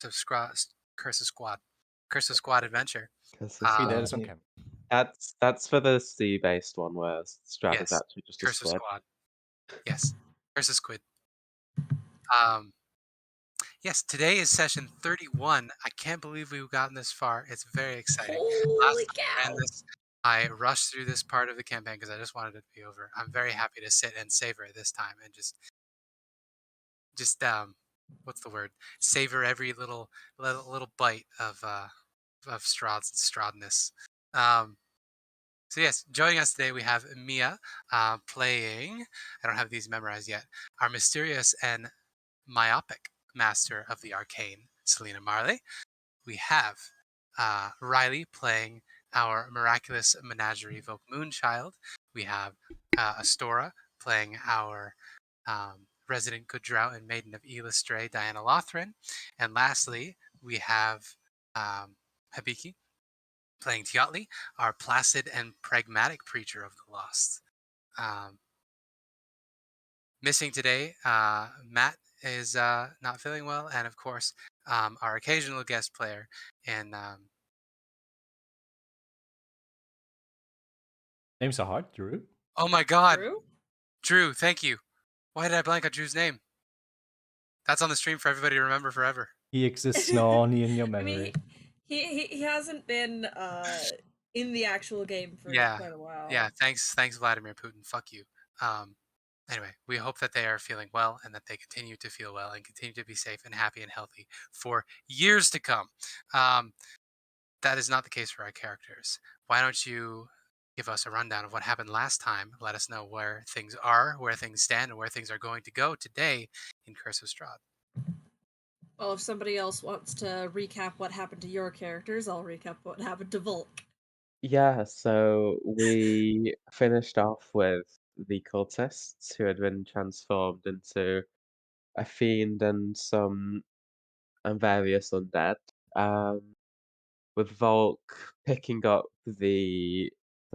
Curse of Squad, Curse of Squad adventure. Because See, Um, that is okay. that's for the sea-based one, whereas Strahd is yes, actually just a Curse of squid. Squad. Yes, Curse of Squid. Um, yes, today is session 31. I can't believe we've gotten this far. It's very exciting. Last Holy time I ran cow! this, I rushed through this part of the campaign because I just wanted it to be over. I'm very happy to sit and savor it this time and just what's the word? Savor every little bite of Strahdness. Um, so yes, joining us today we have Mia playing. I don't have these memorized yet. Our mysterious and myopic master of the arcane, Celina Marley. We have Riley playing our miraculous menagerie Volk Moonchild. We have Astora playing our resident good drow and maiden of Elistray, Diana Lothryn. And lastly, we have Habiki playing Toatl, our placid and pragmatic preacher of the lost. Um, Missing today, Matt is not feeling well, and of course, our occasional guest player and Name's so hard, Drew. oh my God, Drew? Drew! Thank you. Why did I blank on Drew's name? That's on the stream for everybody to remember forever. He exists only in your I mean, memory. he hasn't been in the actual game for Yeah, quite a while. yeah. Thanks, Vladimir Putin. Fuck you. Um, anyway, we hope that they are feeling well and that they continue to feel well and continue to be safe and happy and healthy for years to come. Um, that is not the case for our characters. Why don't you give us a rundown of what happened last time? Let us know where things are, where things stand, and where things are going to go today in Curse of Strahd. Well, if somebody else wants to recap what happened to your characters, I'll recap what happened to Volk. Yeah, so we finished off with the cultists who had been transformed into a fiend and some and various undead. With Volk picking up the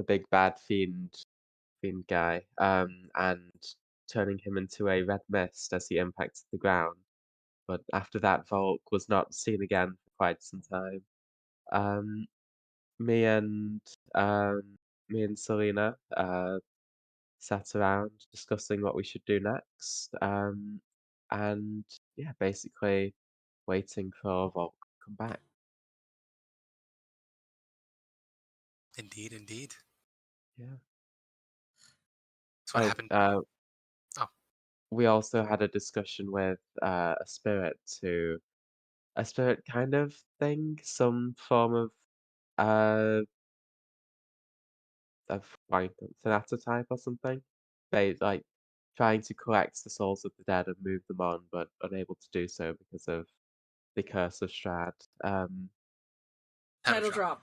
big bad fiend guy, and turning him into a red mist as he impacted the ground. But after that, Volk was not seen again for quite some time. Um, me and me and Celina sat around discussing what we should do next. And yeah, basically waiting for Volk to come back. Indeed, indeed. Yeah. That's what Oh, happened. Oh, we also had a discussion with a spirit kind of thing, some form uh of like type or something. They like trying to collect the souls of the dead and move them on, but unable to do so because of the Curse of Strahd. Title drop.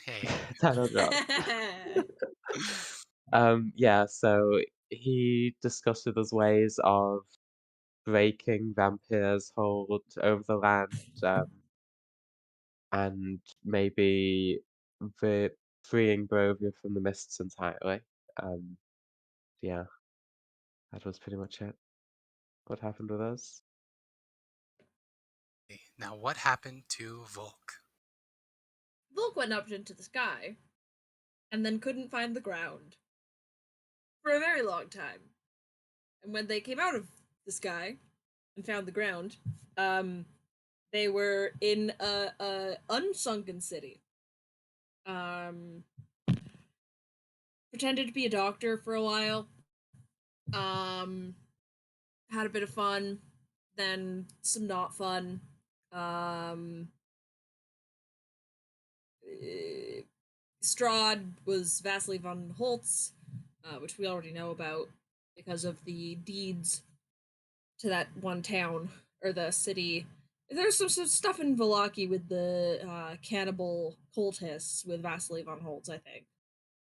Hey. Title drop. Yeah, so he discussed with us ways of breaking vampires' hold over the land, and maybe the freeing Barovia from the mists entirely. Um, yeah, that was pretty much it. What happened with us? Now, what happened to Volk? Volk went up into the sky and then couldn't find the ground for a very long time. And when they came out of the sky and found the ground, they were in a unsunken city. Pretended to be a doctor for a while. Had a bit of fun, then some not fun. Strahd was Vasily von Holtz, which we already know about because of the deeds to that one town or the city. There's some stuff in Vallaki with the cannibal cultists with Vasily von Holtz, I think.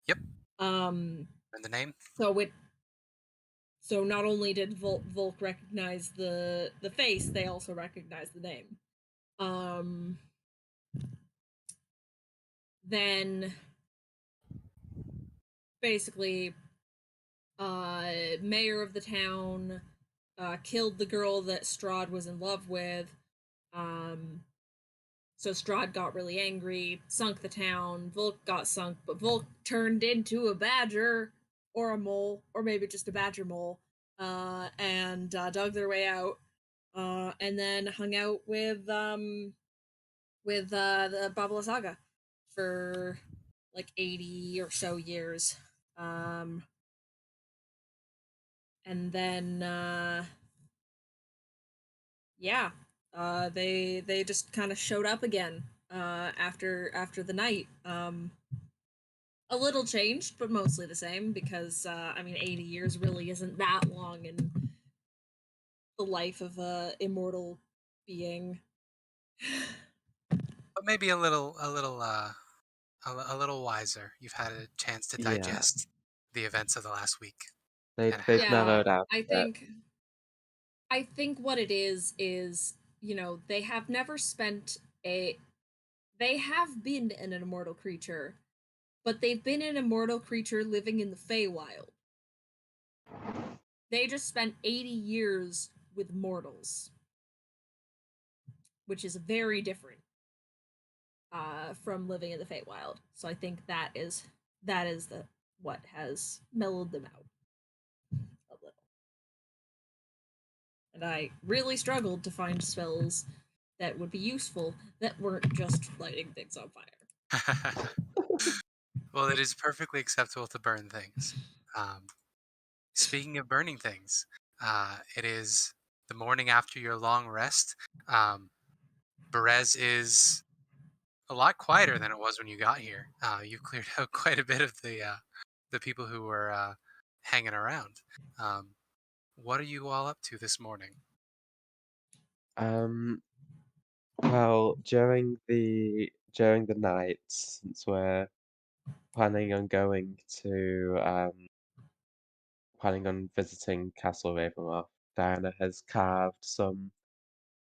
Yep. Um, And the name? So not only did Volk recognize the face, they also recognized the name. Then basically, mayor of the town killed the girl that Strahd was in love with, So Strahd got really angry, sunk the town. Volk got sunk, but Volk turned into a badger or a mole, or maybe just a badger mole, and dug their way out, and then hung out with the Babala Saga for like 80 or so years. And then yeah, they just kind of showed up again after the night. A little changed, but mostly the same because I mean, 80 years really isn't that long in the life of a immortal being. But maybe a little wiser. You've had a chance to Yeah, digest the events of the last week they've and a they've half. Yeah, mellowed out I a bit. think I think what it is they have never spent a they have been an immortal creature, but they've been an immortal creature living in the Feywild. They just spent 80 years with mortals, which is very different from living in the Feywild. So I think that is the what has mellowed them out a little. And I really struggled to find spells that would be useful that weren't just lighting things on fire. Well, it is perfectly acceptable to burn things. Um, Speaking of burning things, it is the morning after your long rest. Berez is a lot quieter than it was when you got here. You've cleared out quite a bit of the people who were hanging around. Um, what are you all up to this morning? Um, well, during the night, since we're planning on going to planning on visiting Castle Ravenloft, Diana has carved some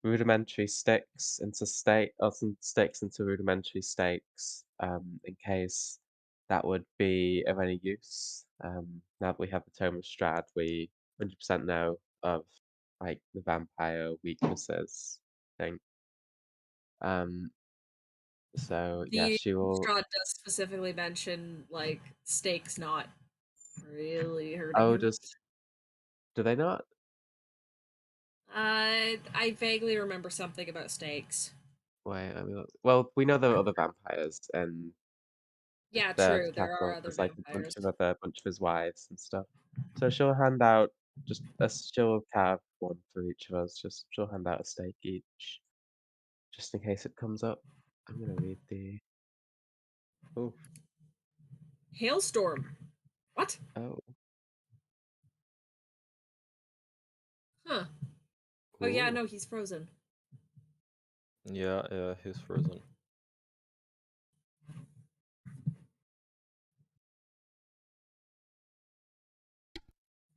rudimentary sticks into some sticks into rudimentary stakes, in case that would be of any use. Now that we have the Tome of Strahd, we 100% know of like the vampire weaknesses, I think. Um, so yeah, The she will. Strahd does specifically mention like stakes not really hurting Oh, him. do they not? I vaguely remember something about stakes. Wait, I mean, well, we know there are other vampires, and Yeah, the true. There are castle other has like a bunch vampires. of his wives and stuff. So she'll carve one for each of us. She'll hand out a stake each, just in case it comes up. I'm gonna read the. Oh, Hailstorm. What? oh, Huh. Oh yeah, ooh. no, he's frozen. Yeah, he's frozen.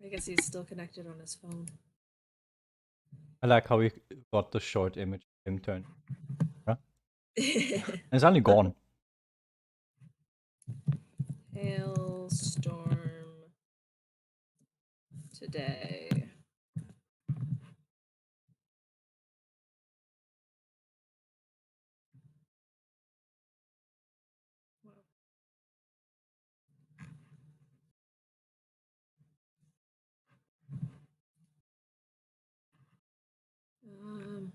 I guess he's still connected on his phone. I like how we got the short image of him turn. Huh? And it's only gone. Hailstorm today. Um,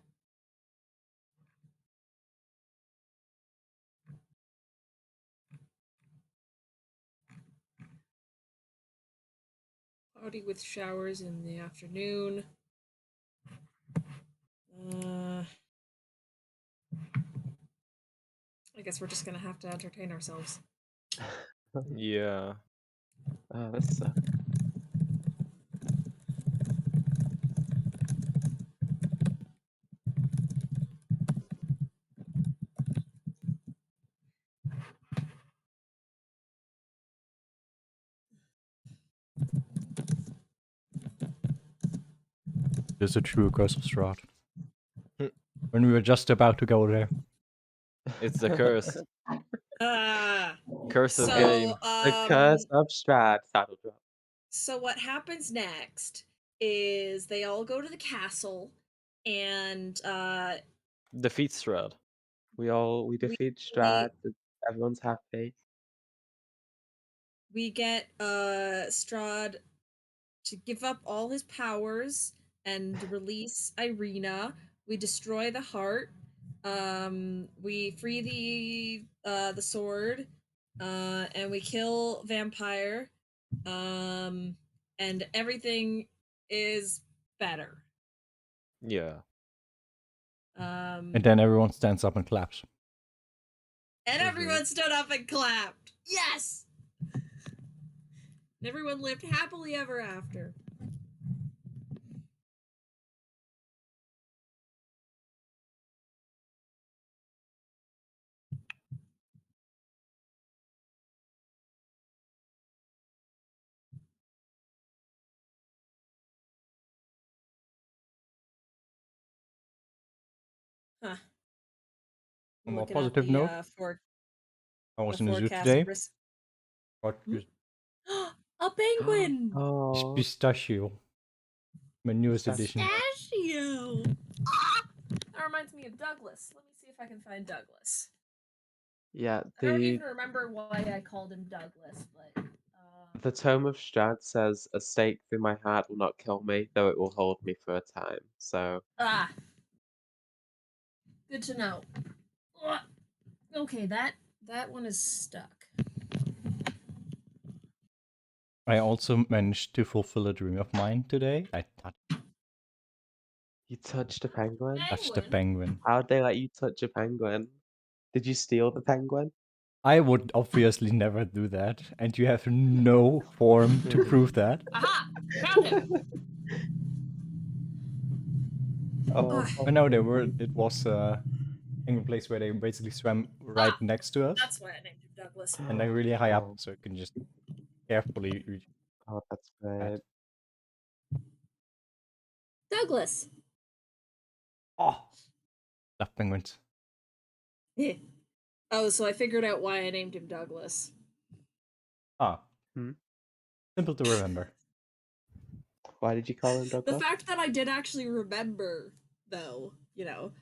Cloudy with showers in the afternoon. I guess we're just gonna have to entertain ourselves. Yeah. Oh, this sucks. There's a true Curse of Strahd. Hmm. When we were just about to go there. It's the curse. Ah. Curse of So, game. The Curse of Strahd saddle drop. So what happens next is they all go to the castle, and Defeat Strahd. We defeat Strahd. Everyone's happy. We get Strahd to give up all his powers and release Irina. We destroy the heart. We free the sword, and we kill vampire. And everything is better. Yeah. And then everyone stands up and claps. And everyone stood up and clapped. Yes! And everyone lived happily ever after. Huh. On a more Looking at positive the note, I was in the zoo forecast today. risk. Got A penguin! Oh, pistachio. My newest Pistachio. edition. Pistachio! Ah! That reminds me of Douglas. Let me see if I can find Douglas. yeah. I don't The even remember why I called him Douglas, but the Tome of Strahd says, "A stake through my heart will not kill me, though it will hold me for a time." So good to know. Ugh. Okay, that one is stuck. I also managed to fulfill a dream of mine today. I you touched a penguin. touched the penguin. How'd they let you touch a penguin? Did you steal the penguin? I would obviously never do that, and you have no form to prove that. Aha! Found him! Oh, I know it was a penguin place where they basically swam right next to us, That's why I named him Douglas. and they're really high up, Oh. so you can just carefully reach. Oh, that's great. Douglas! Oh, love penguins. Oh, so I figured out why I named him Douglas. Ah, Hmm? simple to remember. Why did you call him The Douglas? fact that I did actually remember, though, you know.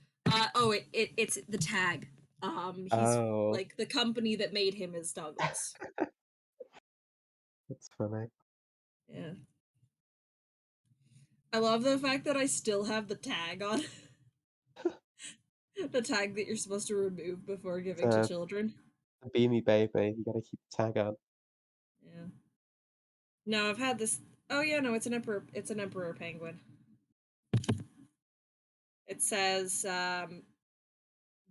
It's the tag. He's like the company that made him is Douglas. That's funny. Yeah. I love the fact that I still have the tag on. The tag that you're supposed to remove before giving to children. A beanie baby. You gotta keep the tag on. Yeah. No, I've had this. Oh yeah, no, it's an emperor. It's an emperor penguin. It says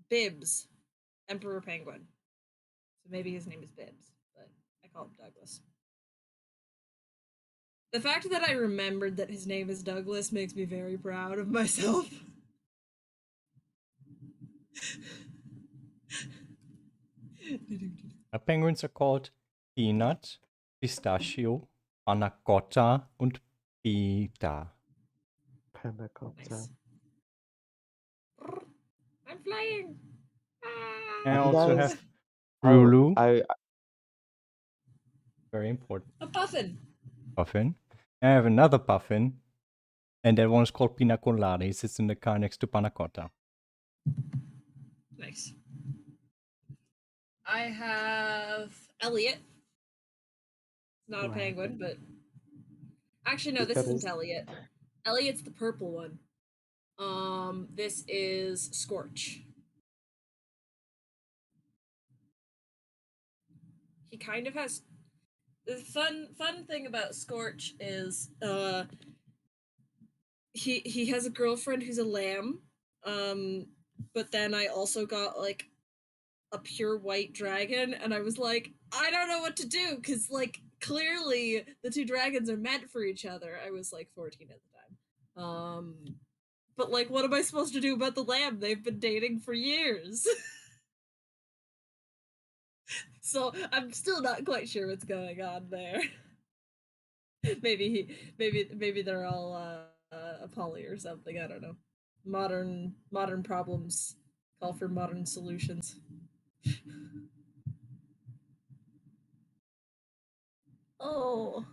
Bibbs, emperor penguin. So maybe his name is Bibbs, but I call him Douglas. The fact that I remembered that his name is Douglas makes me very proud of myself. Penguins are called Peanut, Pistachio, Panna Cotta, und Pita. Panna cotta. Nice. I'm flying. And I Have you also guys- have Rulu. Very important. A puffin. Puffin. I have another puffin, and that one is called Pina Colada. He sits in the car next to Panna Cotta. Nice. I have Elliot. Not a penguin, but actually no, this isn't Elliot. Elliot's the purple one. This is Scorch. He kind of has the fun thing about Scorch is he has a girlfriend who's a lamb. But then I also got like a pure white dragon, and I was like, I don't know what to do, because like clearly the two dragons are meant for each other. I was like 14 at the time. But like, what am I supposed to do about the lamb? They've been dating for years. So I'm still not quite sure what's going on there. maybe they're all a poly or something. I don't know. Modern problems call for modern solutions. Oh,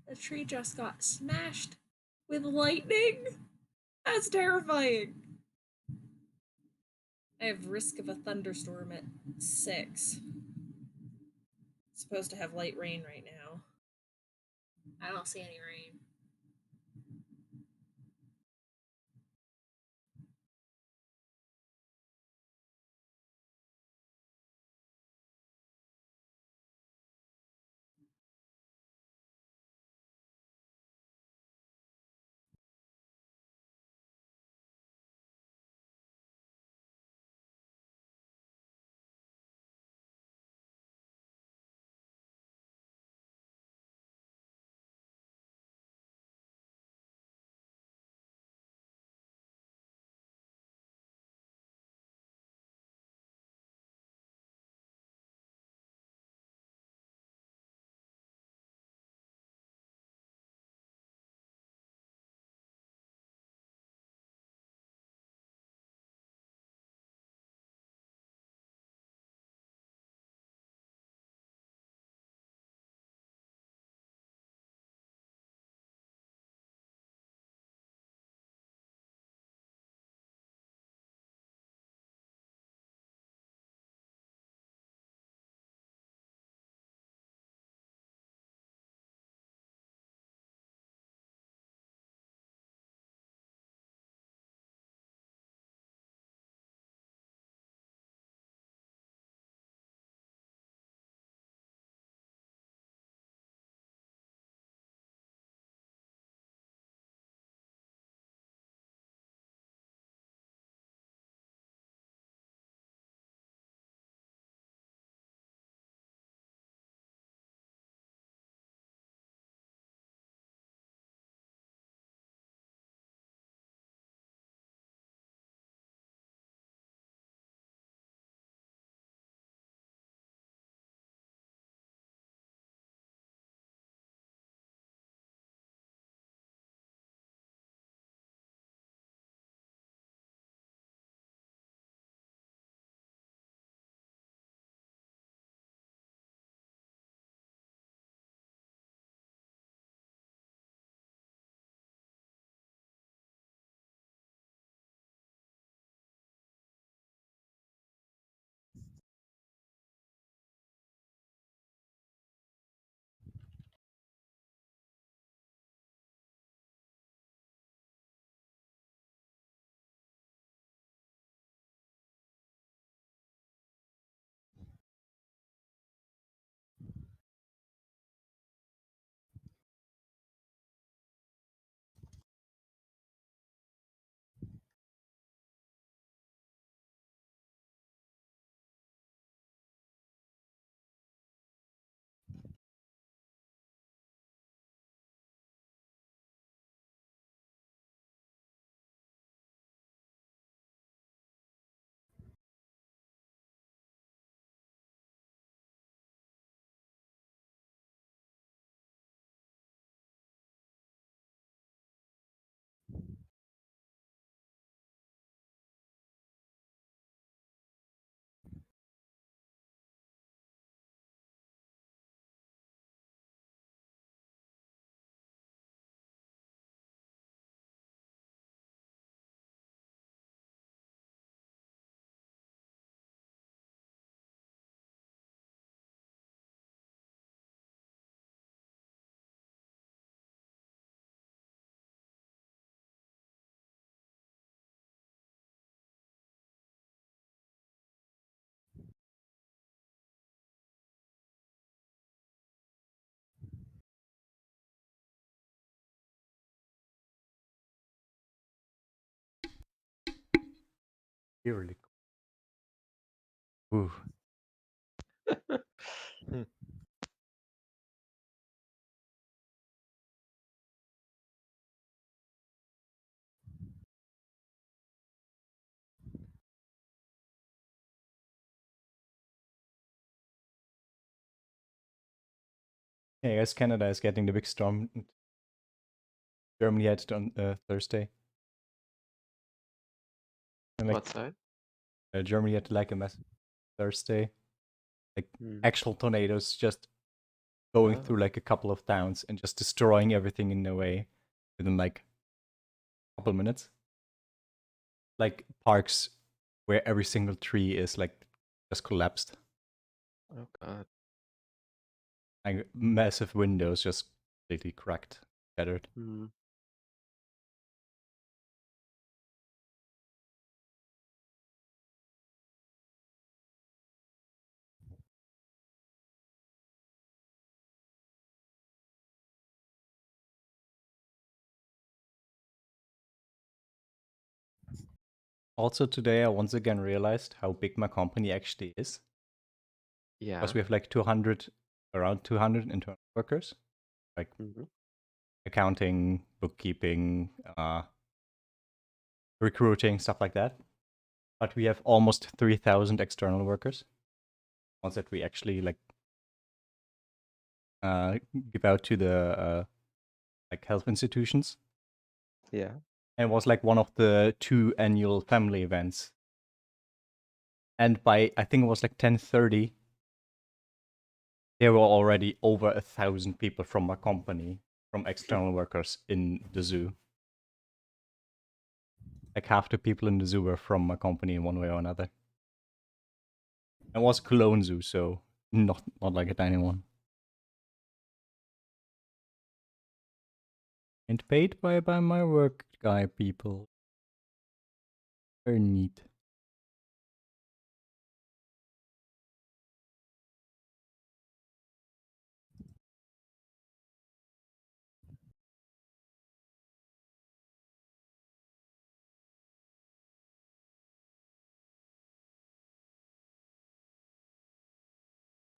the tree just got smashed. with lightning? That's terrifying. I have risk of a thunderstorm at 6. It's supposed to have light rain right now. I don't see any rain. Eerily cool. Ooh. Yeah, I guess Canada is getting the big storm. Germany had it on Thursday. And like, What's that? Germany had like a massive Thursday. Like actual tornadoes just going through like a couple of towns and just destroying everything in a way within like couple minutes. Like parks where every single tree is like just collapsed. Oh god. Like massive windows just completely cracked, shattered. Hmm. Also today I once again realized how big my company actually is. Yeah. Because we have like around 200 internal workers. Like Mhm. accounting, bookkeeping, recruiting, stuff like that. But we have almost 3,000 external workers. Ones that we actually like give out to the like health institutions. Yeah. And it was like one of the 2 annual family events. And by I think it was like 10:30, there were already over 1,000 people from my company, from external workers in the zoo. Like half the people in the zoo were from my company in one way or another. It was a clone zoo, so not like a tiny one. And paid by my work guy people. Very neat.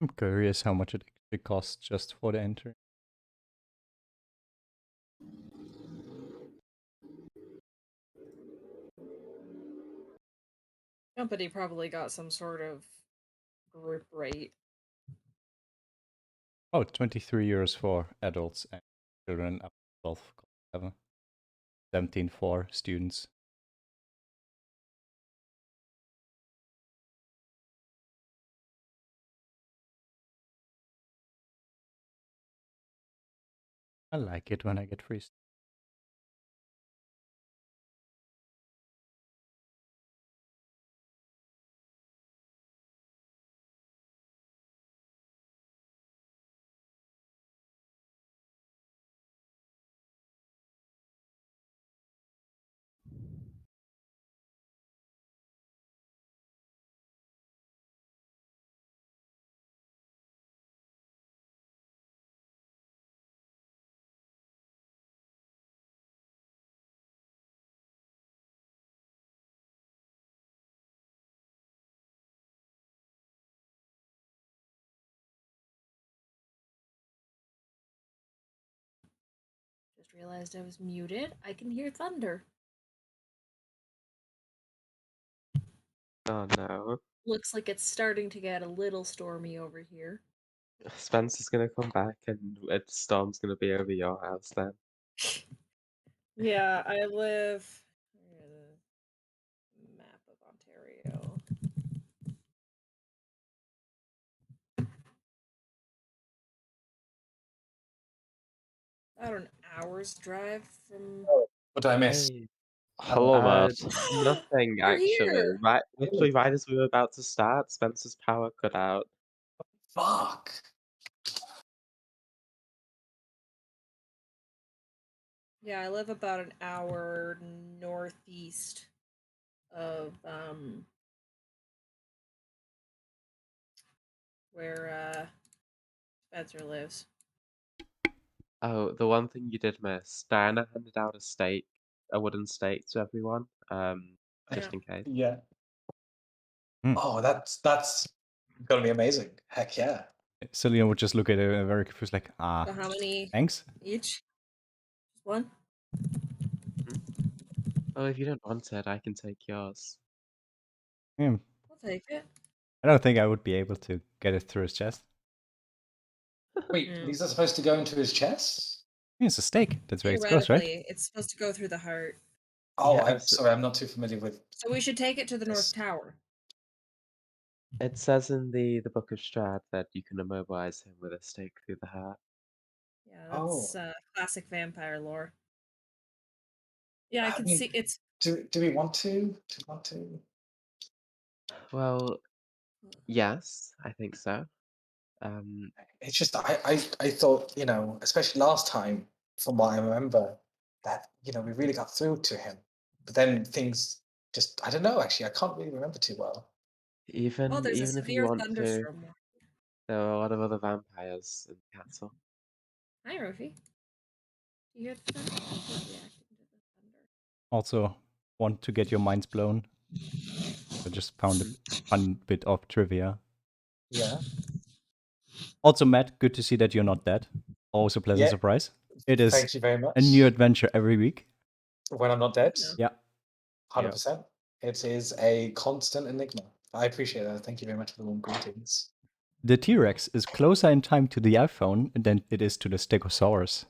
I'm curious how much it actually costs just for the entry. Company probably got some sort of group rate. Oh, 23 euros for adults and children up to 12. 17 for students. I like it when I get free stuff. Just realized I was muted. I can hear thunder. Oh no. Looks like it's starting to get a little stormy over here. Spencer's gonna come back and a storm's gonna be over your house then. Yeah, I live. The map of Ontario. About an hour's drive from. What did I miss? Hey. Hello, Matt. Nothing We're actually. here. Right as we were about to start, Spencer's power cut out. Fuck. Yeah, I live about an hour northeast of where Spencer lives. Oh, the one thing you did miss, Diana handed out a wooden stake to everyone, just in case. Yeah. Hmm. Oh, that's gonna be amazing. Heck yeah. Celina would just look at it very confused, like, So how many thanks? each? Just one? Oh, if you don't want it, I can take yours. Hmm. I'll take it. I don't think I would be able to get it through his chest. Wait, Yeah. these are supposed to go into his chest? It's a stake. That's where it goes, right? Theoretically, it's supposed to go through the heart. Oh, I'm Yes. sorry, I'm not too familiar with. So we should take it to the North Yes. Tower. It says in the Book of Strahd that you can immobilize him with a stake through the heart. Yeah, that's classic vampire lore. Yeah, I I can mean, see it's. do we want to? Do we want to? Well, yes, I think so. It's just I thought, especially last time, from what I remember, that we really got through to him. But then things just I don't know. Actually, I can't really remember too well. Oh, even there's a even if you severe want to, thunderstorm. there are a lot of other vampires in the castle. Hi, Rofi. Do you hear the thunder? He's reacting to the thunder. Also, want to get your minds blown? I just found a fun bit of trivia. Yeah. Also, Matt, good to see that you're not dead. Always a pleasant Yeah. surprise. It is Thank you very much. a new adventure every week. When I'm not dead, Yeah. 100%. It is a constant enigma. I appreciate that. Thank you very much for the warm greetings. The T-Rex is closer in time to the iPhone than it is to the Stegosaurus.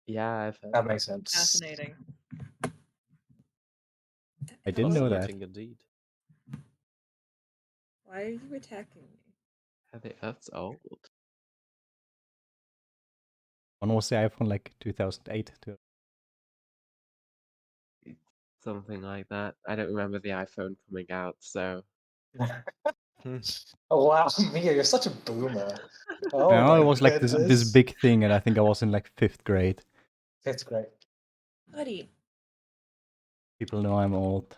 Yeah, I've heard That makes sense. Fascinating. I didn't know that. Fascinating indeed. Why are you attacking me? That's old. When was the iPhone? Like 2008? Something like that. I don't remember the iPhone coming out, so Oh wow, Mia, you're such a boomer. Oh Well, my it was like this goodness. big thing, and I think I was in like 5th grade. It's great. Buddy, People know I'm old.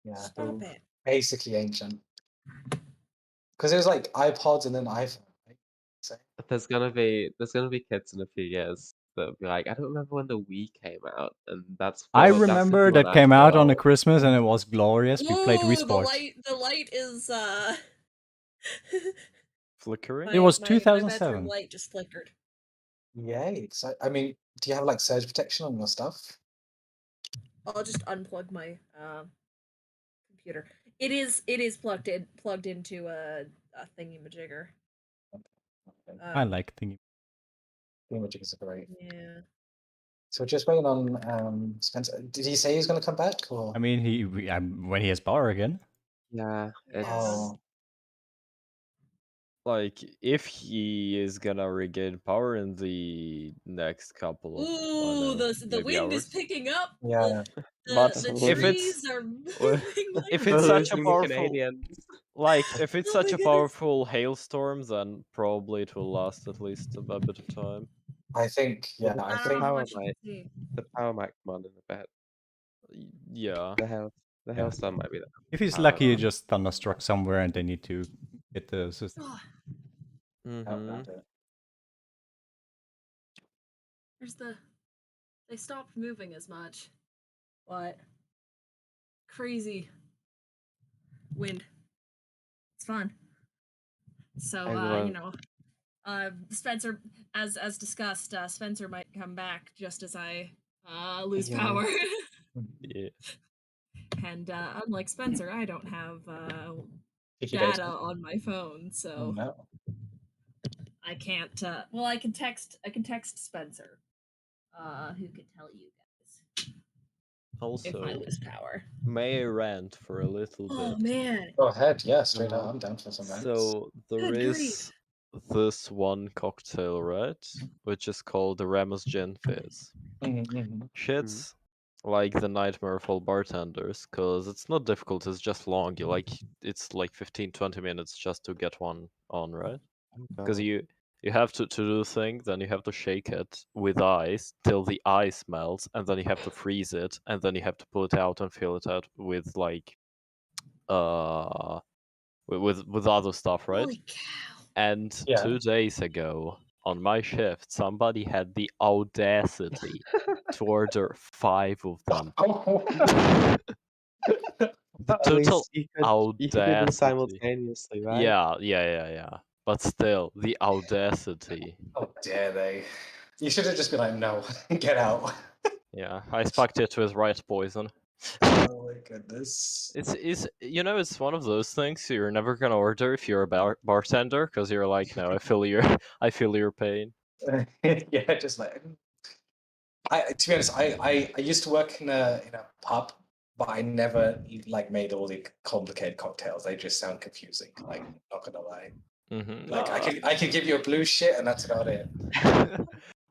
Yeah. stop it. Basically ancient. Because it was like iPods and then iPhone, right? So, but there's gonna be kids in a few years that'll be like, I don't remember when the Wii came out, and that's I that's remember when that I came feel out on a old. Christmas, and it was glorious. We played Wii Ooh, the Sports. light is Flickering? It was my bedroom 2007. light just flickered. yay. So, I mean, do you have like surge protection on your stuff? I'll just unplug my computer. It is plugged into a thingy-majigger. I like thingy. Images are great. Yeah. So we're just waiting on Spencer. Did he say he's going to come back? Or? I mean, when he has power again. Yeah, it's Oh, Like, if he is gonna regain power in the next couple of, I don't Ooh, know, the maybe wind is hours. picking up. yeah. But The if it's trees are moving we're, like if we're it's such a losing the powerful, Canadians. like, if it's Oh such my a goodness. powerful hailstorm, then probably it will last at least a bit of time. I think, Well, yeah, I I don't know think how power much you can might see. the power might come on in a bit. Yeah. The hailstorm might be there. If he's Power lucky, he on. just thunderstruck somewhere, and they need to get the system. Oh, Mm-hmm. they stopped moving as much. What? Crazy wind. It's fun. So Spencer, as discussed, Spencer might come back just as I lose Yeah. power. Yeah. And unlike Spencer, I don't have Icky days. data on my phone, Oh, so no. I can't. Well, I can text. I can text Spencer, who can tell you guys if I Also, lose power. may I rant for a little Oh bit? man! Go ahead. Yeah, straight out. I'm down for some rants. So there Good is this one cocktail, right? Which is called the Ramos Gin Fizz. Shit's like the nightmare of all bartenders, cause it's not difficult, it's just long. It's like 15-20 minutes just to get one on, right? Because you have to do the thing, then you have to shake it with ice till the ice melts, and then you have to freeze it, and then you have to pull it out and fill it out with like with other stuff, right? Holy cow! And Yeah. 2 days ago on my shift, somebody had the audacity to order 5 of them. The At least total you could do them audacity. simultaneously, right? Yeah. But still, the audacity. How dare they? You should have just been like, no, get out. Yeah, I spiked it with right poison. Oh my goodness. It's one of those things you're never gonna order if you're a bartender, because you're like, no, I feel your pain. Yeah, just like to be honest, I used to work in a pub, but I never like made all the complicated cocktails. They just sound confusing. Like, not gonna lie. Mm-hmm. Like I could give you a blue shit, and that's about it.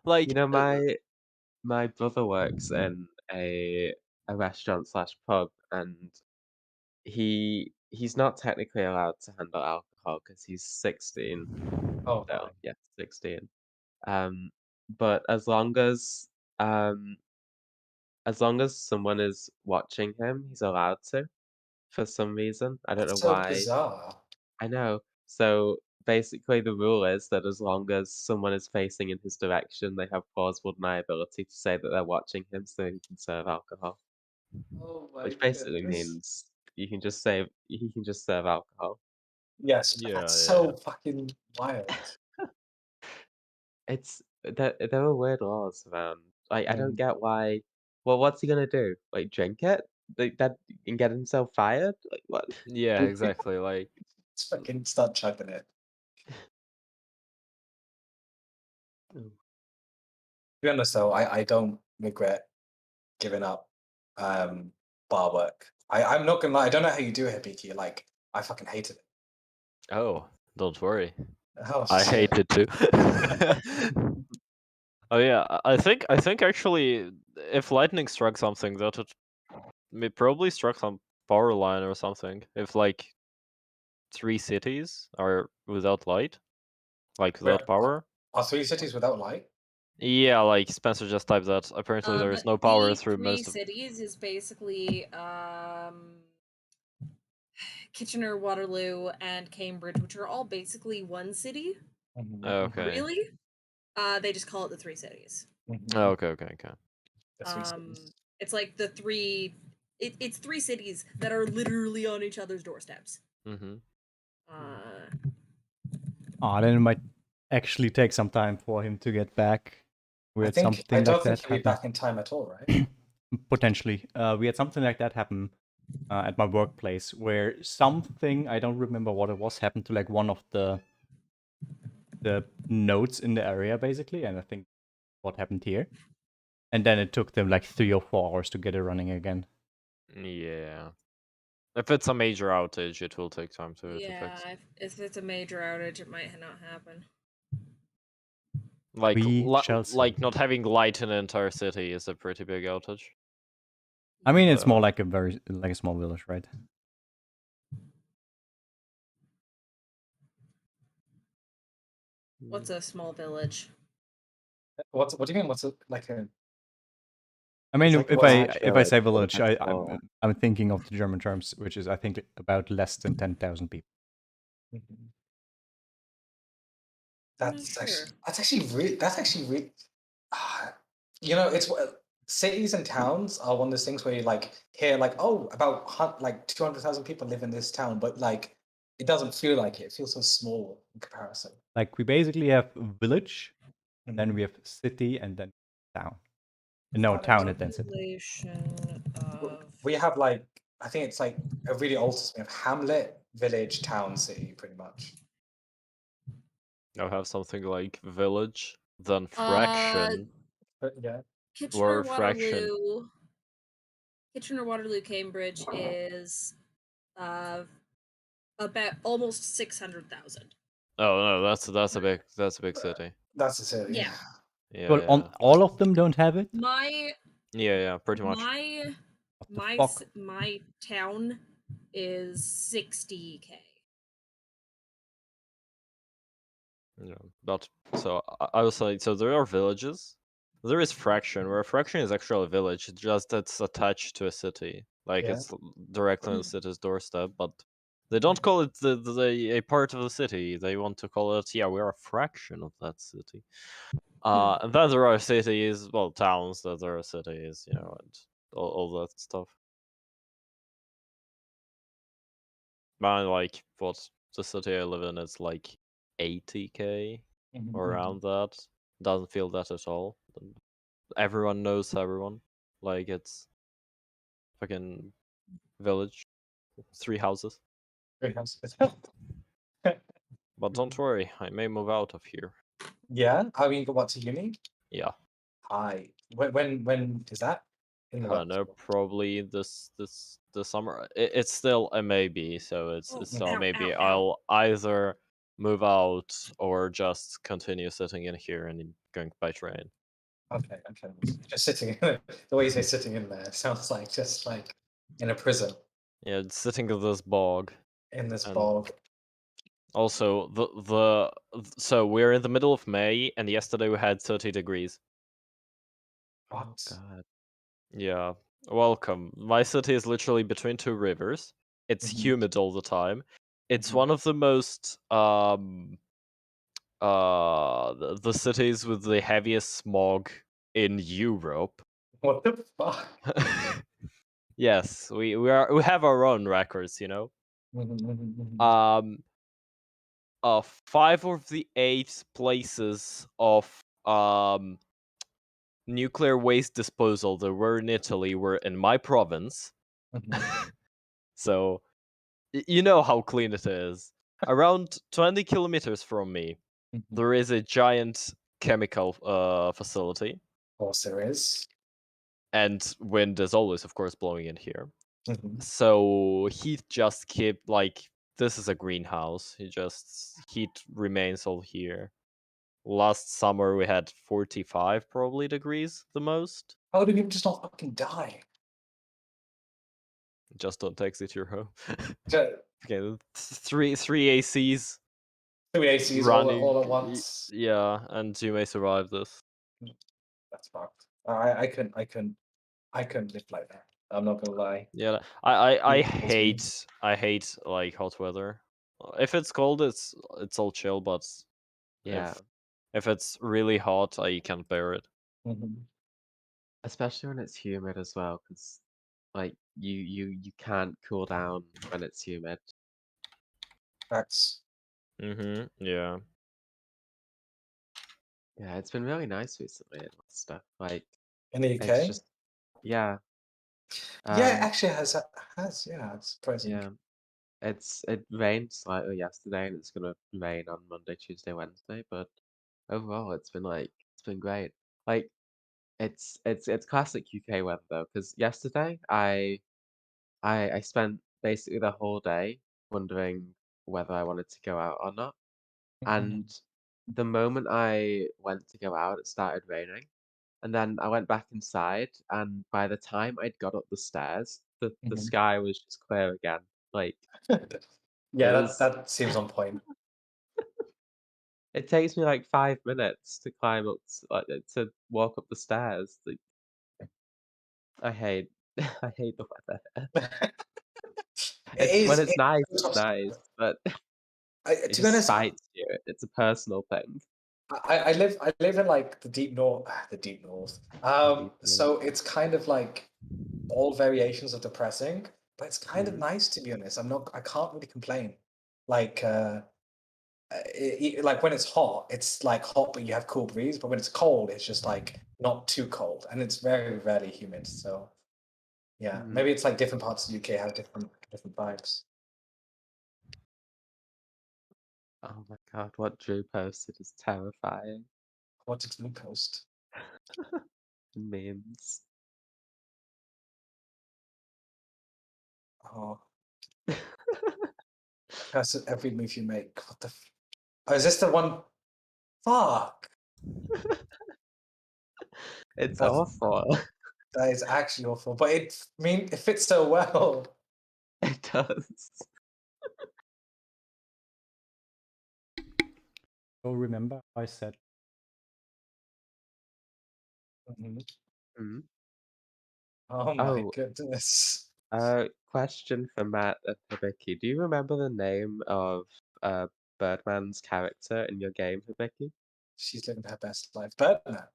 Like, You know, my brother works in a restaurant slash pub, and he's not technically allowed to handle alcohol because he's 16. Oh So my. yeah, 16. But um as long as someone is watching him, he's allowed to for some reason. I don't know That's so why. bizarre. I know. So basically, the rule is that as long as someone is facing in his direction, they have plausible deniability to say that they're watching him, so he can serve alcohol. Oh my Which basically goodness. means he can just serve alcohol. Yes, Yeah, that's yeah. so fucking wild. It's there are weird laws around. Like I don't Mm. get why. Well, what's he gonna do? Like drink it? Like that and get himself fired? Like what? Yeah, exactly. Like, Let's fucking start chugging it. Mm. To be honest though, I don't regret giving up bar work. I'm not gonna lie, I don't know how you do it, Hibiki. Like, I fucking hated it. oh, don't worry. Oh I shit. hate it too. Oh yeah, I think actually, if lightning struck something, that it probably struck some power line or something. If like 3 cities are without light, like Wait, without power. are 3 cities without light? Yeah, like Spencer just typed that. Apparently, there is no power The through three most of. cities is basically Kitchener, Waterloo, and Cambridge, which are all basically one city. Okay. Really? They just call it the three cities. Oh, okay. The 3 cities. It's like the three. It's three cities that are literally on each other's doorsteps. Mm-hmm. Then it might actually take some time for him to get back. We had I something don't like think that he'll be happen. back in time at all, right? Potentially. We had something like that happen at my workplace where something, I don't remember what it was, happened to like one of the nodes in the area basically, and I think what happened here. And then it took them like 3 or 4 hours to get it running again. Yeah. If it's a major outage, it will take time to fix. If it's a major outage, it might not happen. Like, We shall see. like not having light in an entire city is a pretty big outage. I mean, it's So- more like a small village, right? What's a small village? What do you mean? What's it like a? I mean, like if what's I say village, that's all. I'm thinking of the German terms, which is I think about less than 10,000 people. Mhm. I'm not sure. That's actually really. You know, cities and towns are one of those things where you like hear like, oh, about like 200,000 people live in this town, but like it doesn't feel like it. It feels so small in comparison. Like we basically have village, then Mhm. we have city, and then town. No, town and then city. Population of. We have like I think it's like a really old system of hamlet, village, town, city, pretty much. I'll have something like village, then Uh, fraction, But yeah, Kitchener, or fraction. Waterloo. Kitchener, Waterloo, Cambridge is about almost 600,000. Oh no, that's a big city. that's the city. Yeah. Yeah, Well, yeah, all of them don't have it. yeah, pretty much. What the fuck? My town is 60K. Yeah, but so I was like, so there are villages. There is fraction, where a fraction is actually a village. It's just it's attached to a city, like Yeah. it's directly on the city's doorstep. But they don't call it a part of the city. They want to call it, yeah, we're a fraction of that city. And then there are cities, well, towns that are cities, you know, and all that stuff. But like, what the city I live in is like 80K Mhm, or mhm. around that. Doesn't feel that at all. Everyone knows everyone. Like it's fucking village, 3 houses. Very nice. But don't worry, I may move out of here. Yeah, I mean, what to uni? Yeah, Hi. When is that? In the what? no, probably this summer. It's still a maybe, so it's still Ow, maybe. ow, ow. I'll either move out or just continue sitting in here and going by train. Okay. Just sitting. The way you say sitting in there sounds like just like in a prison Yeah, it's sitting in this bog. in this And bog. also, so we're in the middle of May, and yesterday we had 30 degrees. What? God. Yeah, welcome. My city is literally between two rivers. It's Mhm. humid all the time. It's Mhm. one of the most the cities with the heaviest smog in Europe. What the fuck? Yes, we have our own records, you know. Mhm. 5 of the 8 places of nuclear waste disposal that were in Italy were in my province. Mhm. So you know how clean it is. Around 20 kilometers from me, Mhm. there is a giant chemical facility, Of course there is. and wind is always, of course, blowing in here. Mhm. So heat just keep like this is a greenhouse. Heat remains all here. Last summer we had 45 probably degrees the most. How do people just not fucking die? Just don't exit your home. Ju- Okay, three ACs Two ACs running. all at once. Yeah, and you may survive this. That's fucked. I couldn't live like that. I'm not gonna lie. Yeah, I It kills me. hate like hot weather. If it's cold, it's all chill, but Yeah. if it's really hot, I can't bear it. Mhm. Especially when it's humid as well, because like you can't cool down when it's humid. That's Yeah. Yeah, it's been really nice recently and stuff. Like in the it's UK. just yeah. Yeah, Um actually it has yeah, it's surprising. yeah. It rained slightly yesterday and it's gonna rain on Monday, Tuesday, Wednesday, but overall it's been great. Like it's classic UK weather though, because yesterday I spent basically the whole day wondering whether I wanted to go out or not. Mhm. And the moment I went to go out, it started raining. And then I went back inside, and by the time I'd got up the stairs, the Mhm. sky was just clear again. Like it Yeah, was that seems on point. it takes me like 5 minutes to climb up to walk up the stairs. Like I hate I hate the weather. It When is it's nice, it's it's nice, but it to be just honest, spites you. It's a personal thing. I live in like the deep north, the deep north. Deeply. So it's kind of like all variations of depressing, but it's kind of Mm, nice to be honest. I can't really complain. Like like when it's hot, it's like hot, but you have cool breeze. But when it's cold, it's just like not too cold, and it's very rarely humid. So yeah, mm. maybe it's like different parts of the UK have different vibes. Oh my god, what Drew posted is terrifying. What did you post? Memes. Oh, that's every move you make. What the? Oh, is this the one? Fuck. It's That's awful. that is actually awful. But it fits so well. It does. So remember, I said Mhm. Mm. Oh my Oh, goodness. question for Matt and Hibiki. Do you remember the name of Birdman's character in your game, Hibiki? She's living her best life. Birdman.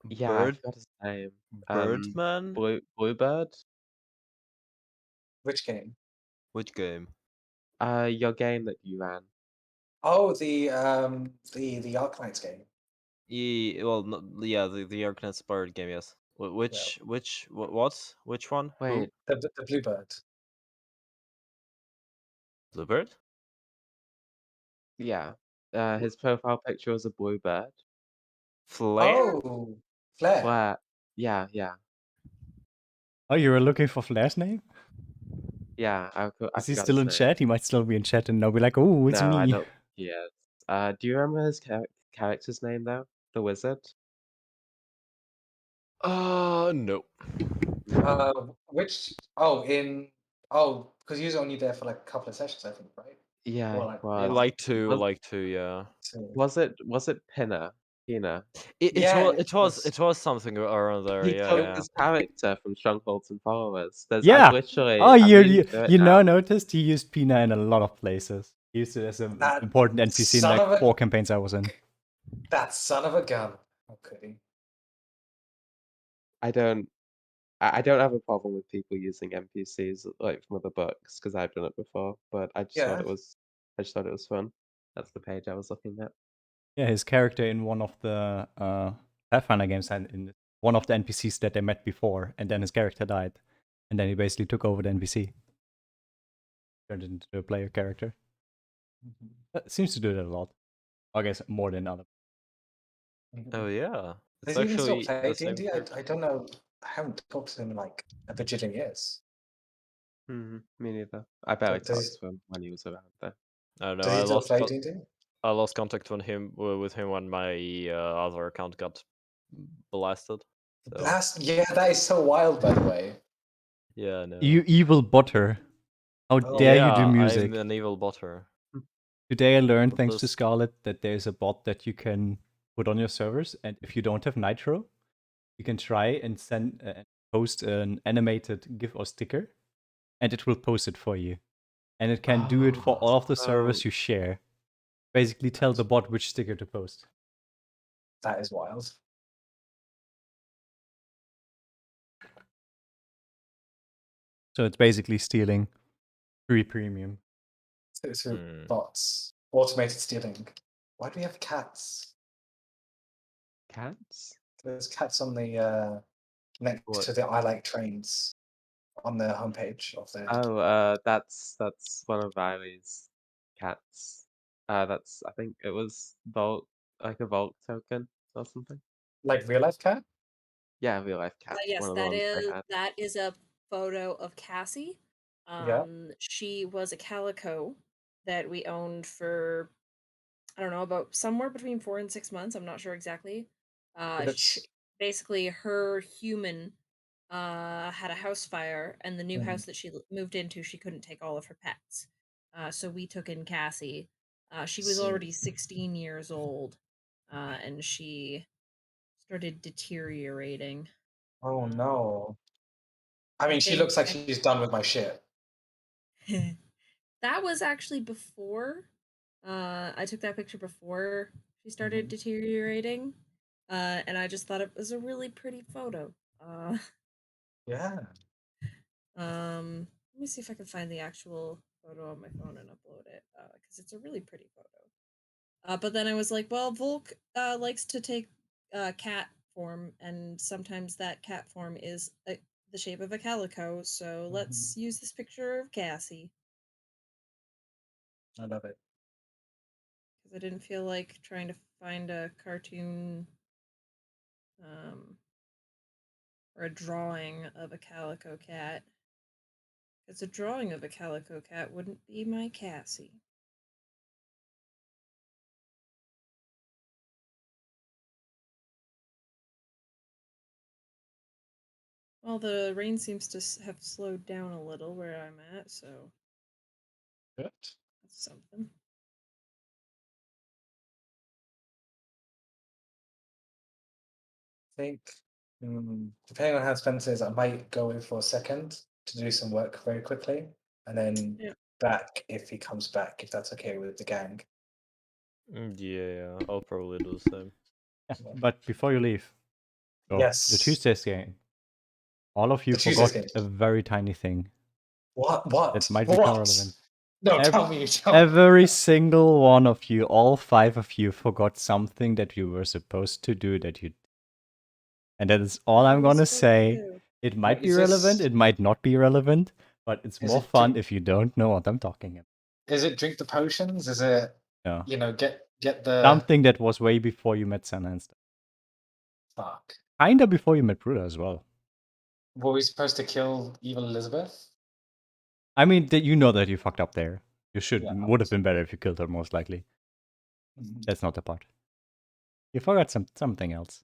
Yeah, I Bird forgot his name. Birdman? Bluebird? Which game? Which game? Your game that you ran. Oh, the Arknights game. Well, no, yeah, the Arknet Inspired game, yes. Yeah. What? Which one? Who? Wait, The Bluebird. Bluebird? yeah. His profile picture was a bluebird. Flare? Oh, Flair. Where? Yeah, yeah. oh, you were looking for Flair's name? Yeah, I Is he forgot still his in name. chat? He might still be in chat and they'll be like, oh, it's No, I me. don't think he is. Do you remember his character's name though? The wizard? No. Which because you was only there for like a couple of sessions, I think, right? Yeah, Or it like was. Like two, Was, yeah. was it Pinner? Pina? Yeah, It was something around there. He took Yeah. his character from Strongholds and Followers. I've Yeah. literally. Oh, I'm you reading you, through it you now. now noticed he used Pina in a lot of places. He used it as an That important NPC in son like of a- 4 campaigns I was in. that son of a gun. How could he? I don't have a problem with people using NPCs like from other books because I've done it before, but I just thought Yeah. it was fun. That's the page I was looking at. Yeah, his character in one of the Pathfinder games had in one of the NPCs that they met before, and then his character died, and then he basically took over the NPC, turned it into a player character. Seems to do that a lot. I guess more than other. Oh yeah. It's Does he even still actually play the same D&D? character. I don't know. I haven't talked to him in like a bajillion years. Me neither. I barely Does talked to him when he was around there. I don't know. Does he still play D&D? I lost contact with him when my other account got blasted. So Yeah, that is so wild, by the way. yeah, no. You evil botter! How Oh. dare Yeah, you do music? I'm an evil botter. Today I learned, But thanks to this- Scarlet, that there's a bot that you can put on your servers, and if you don't have Nitro, you can try and send post an animated GIF or sticker, and it will post it for you. And it can do it for all of the servers you share. Basically, tell the bot which sticker to post. That is wild. So it's basically stealing free premium. So bots. Automated stealing. Why do we have cats? Cats? There's cats on the next to the I Like Trains on the homepage of the. Oh, that's one of Riley's cats. I think it was Volk, like a Volk token or something. Like real life cat? Yeah, real life cat. Yes, One of the ones I had. that is a photo of Cassie. Yeah. She was a calico that we owned for, I don't know, about somewhere between 4 and 6 months. I'm not sure exactly. Basically, her human had a house fire, and the new house that she moved into, she couldn't take all of her pets. So we took in Cassie. She was already 16 years old, and she started deteriorating. Oh no. I mean, she looks like she's done with my shit. That was actually before. I took that picture before she started deteriorating, and I just thought it was a really pretty photo. Yeah. Let me see if I can find the actual photo on my phone and upload it, because it's a really pretty photo. But then I was like, well, Volk likes to take cat form, and sometimes that cat form is the shape of a calico, so let's use this picture of Cassie. I love it. Because I didn't feel like trying to find a cartoon or a drawing of a calico cat. Because a drawing of a calico cat wouldn't be my Cassie. Well, the rain seems to have slowed down a little where I'm at, so Good. that's something. I think, depending on how Spencer is, I might go in for a second to do some work very quickly, and then back if he comes back, if that's okay with the gang. Yeah, I'll probably do the same. Yeah, but before you leave, Yes. the Tuesdays game. All of you The Tuesdays forgot game. a very tiny thing. What? That might become relevant. No, tell me. Every single one of you, all 5 of you, forgot something that you were supposed to do that you. And that is all I'm gonna say. It might be relevant, it might not be relevant, but it's more fun if you don't know what I'm talking about. Is it drink the potions? Is it, get the... Something that was way before you met Senna and stuff. Fuck. Kinda before you met Bruda as well. Were we supposed to kill evil Elizabeth? I mean, you know that you fucked up there. Would have been better if you killed her, most likely. That's not the part. You forgot something else.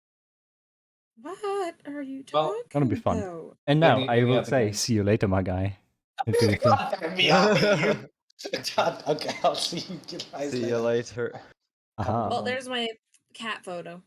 What? What are you Well, talking Gonna be fun. about? And now the- I in the will other say, game. see you later, my guy. Into the thing. God damn me, Arby, you. Okay, I'll see you guys See you later. Aha. Well, there's my cat photo.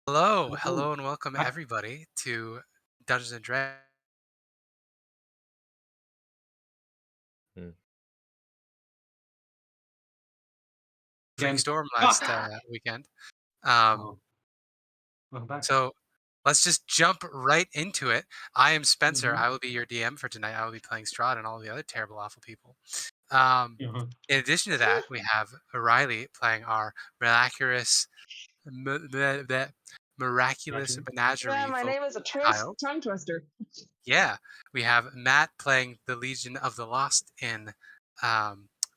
Hello, and welcome everybody to Dungeons and Dragons. Freak Storm last weekend. Welcome back. So let's just jump right into it. I am Spencer. Mhm. I will be your DM for tonight. I will be playing Strahd and all the other terrible, awful people. Uh-huh. In addition to that, we have Riley playing our miraculous, miraculous Gotcha. menagerie. Yeah, my name is a child. tongue twister. Yeah, we have Matt playing the Legion of the Lost in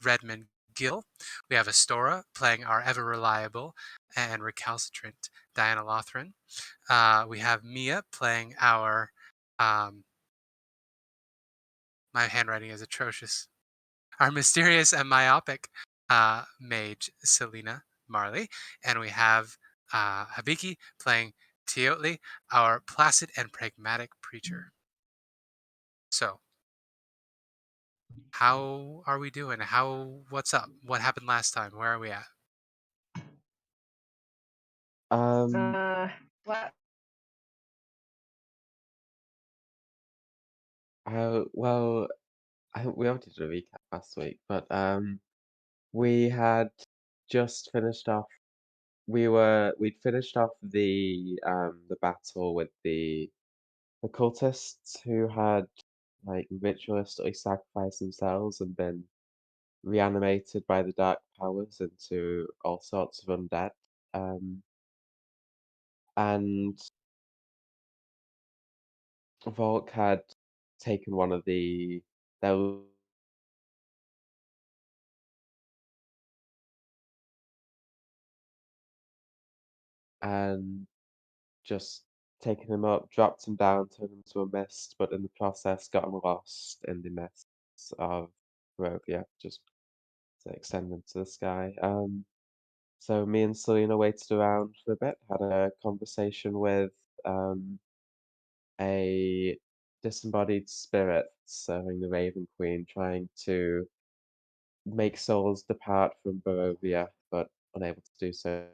Redmond Gill. We have Astora playing our ever reliable and recalcitrant Diana Lothryn. We have Mia playing our my handwriting is atrocious. Our mysterious and myopic mage Celina Marley, and we have Habiki playing Toatl, our placid and pragmatic preacher. So, how are we doing? What's up? What happened last time? Where are we at? What? Well, we already did a recap last week, but we had just finished off. We'd finished off the battle with the cultists who had like ritualistically sacrificed themselves and been reanimated by the dark powers into all sorts of undead. And Volk had taken one of their and just taken him up, dropped him down, turned him to a mist, but in the process got him lost in the mists of Barovia, just to extend them to the sky. So me and Celina waited around for a bit, had a conversation with a disembodied spirit serving the Raven Queen, trying to make souls depart from Barovia, but unable to do so.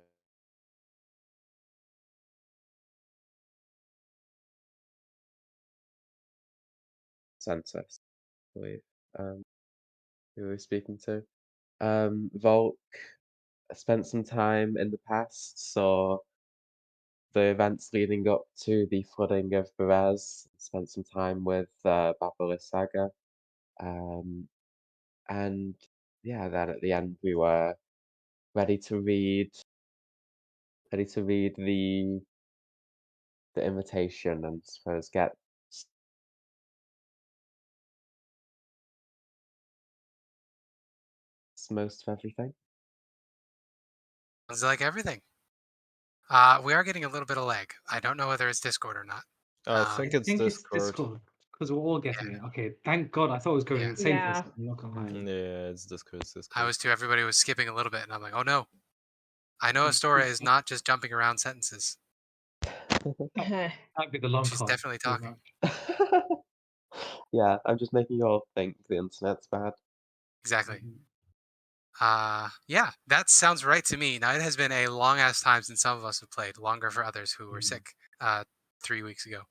Census, I believe, who we were speaking to. Volk spent some time in the past, saw the events leading up to the flooding of Berez, spent some time with Baba Saga, and yeah, then at the end we were ready to read the invitation and suppose get most of everything. Sounds like everything. We are getting a little bit of lag. I don't know whether it's Discord or not. I Um, think I it's think it's Discord. Discord because we're all getting it. Okay, thank God. I thought it was going Yeah. insane for a Yeah. second. I'm not gonna lie. Yeah, it's Discord. It's I Discord. was too. Everybody was skipping a little bit, and I'm like, oh no. I know Astora is not just jumping around sentences. That'd be the long She's con. definitely talking. Yeah, I'm just making you all think the internet's bad. Exactly. Mhm. Yeah, that sounds right to me. Now, it has been a long ass time since some of us have played, longer for others who were Mhm. sick 3 weeks ago.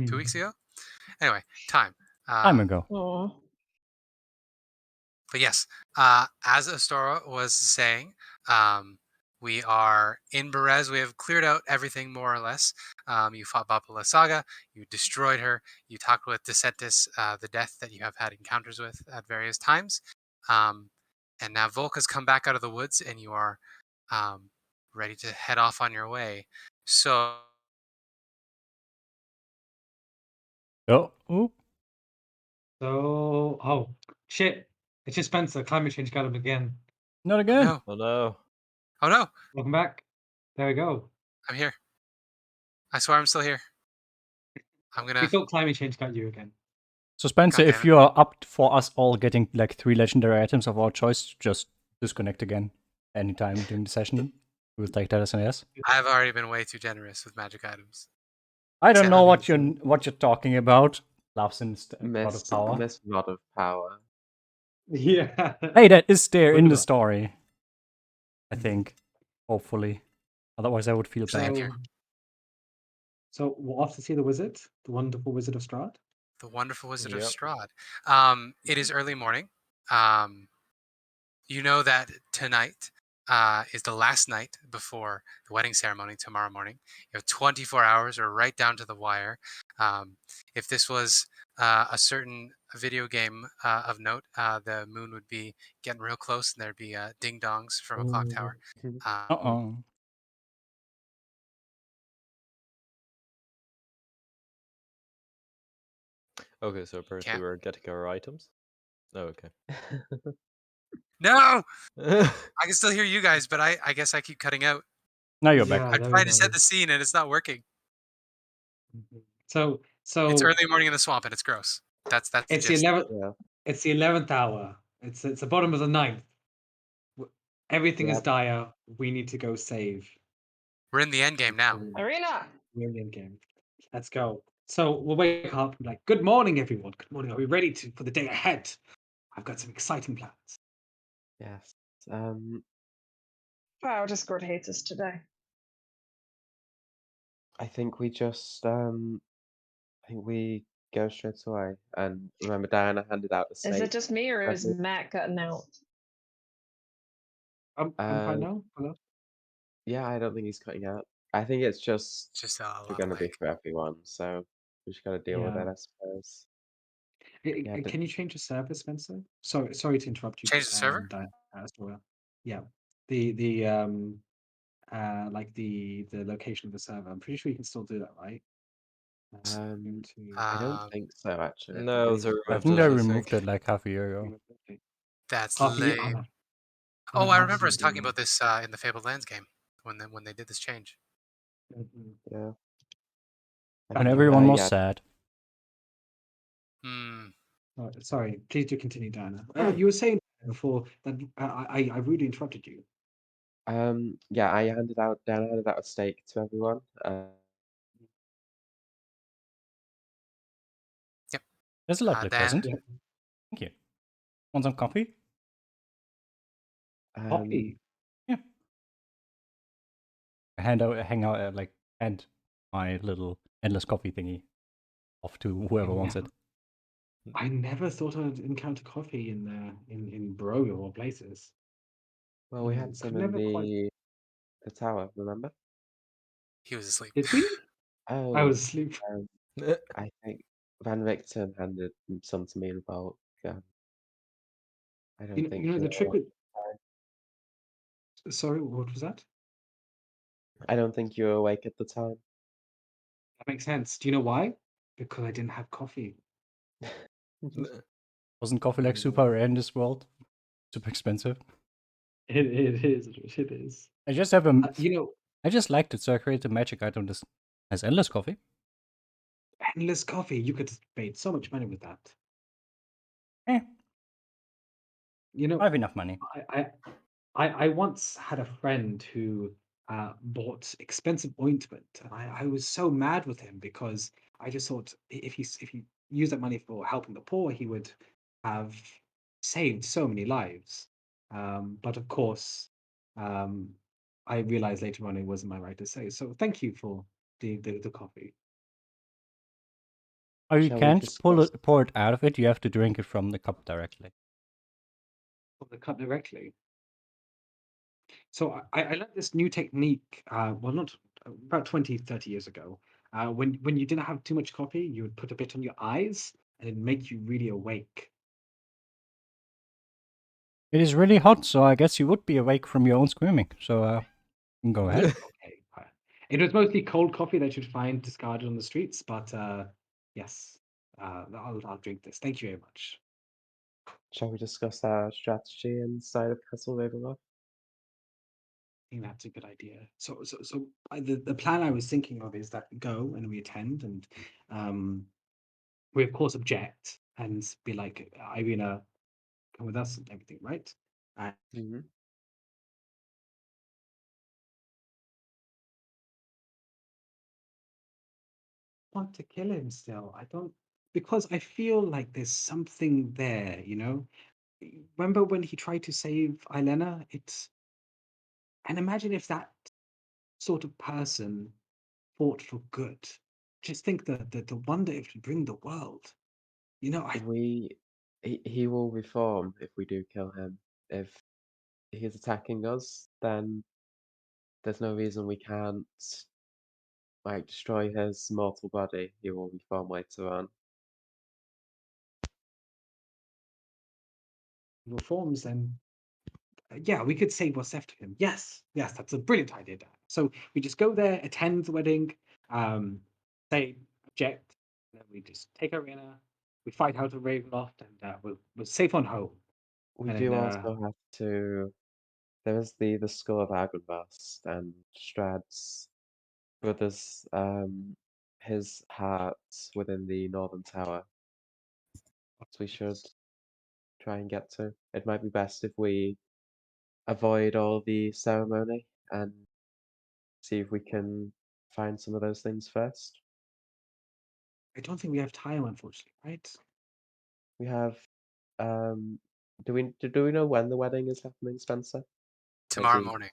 2 weeks Mhm. ago? Anyway, time. Time ago. Oh. But yes, as Astora was saying, We are in Berez. We have cleared out everything more or less. You fought Bapala Saga. You destroyed her. You talked with Decentis, the death that you have had encounters with at various times. And now Volk has come back out of the woods, and you are ready to head off on your way. So Oh, So, oh shit! It's just Spencer. Climate change got him again. not oh again. no, Oh no. oh no, Welcome back. There we go. I'm here. I swear I'm still here. I'm We gonna. thought climate change got you again. So Spencer, God if damn it. you are up for us all getting like 3 legendary items of our choice, just disconnect again anytime during the session. We'll take that as an yes. I've already been way too generous with magic items. I don't Say know that. what you're talking about. Loves in God of Power. Miss Rod of Power. Yeah. Hey, that is there in Look the it up. story. I think. Hopefully. Otherwise I would feel Usually in bad. here. So we're off to see the wizard, the wonderful Wizard of Strahd. The Wonderful Wizard of Yep. Strahd. It is early morning. You know that tonight is the last night before the wedding ceremony tomorrow morning. You have 24 hours or right down to the wire. If this was a certain video game of note, the moon would be getting real close and there'd be ding-dongs from a clock tower. Uh-oh. Okay, so apparently Can't. we're getting our items. Oh, okay. No! I can still hear you guys, but I guess I keep cutting out. Now you're Yeah, back. I'm there we trying to go. set the scene and it's not working. So It's early morning in the swamp and it's gross. That's the it's the gist. 11th. Yeah. It's the 11th hour. It's the bottom of the ninth. Everything is Yep. dire. We need to go save. We're in the end game now. Arena. We're in the end game. Let's go. So we'll wake up and be like, good morning, everyone. Good morning. Are we ready for the day ahead? I've got some exciting plans. Yes. Wow, Discord hates us today. I think we just I think we go straight away. And remember, Diana handed out the Is steak. it just me or is present. Matt cutting out? I'm fine now. Hello? Yeah, I don't think he's cutting out. I think it's just It's just a lot we're of gonna be lag. for everyone, so we just gotta deal with Yeah. it, I suppose. Yeah, but Can you change the server, Spencer? Sorry to interrupt you. Change the server? Stora. Yeah. Like the location of the server. I'm pretty sure you can still do that, right? I don't Um, think so actually. No, they I removed think it, they I removed think. it like half a year ago. That's Half a year. lame. I'm Oh, I remember us absolutely talking about this in the Fabled Lands game when they did this change. Yeah. I And think, everyone was yeah, sad. Hmm. Oh, sorry, please do continue, Diana. You were saying before that I rudely interrupted you. yeah, Diana handed out a steak to everyone. Yep. That's a lovely Dan. present. Yeah. Thank you. Want some coffee? Coffee. Yeah. I hand my little endless coffee thingy off to whoever wants it. I never thought I'd encounter coffee in Barovia or places. Well, we Yeah, had some could in never quite. the tower, remember? He was asleep. Did we? I Oh, was asleep. I think Van Victor handed some to me in Volk. Yeah. I don't think You know the you're trick awake with. at the time. Sorry, what was that? I don't think you were awake at the time. That makes sense. Do you know why? Because I didn't have coffee. Wasn't coffee like super rare in this world? Super expensive. It is. It is. I just have a. You know, I just liked it, so I created a magic item that has endless coffee. endless coffee. You could have made so much money with that. You know, I have enough money. I once had a friend who bought expensive ointment, and I was so mad with him because I just thought if he used that money for helping the poor, he would have saved so many lives. But of course, I realized later on it wasn't my right to say. So thank you for the coffee. Oh, you Shall we can't discuss? pour it out of it. You have to drink it from the cup directly. From the cup directly. So I learned this new technique, well, not about 20, 30 years ago. When you didn't have too much coffee, you would put a bit on your eyes and it'd make you really awake. It is really hot, so I guess you would be awake from your own screaming. So go ahead. Okay. It was mostly cold coffee that you'd find discarded on the streets, but yes, I'll drink this. Thank you very much. Shall we discuss our strategy inside of Castle Ravenloft? I think that's a good idea. So the plan I was thinking of is that we go and we attend, and we of course object and be like, Irina, come with us and everything, right? And Mm-hmm. want to kill him still. I don't, because I feel like there's something there, you know? Remember when he tried to save Ilena? And imagine if that sort of person fought for good. Just think the wonder it would bring the world. You know, He will reform if we do kill him. If he's attacking us, then there's no reason we can't like destroy his mortal body. He will reform later on. reforms, then yeah, we could save what's left of him. Yes, that's a brilliant idea, Dan. So we just go there, attend the wedding, say object, and then we just take Arena, we fight out of Ravenloft, and we're safe on home. We And do then also have to. There is the skull of Argynvast and Strahd's brother's his heart within the northern tower. So we should try and get to. It might be best if we avoid all the ceremony and see if we can find some of those things first. I don't think we have time, unfortunately, right? We have do we know when the wedding is happening, Spencer? Tomorrow the morning.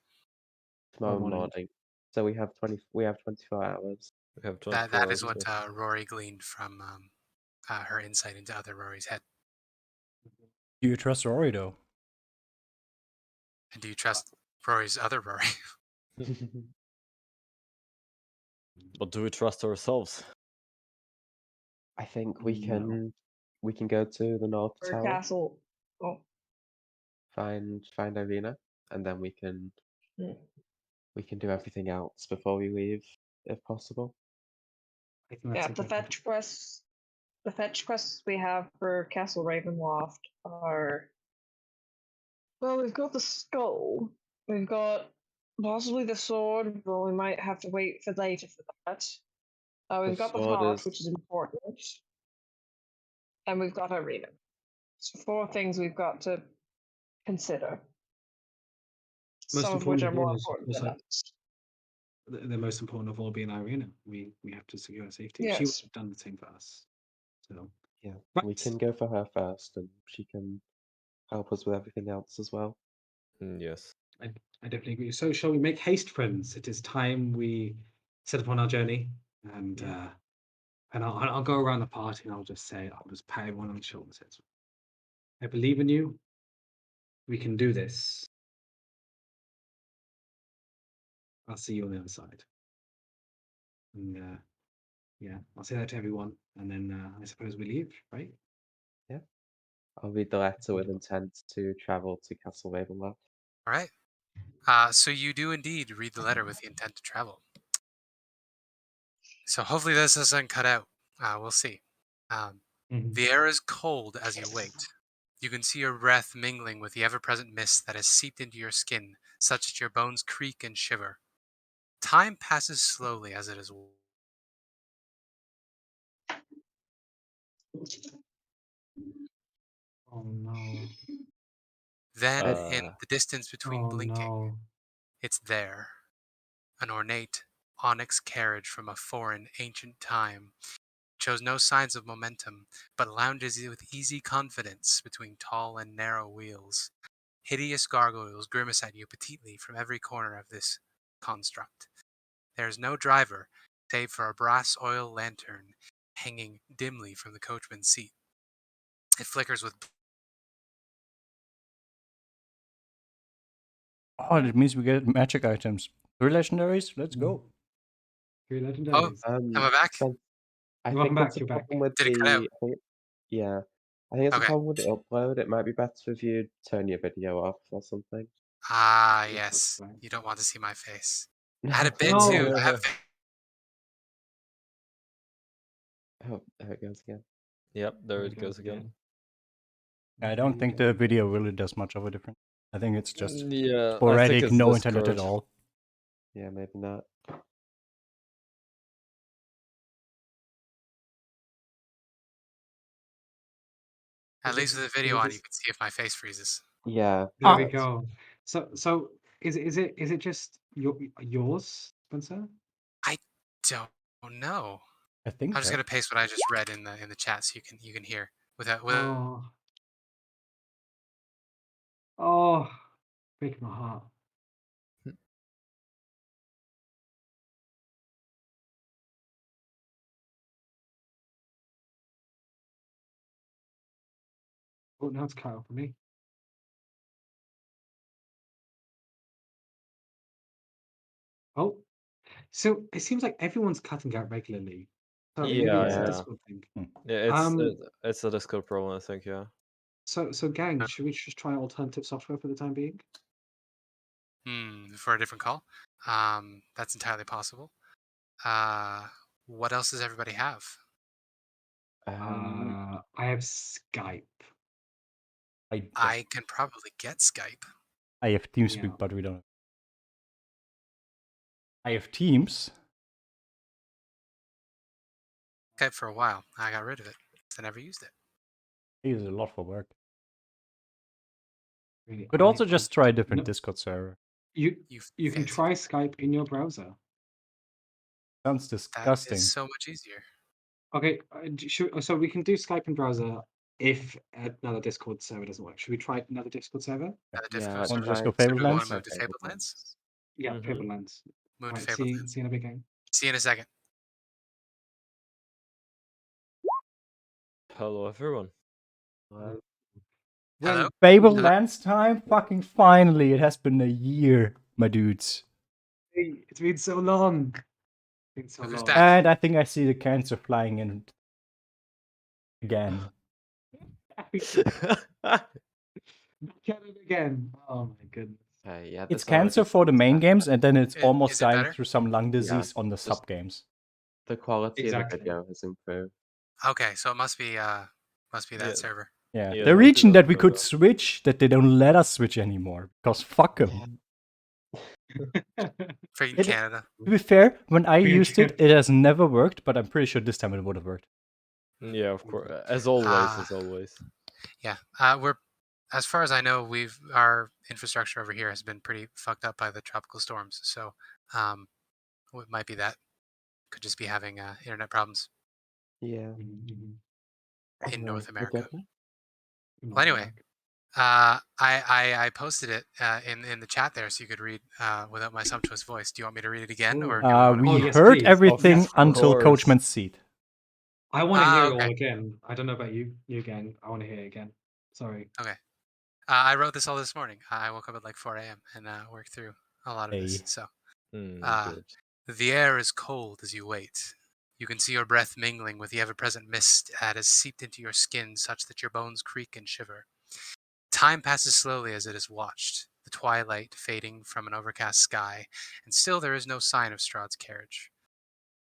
tomorrow morning. morning. So we have 24 hours. We have That 24 is what hours. Rory gleaned from her insight into other Rory's head. Do you trust Rory though? And do you trust Rory's other Rory? But do we trust ourselves? I think No. we can go to the North Or Tower, castle. Oh, find Irina, and then hmm. we can do everything else before we leave, if possible. I think Yeah, that's a the good fetch quests. The fetch quests we have for Castle Ravenloft are, well, we've got the skull. We've got possibly the sword, but we might have to wait for later for that. The We've got the sword heart, is which is important, and we've got Arena. So 4 things we've got to consider. Most Some of which important are of all more is, of important course, than others. the most important of all being Irina. We have to secure her safety. She would Yes. have done the same for us. So yeah. We right. can go for her first, and she can help us with everything else as well. Yes. I definitely agree. So shall we make haste, friends? It is time we set upon our journey, and Yeah. I'll go around the party and I'll just pat everyone on the shoulder and say, I believe in you. We can do this. I'll see you on the other side. And yeah, I'll say that to everyone, and then I suppose we leave, right? Yeah. I'll read the letter with Wonderful. intent to travel to Castle Ravenloft. All right. So you do indeed read the letter with the intent to travel. So hopefully this doesn't cut out. We'll see. The air is cold as you wait. You can see your breath mingling with the ever-present mist that has seeped into your skin, such that your bones creak and shiver. Time passes slowly as it is. Oh no. Then, in Uh, the distance between Oh blinking, no. it's there. An ornate onyx carriage from a foreign, ancient time shows no signs of momentum, but lounges with easy confidence between tall and narrow wheels. Hideous gargoyles grimace at you petitely from every corner of this construct. There is no driver, save for a brass oil lantern hanging dimly from the coachman's seat. It flickers with Oh, that means we get magic items. 3 legendaries? Let's go. 3 Oh, legendaries. am I back? So I Welcome think back, it's a you're back. problem with Did it cut out? the. Yeah, I think it's a Okay. problem with the upload. It might be better if you turn your video off or something. Ah, Yes, that's yes. fine. You don't want to see my face. I had a bit No. too. I have Oh, there it goes again. Yep, there it goes again. I don't think the video really does much of a difference. I think it's just Yeah, I think sporadic, it's no internet at Discord. all. Yeah, maybe not. at least with the Is video it on, you just- can see if my face freezes. Yeah. There we that's- go. So is it just yours, Spencer? I don't know. I think I'm just so. gonna paste what I just read in the chat so you can hear without. Oh, breaking my heart. Oh, now it's cut out for me. Oh, so it seems like everyone's cutting out regularly. So maybe Yeah, it's a yeah. Discord thing. Yeah, it's a Discord problem, I think, yeah. So gang, should we just try alternative software for the time being? For a different call. That's entirely possible. What else does everybody have? Um, I have Skype. I can probably get Skype. I have TeamSpeak, Yeah. but we don't. I have Teams. Skype for a while. I got rid of it. I never used it. I use it a lot for work. Really, Could also just try a different Discord server. You You can fancy try Skype in your browser. Sounds That disgusting. is so much easier. Okay, so we can do Skype in browser if another Discord server doesn't work. Should we try another Discord server? Another yeah, difficult let's Wanna server. just go try. So do we want Fablelands? to move to Fablelands? Yeah, Mhm. Fablelands. Move Right, to Fablelands. see you in a big game. See you in a second. Hello, everyone. Well, Hello? Fablelands time? Fucking finally! It has been a year, my dudes. Hey, it's been so long. It's been so Who's long. back? And I think I see the cancer flying in again. Get it again. Oh my goodness. yeah, It's there's already cancer for the main games, and then it's Is almost it dying better? through some lung disease on the just- sub games. the quality of the Exactly. video has improved. Okay, so it must be that Yeah. server. Yeah, Yeah, the must be region that that we could server. switch, that they don't let us switch anymore, because fuck them. Freaking It- Canada. To be fair, when I Weird used it, it has never worked, but I'm pretty sure this time it would have worked. Yeah, of course. As always, as always. Yeah. We're as far as I know, our infrastructure over here has been pretty fucked up by the tropical storms. So it might be that. Could just be having internet problems Yeah. in Anyway, North we're America. good now? Well, anyway, I posted it in the chat there, so you could read without my sumptuous voice. Do you want me to read it again, or do we wanna- We yes, heard please. everything Yes, of until course. Coachman's seat. I want to hear it okay. all again. I don't know about you gang. I want to hear it again. Sorry. Okay. I wrote this all this morning. I woke up at like 4 a.m. and worked through a lot of Hey. this. So Good. the air is cold as you wait. You can see your breath mingling with the ever-present mist that has seeped into your skin such that your bones creak and shiver. Time passes slowly as it is watched, the twilight fading from an overcast sky, and still there is no sign of Strahd's carriage.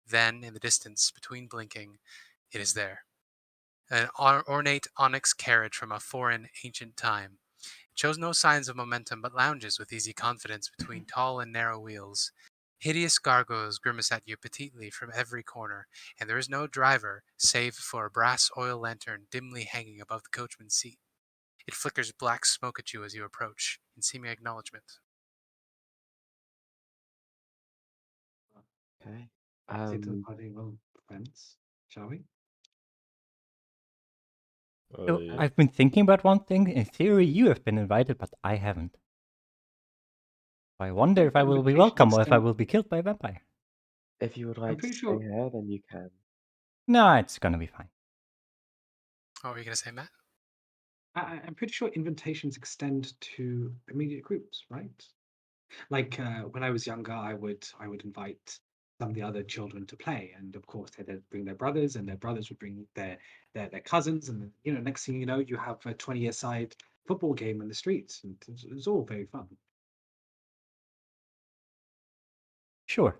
Then, in the distance, between blinking, it is there. An ornate onyx carriage from a foreign, ancient time. It shows no signs of momentum, but lounges with easy confidence between tall and narrow wheels. Hideous gargoyles grimace at you petitely from every corner, and there is no driver save for a brass oil lantern dimly hanging above the coachman's seat. It flickers black smoke at you as you approach, in seeming acknowledgement. Okay. Sit to the party, well, friends, shall we? So Yeah. I've been thinking about one thing. In theory, you have been invited, but I haven't. I wonder if I will be welcome or if I will be killed by a vampire. If you would like to pretty stay sure- here, then you can. No, it's gonna be fine. What were you going to say, Matt? I'm pretty sure invitations extend to immediate groups, right? Like when I was younger, I would invite some of the other children to play, and of course they'd bring their brothers, and their brothers would bring their cousins, and next thing you know, you have a 20-a-side football game in the streets, and it was all very fun. Sure.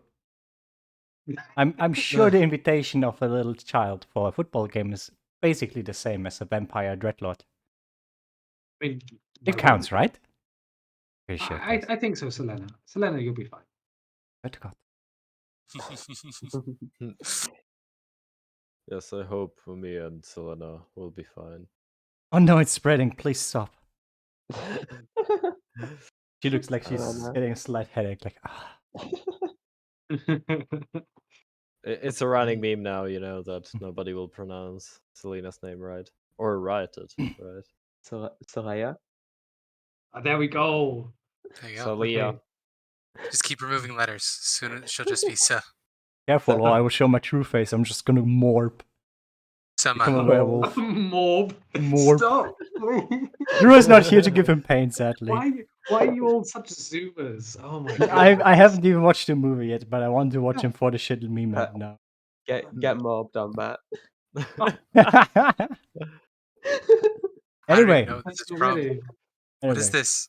I'm sure the invitation of a little child for a football game is basically the same as a vampire dreadlord. I mean, It why counts, wouldn't right? Pretty sure it does. I think so, Celina. Celina, you'll be fine. Good God. Yes, I hope me and Celina will be fine. Oh no, it's spreading. Please stop. She looks like she's Celina. getting a slight headache. Like, It's a running meme now, that nobody will pronounce Celina's name right. Or write it, right? Soraya. There we go. There you go. Celia. Okay. Just keep removing letters. Soon she'll just be careful, or I will show my true face. I'm just gonna morp. Become a Sama. werewolf. Morb. Morb. Stop. Drew is not here to give him pain, sadly. Why are you all such zoomers? Oh my god. I haven't even watched the movie yet, but I want to watch him for the shit meme now. Get mobbed on that. I don't Anyway. even know what this is from. Already. What is this?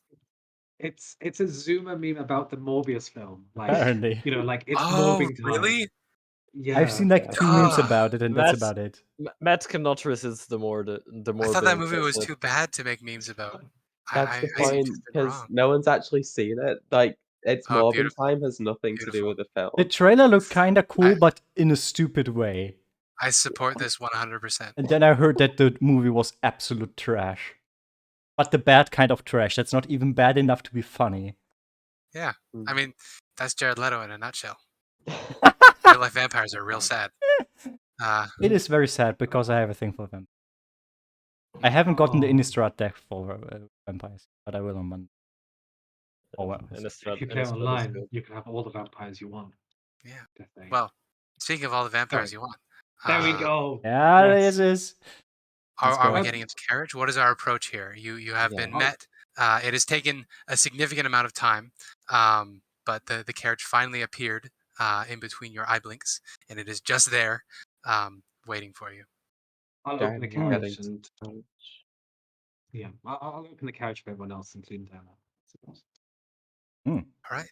It's a zoomer meme about the Morbius film. Like, Apparently. like it's Oh, morbing time. really? Yeah. I've seen like 2 memes about it, and that's about it. Matt cannot resist the more. I thought that movie was too bad to make memes about. That's the I seem to point, have been because wrong. no one's actually seen it. Like, it's Oh, mobbing beautiful. time has nothing to do Beautiful. with the film. The trailer looked kind of cool, but in a stupid way. I support this 100%. And then I heard that the movie was absolute trash. But the bad kind of trash. That's not even bad enough to be funny. Yeah, I mean, that's Jared Leto in a nutshell. Real life vampires are real sad. It is very sad because I have a thing for them. I haven't gotten the Innistrad deck for vampires, but I will on Monday. If you play online, you can have all the vampires you want. Yeah. Well, speaking of all the vampires you want. There we go. Yeah, yes. It is. Are we getting into carriage? What is our approach here? You have been met. It has taken a significant amount of time, but the carriage finally appeared in between your eye blinks, and it is just there, waiting for you. I'll open the carriage and I'll open the carriage for everyone else, including Diana. All right.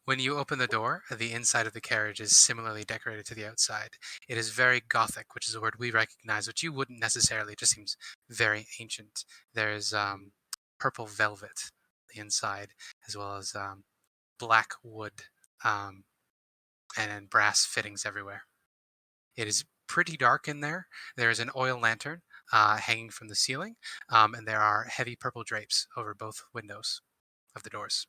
When you open the door, the inside of the carriage is similarly decorated to the outside. It is very Gothic, which is a word we recognize, which you wouldn't necessarily. It just seems very ancient. There's purple velvet on the inside, as well as black wood and brass fittings everywhere. It is pretty dark in there. There is an oil lantern hanging from the ceiling, and there are heavy purple drapes over both windows of the doors.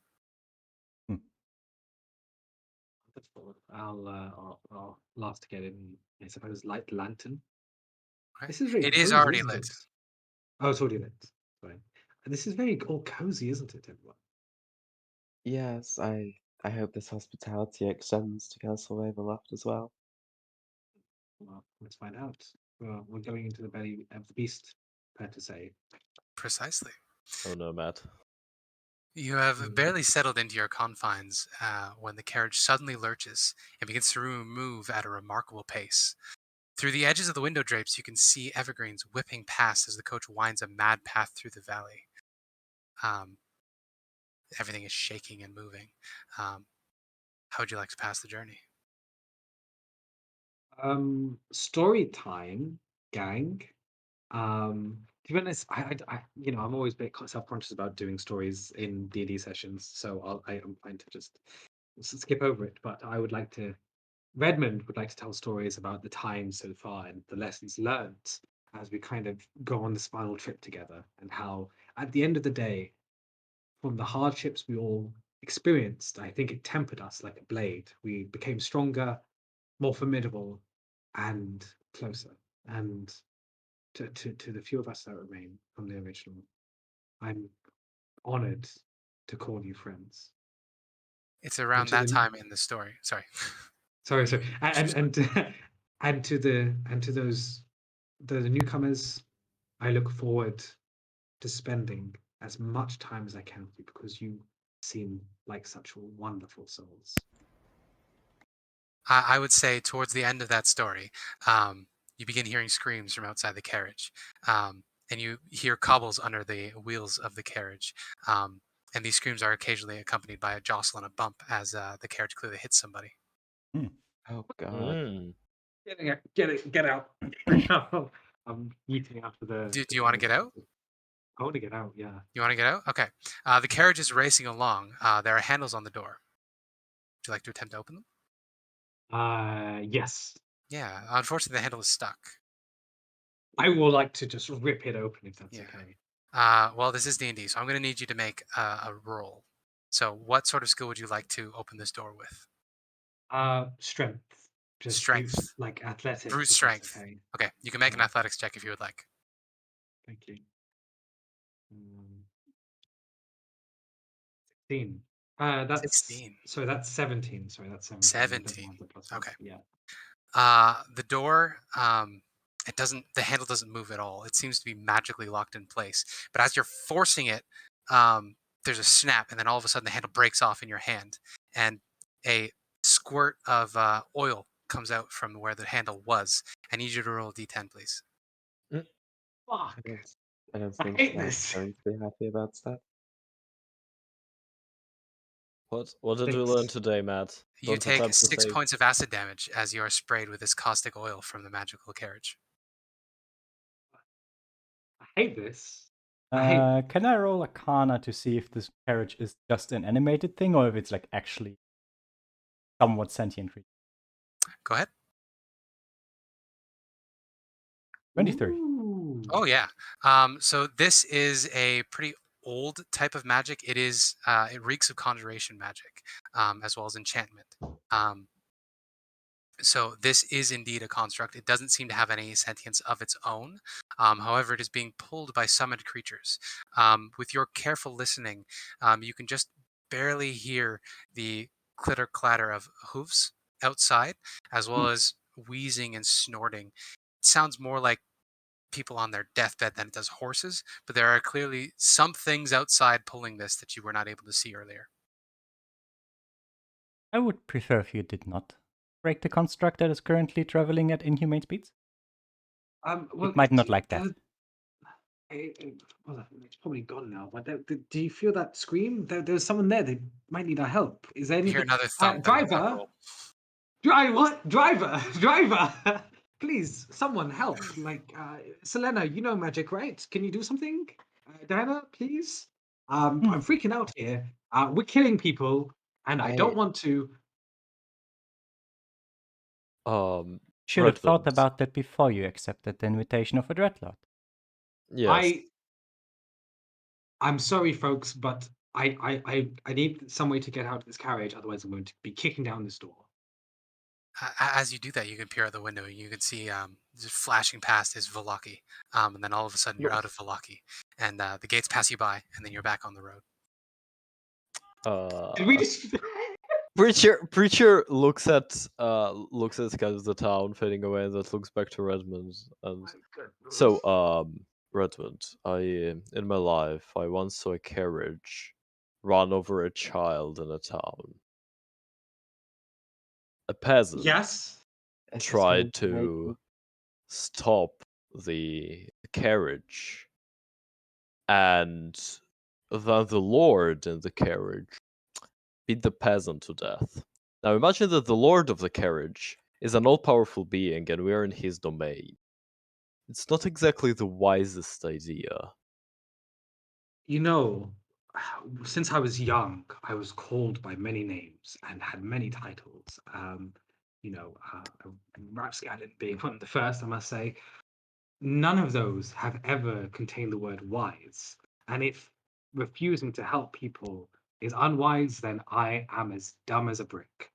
I'll last to get in, I suppose, light the lantern. Right. This is very it cozy, is already isn't lit. it? Oh, it's already lit. Sorry. And this is very all cozy, isn't it, everyone? Yes, I hope this hospitality extends to Castle Ravenloft as well. Well, let's find out. We're going into the belly of the beast, fair to say. Precisely. Oh no, Matt. You have barely settled into your confines when the carriage suddenly lurches and begins to move at a remarkable pace. Through the edges of the window drapes, you can see evergreens whipping past as the coach winds a mad path through the valley. Everything is shaking and moving. How would you like to pass the journey? Story time, gang. To be honest, I'm always a bit self-conscious about doing stories in D&D sessions, so I'm fine to just skip over it. But Redmond would like to tell stories about the time so far and the lessons learned as we kind of go on this final trip together, and how at the end of the day, from the hardships we all experienced, I think it tempered us like a blade. We became stronger, more formidable, and closer. And to the few of us that remain from the original, I'm honored to call you friends. It's around that time in the story. Sorry. Sorry. And to those the newcomers, I look forward to spending as much time as I can with you, because you seem like such wonderful souls. I would say towards the end of that story, you begin hearing screams from outside the carriage, and you hear cobbles under the wheels of the carriage. And these screams are occasionally accompanied by a jostle and a bump as the carriage clearly hits somebody. Oh God. Mm. Get out. I'm eating after the. Do you want to get out? I want to get out, yeah. You want to get out? Okay. The carriage is racing along. There are handles on the door. Would you like to attempt to open them? Yes. Yeah. Unfortunately, the handle is stuck. I will like to just rip it open if that's Yeah. okay. Well, this is D&D, so I'm going to need you to make a roll. So what sort of skill would you like to open this door with? Strength. Just Strength. like athletics. Brute if that's strength. Okay. Okay, you can make an Yeah. athletics check if you would like. Thank you. 16. That's 16. sorry. That's 17. Sorry, that's 17. It doesn't 17. have the plus one. Okay. Yeah. The door, it doesn't. The handle doesn't move at all. It seems to be magically locked in place. But as you're forcing it, there's a snap, and then all of a sudden the handle breaks off in your hand, and a squirt of oil comes out from where the handle was. I need you to roll a d10, please. Fuck. I don't I think hate Matt's this. going to be happy about that. What did we learn 6. today, Matt? You Don't take attempt to 6 save. points of acid damage as you are sprayed with this caustic oil from the magical carriage. I hate this. I hate. Can I roll Arcana to see if this carriage is just an animated thing or if it's like actually somewhat sentient creature? Go ahead. 23. Ooh. Oh yeah. So this is a pretty old type of magic. It is. It reeks of conjuration magic, as well as enchantment. So this is indeed a construct. It doesn't seem to have any sentience of its own. However, it is being pulled by summoned creatures. With your careful listening, you can just barely hear the clitter clatter of hooves outside, as well as wheezing and snorting. It sounds more like people on their deathbed than it does horses, but there are clearly some things outside pulling this that you were not able to see earlier. I would prefer if you did not break the construct that is currently traveling at inhumane speeds. Well, It might not like that. Well, it's probably gone now. But do you feel that scream? There's someone there. They might need our help. Is there You any hear another thump and a driver? roll. What? Driver! Please, someone help! Like, Celina, you know magic, right? Can you do something? Diana, please. I'm freaking out here. We're killing people, and I don't want to. Should have thought Redmond. about that before you accepted the invitation of a dreadlord. Yes. I'm sorry, folks, but I need some way to get out of this carriage. Otherwise, I'm going to be kicking down this door. As you do that, you can peer out the window and you can see just flashing past is Volaki. And then all of a sudden you're out of Volaki. And the gates pass you by, and then you're back on the road. Did we just... Preacher looks at kind of the town fading away, and that looks back to Redmond. And so, Redmond, in my life I once saw a carriage run over a child in a town. A peasant Yes. tried to stop the carriage, and then the lord in the carriage beat the peasant to death. Now imagine that the lord of the carriage is an all-powerful being and we are in his domain. It's not exactly the wisest idea. You know, since I was young, I was called by many names and had many titles. Rapscallion being one of the first, I must say. None of those have ever contained the word wise. And if refusing to help people is unwise, then I am as dumb as a brick.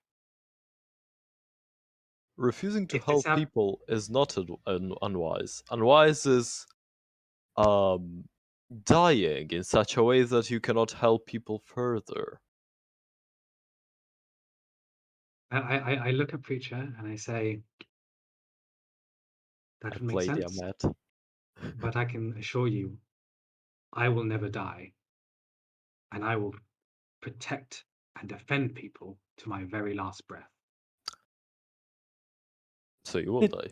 Refusing to If this help people is not unwise. Unwise is dying in such a way that you cannot help people further. I look at Preacher and I say, that would make Played sense. Matt. But I can assure you, I will never die. And I will protect and defend people to my very last breath. So you will It- die.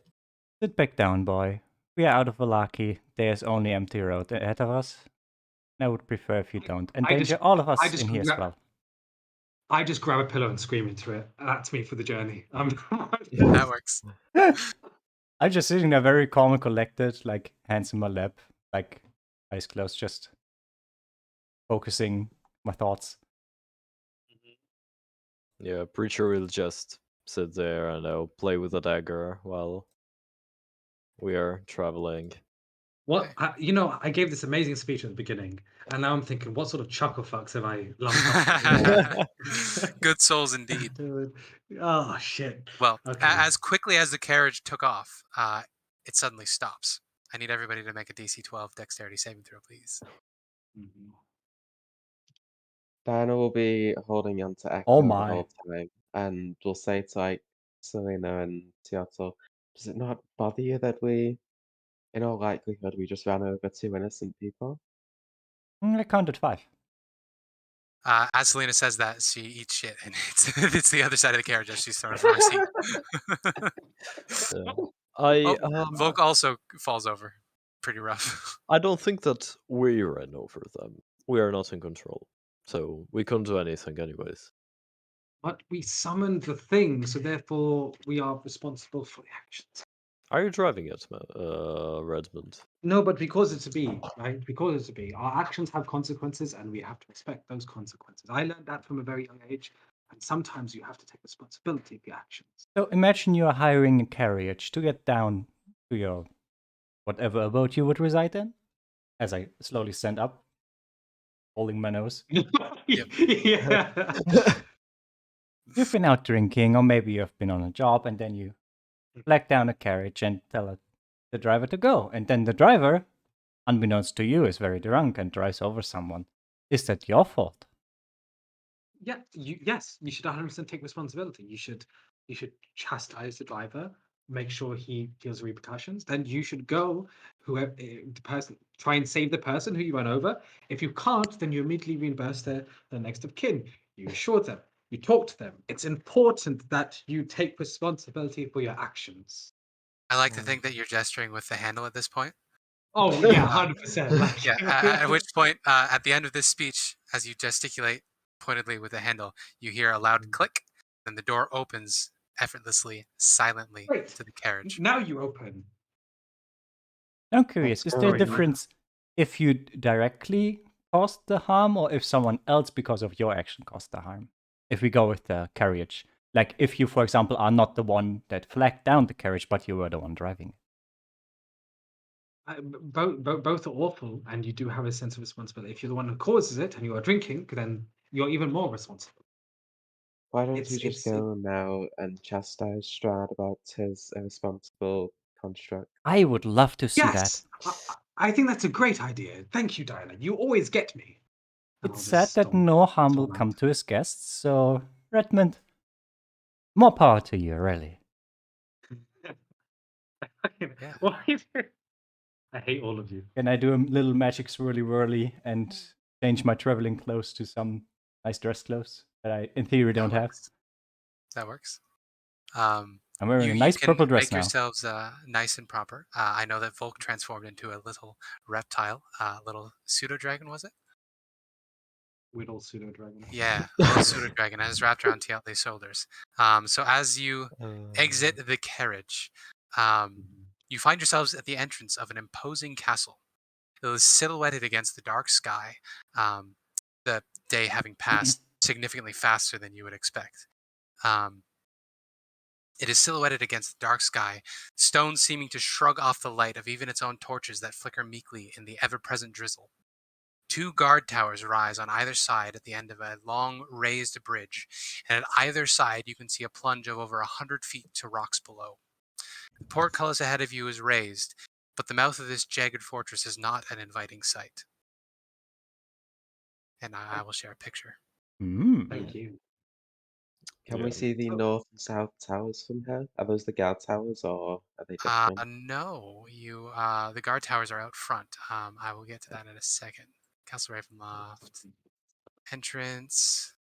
Sit back down, boy. We are out of Valaki. There's only empty road ahead of us. I would prefer if you don't endanger all of us in here as well. I just grab a pillow and scream into it. That's me for the journey. That works. I'm just sitting there very calm and collected, like hands in my lap, like eyes closed, just focusing my thoughts. Yeah, Preacher will just sit there and play with a dagger while we are traveling. What I gave this amazing speech at the beginning, and now I'm thinking, what sort of chuckle fucks have I lumped up? Good souls indeed. Oh shit. Well, Okay. as quickly as the carriage took off, it suddenly stops. I need everybody to make a DC 12 dexterity saving throw, please. Mhm. Diana will be holding on to Echo Oh the my. whole time, and will say to like Celina and Toatl, "Does it not bother you that in all likelihood, we just ran over two innocent people?" I counted 5. As Celina says that, she eats shit, and it's the other side of the carriage as she's thrown from her seat. Volk also falls over. Pretty rough. I don't think that we ran over them. We are not in control. So we can't do anything anyways. But we summoned the thing, so therefore we are responsible for the actions. Are you driving it, Redmond? No, but because it's a bee, right? Because it's a bee, our actions have consequences, and we have to respect those consequences. I learned that from a very young age, and sometimes you have to take responsibility of your actions. So imagine you are hiring a carriage to get down to your whatever abode you would reside in, as I slowly stand up, holding my nose. Yeah. You've been out drinking, or maybe you've been on a job, and then you flag down a carriage and tell the driver to go. And then the driver, unbeknownst to you, is very drunk and drives over someone. Is that your fault? Yeah, yes, you should 100% take responsibility. You should chastise the driver, make sure he feels repercussions. Then you should go, whoever the person, try and save the person who you run over. If you can't, then you immediately reimburse the next of kin. You assure them. You talk to them. It's important that you take responsibility for your actions. I like to think that you're gesturing with the handle at this point. Oh yeah, 100%. Yeah. At which point, at the end of this speech, as you gesticulate pointedly with the handle, you hear a loud click, and the door opens effortlessly, silently Great. to the carriage. Now you open. I'm curious, Let's is there a go. difference if you directly caused the harm or if someone else because of your action caused the harm? If we go with the carriage. Like if you, for example, are not the one that flagged down the carriage, but you were the one driving it. Both are awful, and you do have a sense of responsibility. If you're the one who causes it and you are drinking, then you're even more responsible. Why don't we It's- just it's- go now and chastise Strahd about his irresponsible construct? I would love to see that. Yes, I think that's a great idea. Thank you, Diana. You always get me. It's said that no harm will come to his guests, so Redmond, more power to you, really. Yeah. I hate all of you. Can I do a little magic swirly whirly and change my traveling clothes to some nice dress clothes that I, in theory, don't have? That works. I'm wearing a You nice can purple dress make now. yourselves nice and proper. I know that Volk transformed into a little reptile, little pseudo dragon, was it? Whittle pseudo dragon. Yeah, a little pseudo dragon, and is wrapped around Toatl's shoulders. So as you exit the carriage, you find yourselves at the entrance of an imposing castle. It was silhouetted against the dark sky, the day having passed significantly faster than you would expect. It is silhouetted against the dark sky, stones seeming to shrug off the light of even its own torches that flicker meekly in the ever-present drizzle. 2 guard towers rise on either side at the end of a long raised bridge, and at either side you can see a plunge of over 100 feet to rocks below. The portcullis ahead of you is raised, but the mouth of this jagged fortress is not an inviting sight. And I will share a picture. Thank you. Can we see the north and south towers from here? Are those the guard towers, or are they different? No, the guard towers are out front. I will get to that in a second. Castle Ravenloft. Entrance.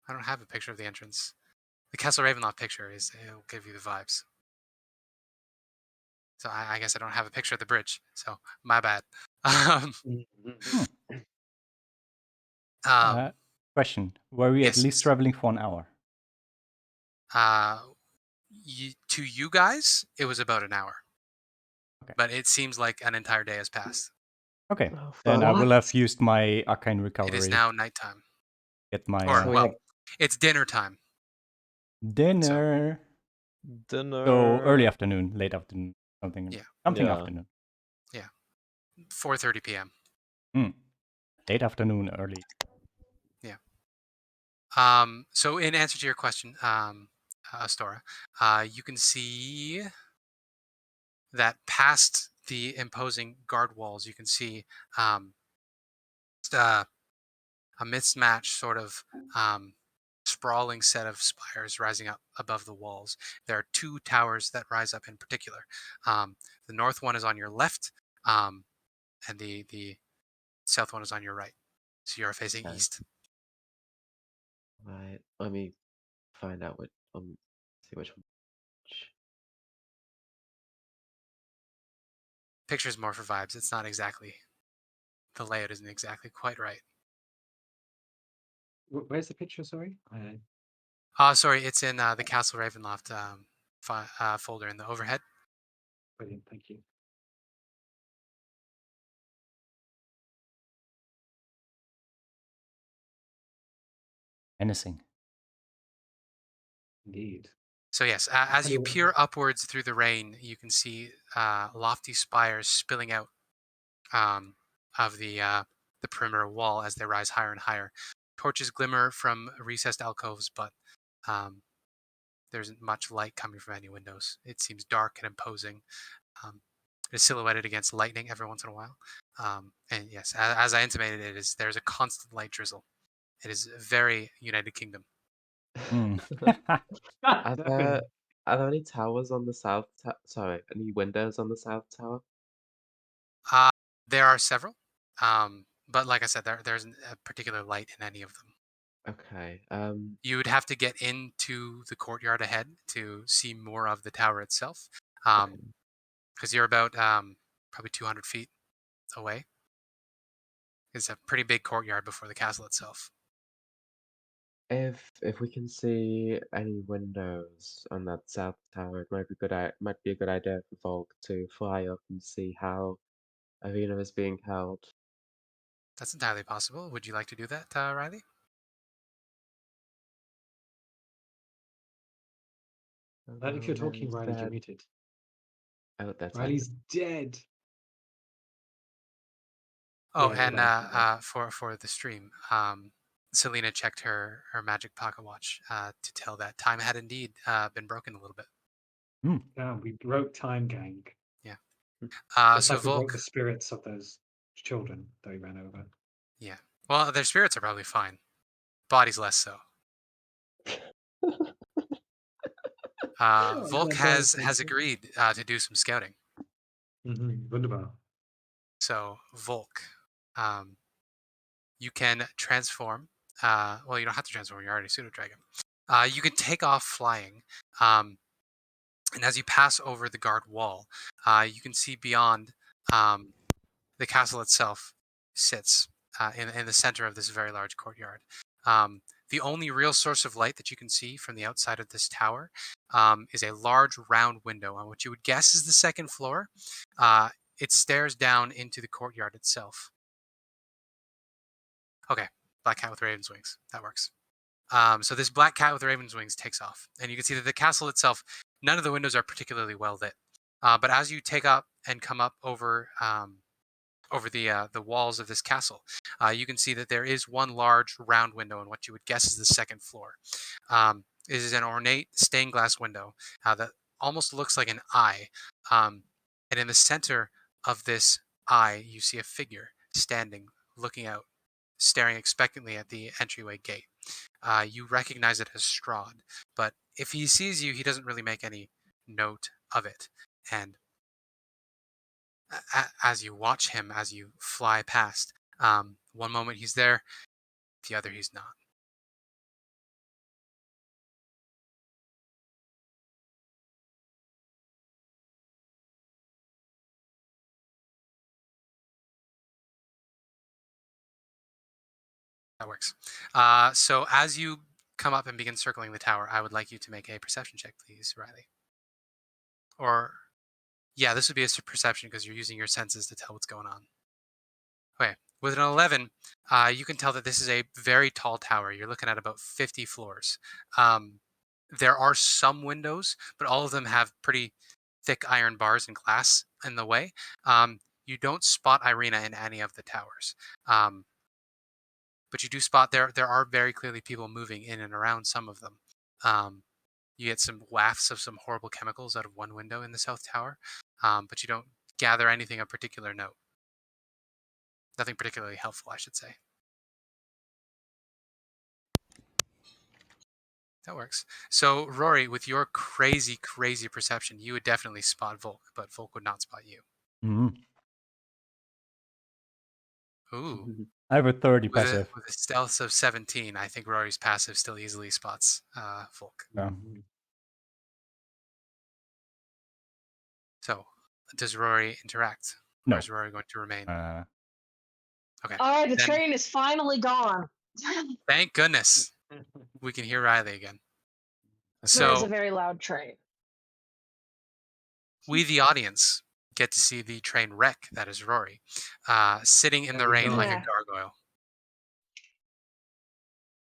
I don't have a picture of the entrance. The Castle Ravenloft picture it'll give you the vibes. So I guess I don't have a picture of the bridge. So my bad. Hmm. um, Question: were we at yes. least traveling for an hour? To you guys, it was about an hour. Okay. But it seems like an entire day has passed. Okay. Oh, Then I will fuck. have used my arcane It recovery. is now nighttime. Get my Or, So we well, had it's dinner time. dinner. Dinner. So early afternoon, late afternoon, something. Yeah. Something Yeah. afternoon. 4:30 p.m. Late afternoon, early. Yeah. So in answer to your question, Astora, you can see that past the imposing guard walls, you can see just, a mismatched sort of sprawling set of spires rising up above the walls. There are two towers that rise up in particular. The north one is on your left, and the south one is on your right. So you're facing Okay. east. Right. Let me find out see which one. Picture's more for vibes. It's not exactly, the layout isn't exactly quite right. Where's the picture? Sorry. Sorry, it's in the Castle Ravenloft folder in the overhead. Brilliant. Thank you. Menacing. Indeed. So yes, as you Anyway. peer upwards through the rain, you can see lofty spires spilling out of the perimeter wall as they rise higher and higher. Torches glimmer from recessed alcoves, but there isn't much light coming from any windows. It seems dark and imposing. It is silhouetted against lightning every once in a while. And yes, as I intimated, there's a constant light drizzle. It is very United Kingdom. Are there Definitely. are there any towers on the south? Sorry, any windows on the south tower? There are several, but like I said, there isn't a particular light in any of them. Okay. You would have to get into the courtyard ahead to see more of the tower itself, Okay. because you're about probably 200 feet away. It's a pretty big courtyard before the castle itself. If we can see any windows on that south tower, it might be might be a good idea for Volk to fly up and see how Arena is being held. That's entirely possible. Would you like to do that, Riley? If you're talking, Riley's Riley, you're dead. muted. Oh, that's it. Riley's dead. Oh, Yeah, you're and back. You're back. for the stream, Celina checked her magic pocket watch to tell that time had indeed been broken a little bit. Yeah, we broke time, gang. Yeah. Just So like we broke the Volk. spirits of those children that we ran over. Yeah. Well, their spirits are probably fine. Bodies less so. Oh, Volk that does has make agreed to do some scouting. Wunderbar. So Volk, you can transform. Well, you don't have to transform. You're already pseudo dragon. You can take off flying, and as you pass over the guard wall, you can see beyond. The castle itself sits in the center of this very large courtyard. The only real source of light that you can see from the outside of this tower is a large round window on what you would guess is the second floor. It stares down into the courtyard itself. Okay, black cat with raven's wings. That works. So this black cat with raven's wings takes off, and you can see that the castle itself, none of the windows are particularly well lit. But as you take up and come up over the walls of this castle, you can see that there is one large round window in what you would guess is the second floor. It is an ornate stained glass window that almost looks like an eye. And in the center of this eye, you see a figure standing, looking out, staring expectantly at the entryway gate. You recognize it as Strahd, but if he sees you, he doesn't really make any note of it. And as you watch him, as you fly past, One moment he's there, the other he's not. That works. So as you come up and begin circling the tower, I would like you to make a perception check, please, Riley. Or, yeah, this would be a perception because you're using your senses to tell what's going on. Okay, with an 11, you can tell that this is a very tall tower. You're looking at about 50 floors. There are some windows, but all of them have pretty thick iron bars and glass in the way. You don't spot Irina in any of the towers. But you do spot there are very clearly people moving in and around some of them. You get some wafts of some horrible chemicals out of one window in the south tower, but you don't gather anything of particular note. Nothing particularly helpful, I should say. That works. So, Rory, with your crazy, crazy perception, you would definitely spot Volk, but Volk would not spot you. Mhm. Ooh. I have a 30 With passive. a stealth of 17, I think Rory's passive still easily spots Volk. Yeah. So, does Rory interact? No. Or is Rory going to remain? Okay. All right, the Then, train is finally gone. thank goodness we can hear Riley again. That is So, a very loud train. we, the audience, get to see the train wreck that is Rory, sitting in There the we rain go. like Yeah. a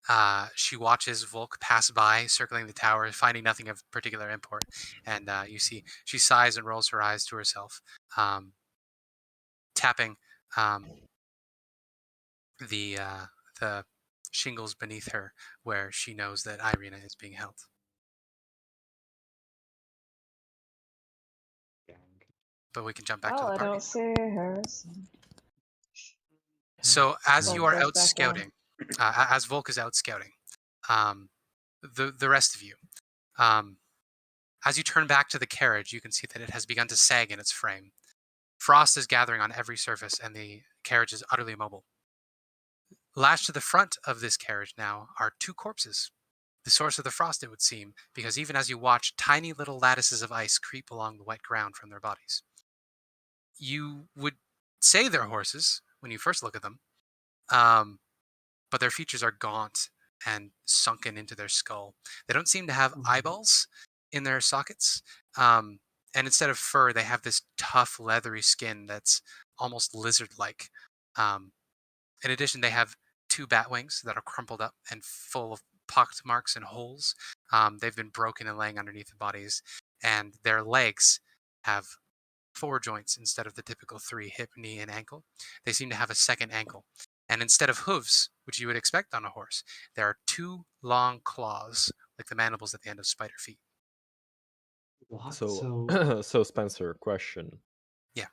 gargoyle. She watches Volk pass by, circling the tower, finding nothing of particular import. And you see she sighs and rolls her eyes to herself, tapping the shingles beneath her where she knows that Irina is being held. But we can jump back to Oh, the I party. don't see her. So as you Volk are goes out back down. scouting, as Volk is out scouting, the rest of you, as you turn back to the carriage, you can see that it has begun to sag in its frame. Frost is gathering on every surface, and the carriage is utterly immobile. Lashed to the front of this carriage now are two corpses. The source of the frost, it would seem, because even as you watch, tiny little lattices of ice creep along the wet ground from their bodies. You would say they're horses when you first look at them, but their features are gaunt and sunken into their skull. They don't seem to have eyeballs in their sockets, and instead of fur, they have this tough, leathery skin that's almost lizard-like. In addition, they have two bat wings that are crumpled up and full of pock marks and holes. They've been broken and laying underneath the bodies, and their legs have four joints instead of the typical three: hip, knee, and ankle. They seem to have a second ankle. And instead of hooves, which you would expect on a horse, there are two long claws, like the mandibles at the end of spider feet. What? So, so Spencer, question. Yeah.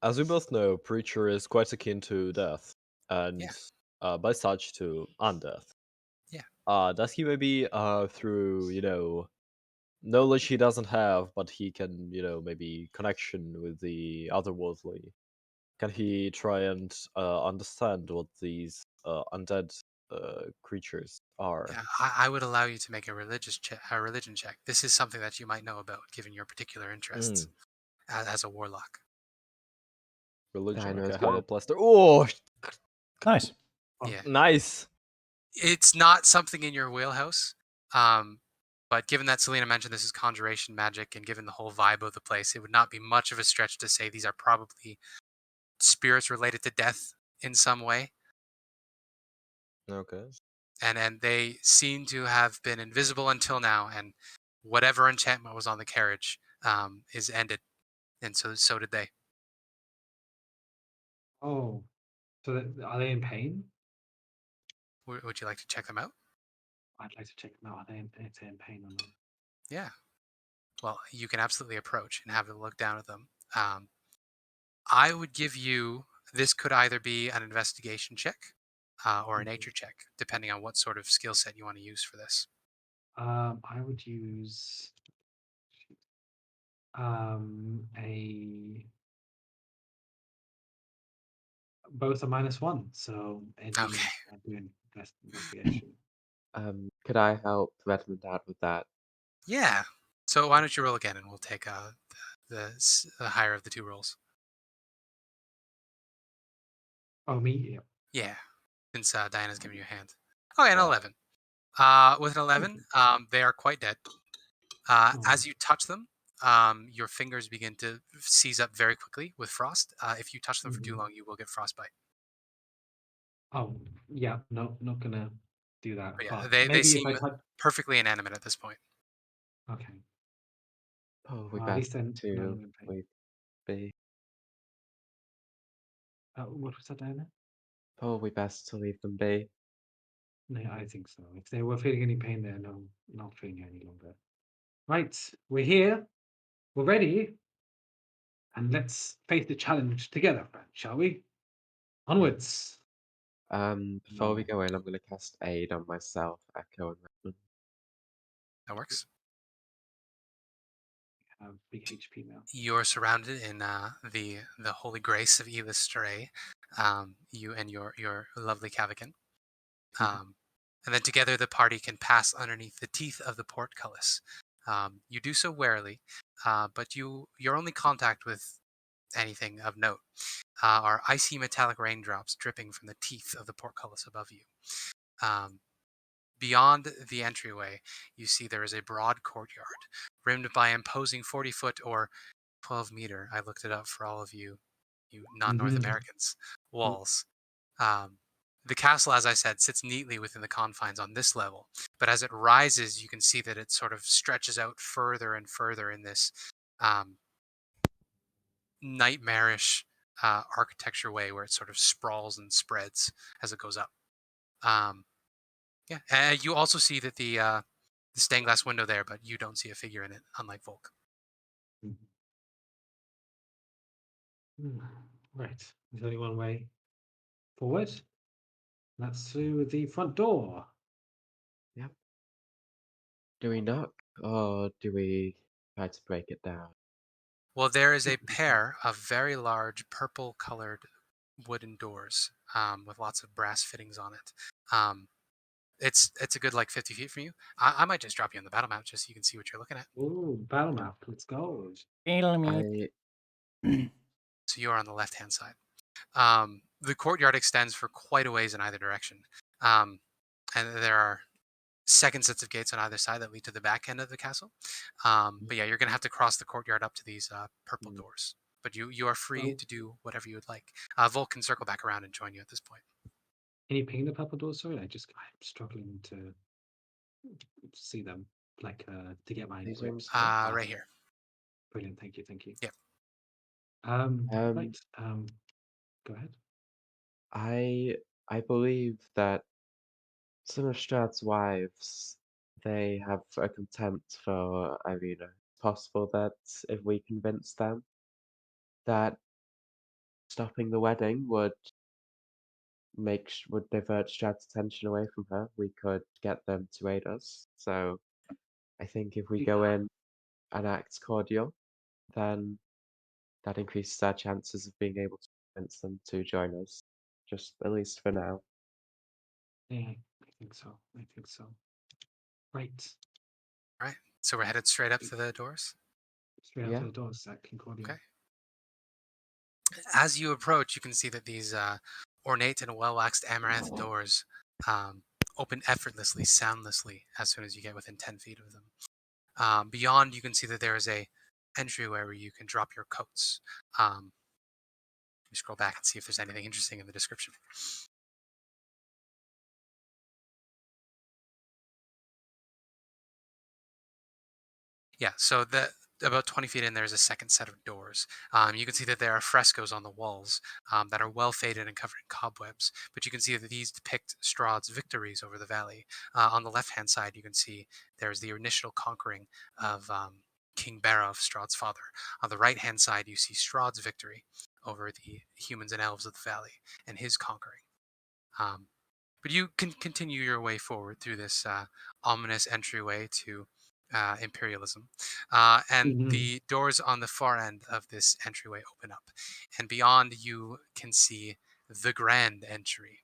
As we both know, Preacher is quite akin to death, and Yeah. by such to undeath. Yeah. Does he maybe, through, knowledge he doesn't have, but he can, maybe connection with the otherworldly, can he try and understand what these undead creatures are? Yeah, I would allow you to make a religion check. This is something that you might know about, given your particular interests as a warlock. Religion. know Okay, as how well. about Plaster? Oh, Nice. Yeah, nice. it's not something in your wheelhouse, but given that Celina mentioned this is conjuration magic, and given the whole vibe of the place, it would not be much of a stretch to say these are probably spirits related to death in some way. Okay. And they seem to have been invisible until now, and whatever enchantment was on the carriage is ended, and so did they. Oh, so are they in pain? Would you like to check them out? I'd like to check them out. Are they in pain or not? Yeah. Well, you can absolutely approach and have a look down at them. I would give you, this could either be an investigation check or a nature check, depending on what sort of skill set you want to use for this. I would use a both are -1, so Eddie Okay. are doing investigation. Could I help Redmond out with that? Yeah. So why don't you roll again, and we'll take the higher of the two rolls. Oh, me? Yeah. Yeah, since Diana's giving you a hand. Oh, and Uh, 11. With an 11, they are quite dead. Oh, As you touch them, your fingers begin to seize up very quickly with frost. If you touch them for too mhm. long, you will get frostbite. Oh, yeah. No, not gonna do that. But yeah, But they maybe if seem I touch. perfectly inanimate at this point. Okay. probably At best least then not to in pain. leave be. What was that, Diana? Probably best to leave them be. No, I think so. If they were feeling any pain, they're no, not feeling it any longer. Right, we're here. We're ready. And let's face the challenge together, friend, shall we? Onwards. Before we No. go in, I'm going to cast Aid on myself, Echo, and Redmond. That works. Have big HP now. You're surrounded in the holy grace of Elis Stray, you and your lovely Cavican. And then together the party can pass underneath the teeth of the portcullis. You do so warily, but your only contact with anything of note are icy metallic raindrops dripping from the teeth of the portcullis above you. Um, Beyond the entryway, you see there is a broad courtyard, rimmed by imposing 40-foot or 12-meter, I looked it up for all of you non-North Mhm. Americans, walls. Um, the castle, as I said, sits neatly within the confines on this level, but as it rises, you can see that it sort of stretches out further and further in this um, nightmarish architecture way where it sort of sprawls and spreads as it goes up. Um, yeah, and you also see that the stained glass window there, but you don't see a figure in it, unlike Volk. Right. There's only one way forward. That's through the front door. Yep. Do we knock, or do we try to break it down? Well, there is a pair of very large purple-colored wooden doors with lots of brass fittings on it. It's a good like 50 feet from you. I might just drop you on the battle map just so you can see what you're looking at. Ooh, battle map. Let's go. Kill me. I So you are on the left-hand side. The courtyard extends for quite a ways in either direction, and there are second sets of gates on either side that lead to the back end of the castle. But yeah, you're gonna have to cross the courtyard up to these purple doors. But you are free Oh, to do whatever you would like. Volk can circle back around and join you at this point. can you ping the purple doors? Sorry, I'm struggling to see them, like to get my These grips. ones here? Right here. Brilliant. Thank you. Thank you. Yep. Right. Go ahead. I believe that some of Strahd's wives, they have a contempt for Irina. It's possible that if we convince them that stopping the wedding would divert Strahd's attention away from her, we could get them to aid us. So I think if we Yeah. go in and act cordial, then that increases our chances of being able to convince them to join us. Just at least for now. Yeah, I think so. I think so. Right. All right. So we're headed straight up to the doors. Straight out Yeah. to the doors at Concordia. Okay. As you approach, you can see that these ornate and well-waxed amaranth doors open effortlessly, soundlessly, as soon as you get within 10 feet of them. Beyond, you can see that there is a entryway where you can drop your coats. You scroll back and see if there's anything interesting in the description. Yeah, so about 20 feet in, there's a second set of doors. You can see that there are frescoes on the walls that are well faded and covered in cobwebs, but you can see that these depict Strahd's victories over the valley. On the left-hand side, you can see there's the initial conquering of King Barrow, Strahd's father. On the right-hand side, you see Strahd's victory over the humans and elves of the valley and his conquering. But you can continue your way forward through this ominous entryway to imperialism. And Mhm. the doors on the far end of this entryway open up. And beyond, you can see the Grand Entry.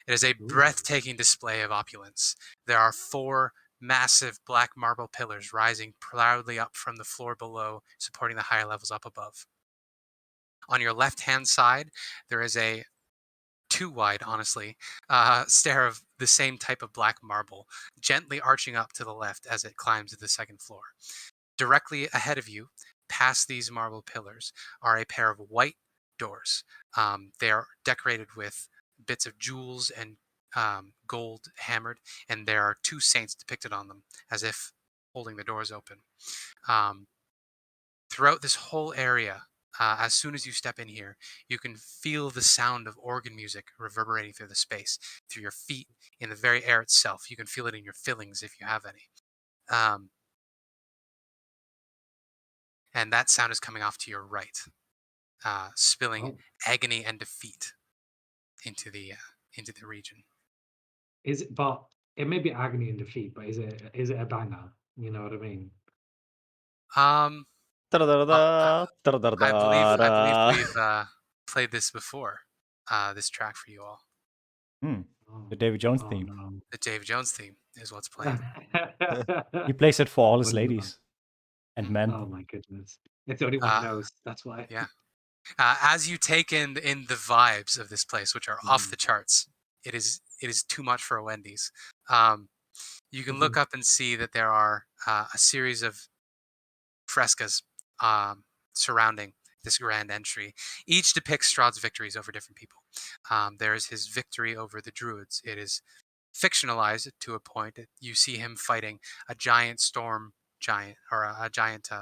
It is a breathtaking display of opulence. There are 4 massive black marble pillars rising proudly up from the floor below, supporting the higher levels up above. On your left-hand side, there is a too wide, honestly, stair of the same type of black marble, gently arching up to the left as it climbs to the second floor. Directly ahead of you, past these marble pillars, are a pair of white doors. They are decorated with bits of jewels and gold hammered, and there are 2 saints depicted on them, as if holding the doors open. Throughout this whole area, as soon as you step in here, you can feel the sound of organ music reverberating through the space, through your feet, in the very air itself. You can feel it in your fillings if you have any. And that sound is coming off to your right, spilling agony and defeat into the region. Is it? But it may be agony and defeat. But is it a banger? You know what I mean? I believe Da-da-da-da-da-da-da-da. we've played this before. This track for you all. The Davy Jones Oh theme. no. The Dave Jones theme is what's playing. He plays it for all his Oh, no. ladies and men. Oh my goodness! It's the only one he knows. That's why. Yeah. As you take in the vibes of this place, which are off the charts, it is too much for a Wendy's. You can look up and see that there are a series of frescoes surrounding this grand entry. Each depicts Strahd's victories over different people. There is his victory over the Druids. It is fictionalized to a point. You see him fighting a giant storm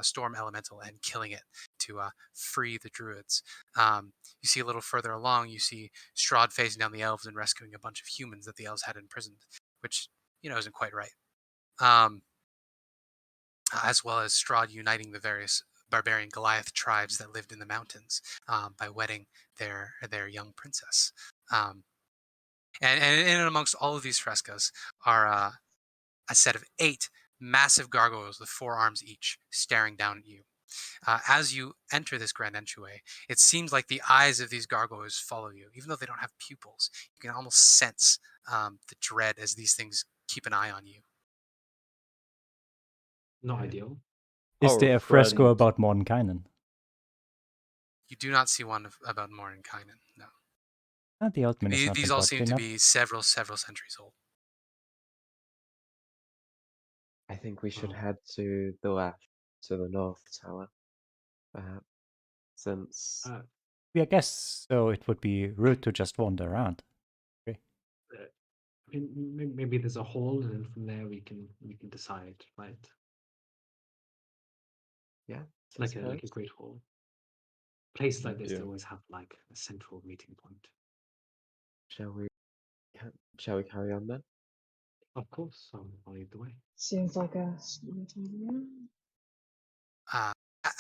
storm elemental and killing it to free the Druids. You see a little further along, you see Strahd facing down the elves and rescuing a bunch of humans that the elves had imprisoned, which isn't quite right. As well as Strahd uniting the various barbarian Goliath tribes that lived in the mountains by wedding their young princess. And in and amongst all of these frescoes are a set of 8 massive gargoyles with 4 arms each, staring down at you. As you enter this grand entryway, it seems like the eyes of these gargoyles follow you, even though they don't have pupils. You can almost sense the dread as these things keep an eye on you. Not ideal. Is Our there a fresco friend- about Mordenkainen? You do not see one about Mordenkainen, no. The Altman is not These all important seem to enough. be several centuries old. I think we should head to the left, to the north tower, perhaps, since I guess so. It would be rude to just wander around. I mean, maybe there's a hall, and then from there we can decide, right? yeah, It's like a great hall. Places like this, they always have like a central meeting point. Shall we carry on then? Of course, I'll lead the way. Seems like a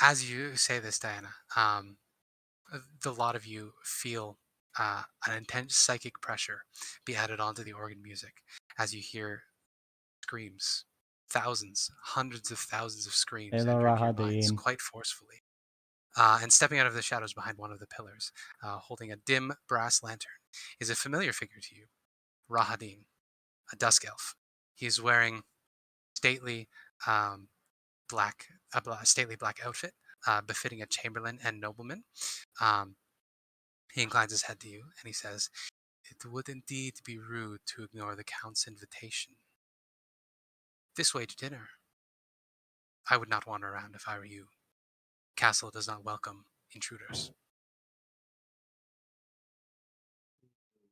As you say this, Diana, the lot of you feel an intense psychic pressure be added onto the organ music as you hear screams, thousands, hundreds of thousands of screams Hello, enter into your minds Rahadin. quite forcefully. And stepping out of the shadows behind one of the pillars, holding a dim brass lantern, is a familiar figure to you, Rahadin, a dusk elf. He is wearing stately stately black outfit, befitting a chamberlain and nobleman. He inclines his head to you and he says, "It would indeed be rude to ignore the Count's invitation. This way to dinner. I would not wander around if I were you. Castle does not welcome intruders."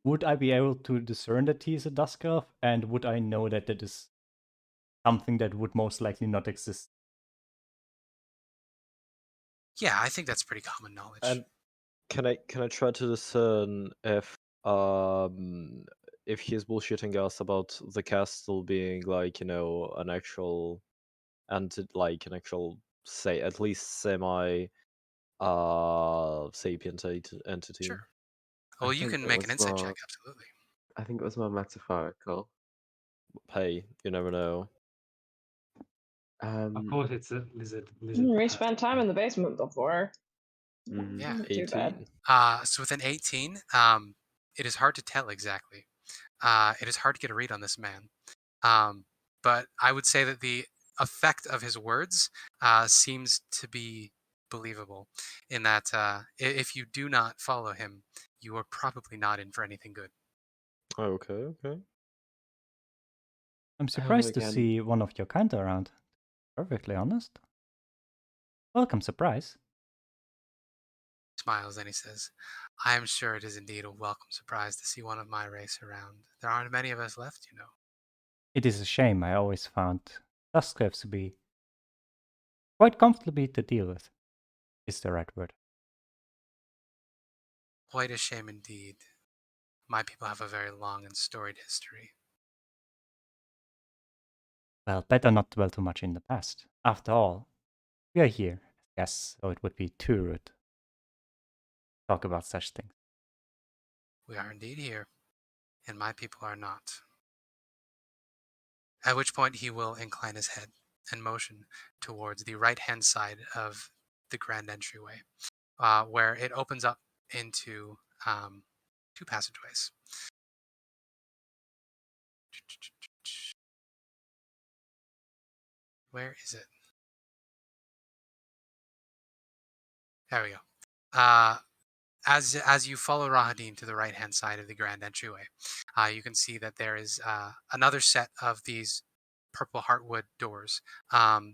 Would I be able to discern that he is a dusk elf? And would I know that that is something that would most likely not exist? Yeah, I think that's pretty common knowledge. And can I try to discern if he's bullshitting us about the castle being like an actual say at least semi sapient entity? Sure. Well, you can make an insight check, absolutely. I think it was more metaphorical. Hey, you never know. Of course, it's a lizard. We spent time in the basement before. Yeah. Not too bad. 18. So with an 18, it is hard to tell exactly. It is hard to get a read on this man. But I would say that the effect of his words seems to be believable in that if you do not follow him, you are probably not in for anything good. Okay, okay. I'm surprised to again, see one of your kind around. Perfectly honest. Welcome surprise. Smiles and he says, I am sure it is indeed a welcome surprise to see one of my race around. There aren't many of us left, you know. It is a shame. I always found Duscliffs to be quite comfortably to deal with, is the right word. Quite a shame indeed. My people have a very long and storied history. Well, better not dwell too much in the past. After all, we are here, yes, so it would be too rude to talk about such things. We are indeed here, and my people are not. At which point he will incline his head and motion towards the right-hand side of the grand entryway, where it opens up into two passageways. Where is it? There we go. As you follow Rahadin to the right-hand side of the grand entryway, you can see that there is another set of these purple heartwood doors,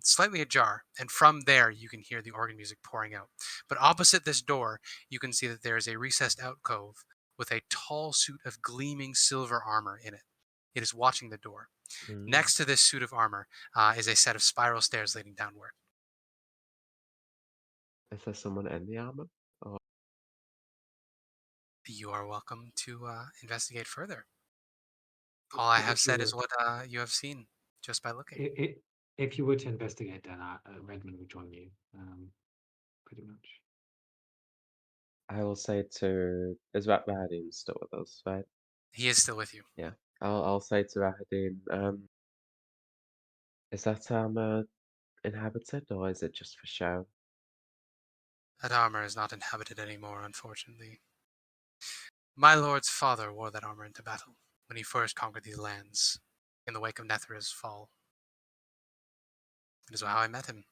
slightly ajar, and from there you can hear the organ music pouring out. But opposite this door, you can see that there is a recessed alcove with a tall suit of gleaming silver armor in it. It is watching the door. Mm. Next to this suit of armor is a set of spiral stairs leading downward. is there someone in the armor? Or You are welcome to investigate further. All I have If you said is would, what you have seen just by looking. if you were to investigate, then Redmond would join you. Pretty much. I will say to is Rahadin still with us, right? He is still with you. Yeah. I'll say to Rahadin, is that armor inhabited or is it just for show? That armor is not inhabited anymore, unfortunately. My lord's father wore that armor into battle when he first conquered these lands in the wake of Nethra's fall. It is how I met him.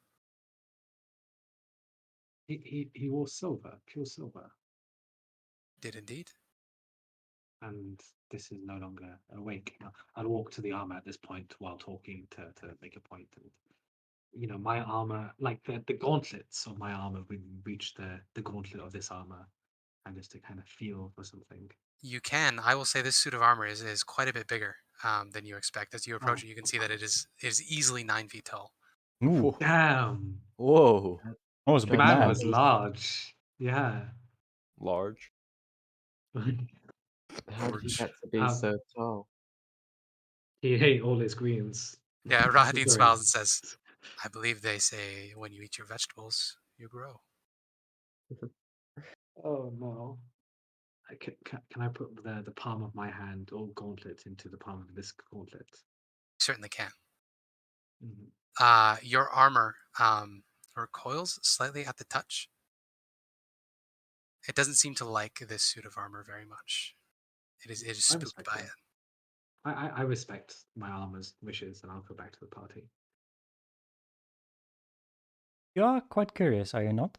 He wore silver, pure silver, Did indeed. and this is no longer awake. I'll walk to the armor at this point while talking to make a point. And my armor, like the gauntlets of my armor, would reach the gauntlet of this armor, and just to kind of feel for something. You can. I will say this suit of armor is quite a bit bigger than you expect. As you approach Oh, it, you can see that it is easily 9 feet tall. Ooh, damn! Whoa, that was a The big man man. was large. Yeah. large. How did he George. get to be um, so tall? he ate all his greens. Yeah, That's the Rahadin story. smiles and says, I believe they say when you eat your vegetables, you grow. Oh no. Can I put the palm of my hand or gauntlet into the palm of this gauntlet? Certainly can. Mhm. Your armor recoils slightly at the touch. It doesn't seem to like this suit of armor very much. It is I spooked respect by that. it. I respect my armor's wishes, and I'll go back to the party. You are quite curious, are you not?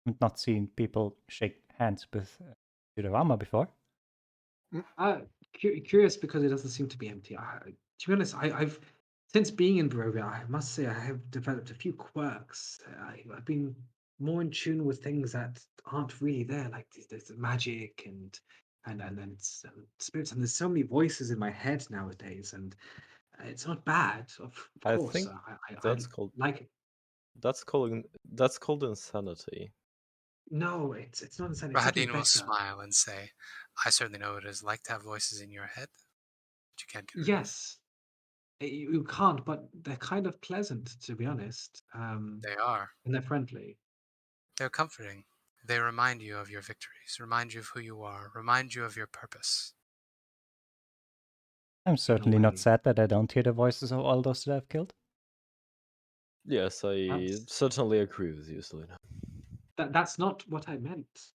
I've not seen people shake hands with suit of armor before. Curious because it doesn't seem to be empty. To be honest, I've since being in Barovia, I must say I have developed a few quirks. I've been more in tune with things that aren't really there, like there's magic and spirits, and there's so many voices in my head nowadays, and it's not bad, of I course. think I that's called like it. that's called insanity. No, it's not insane. It's something Rahadin will better. smile and say, I certainly know what it is like to have voices in your head, but you can't get rid of them. Yes, you can't, but they're kind of pleasant, to be honest. They are. And they're friendly. They're comforting. They remind you of your victories, remind you of who you are, remind you of your purpose. I'm certainly not way. sad that I don't hear the voices of all those that I've killed. Yes, I That's certainly agree with you, Celina. That's not what I meant.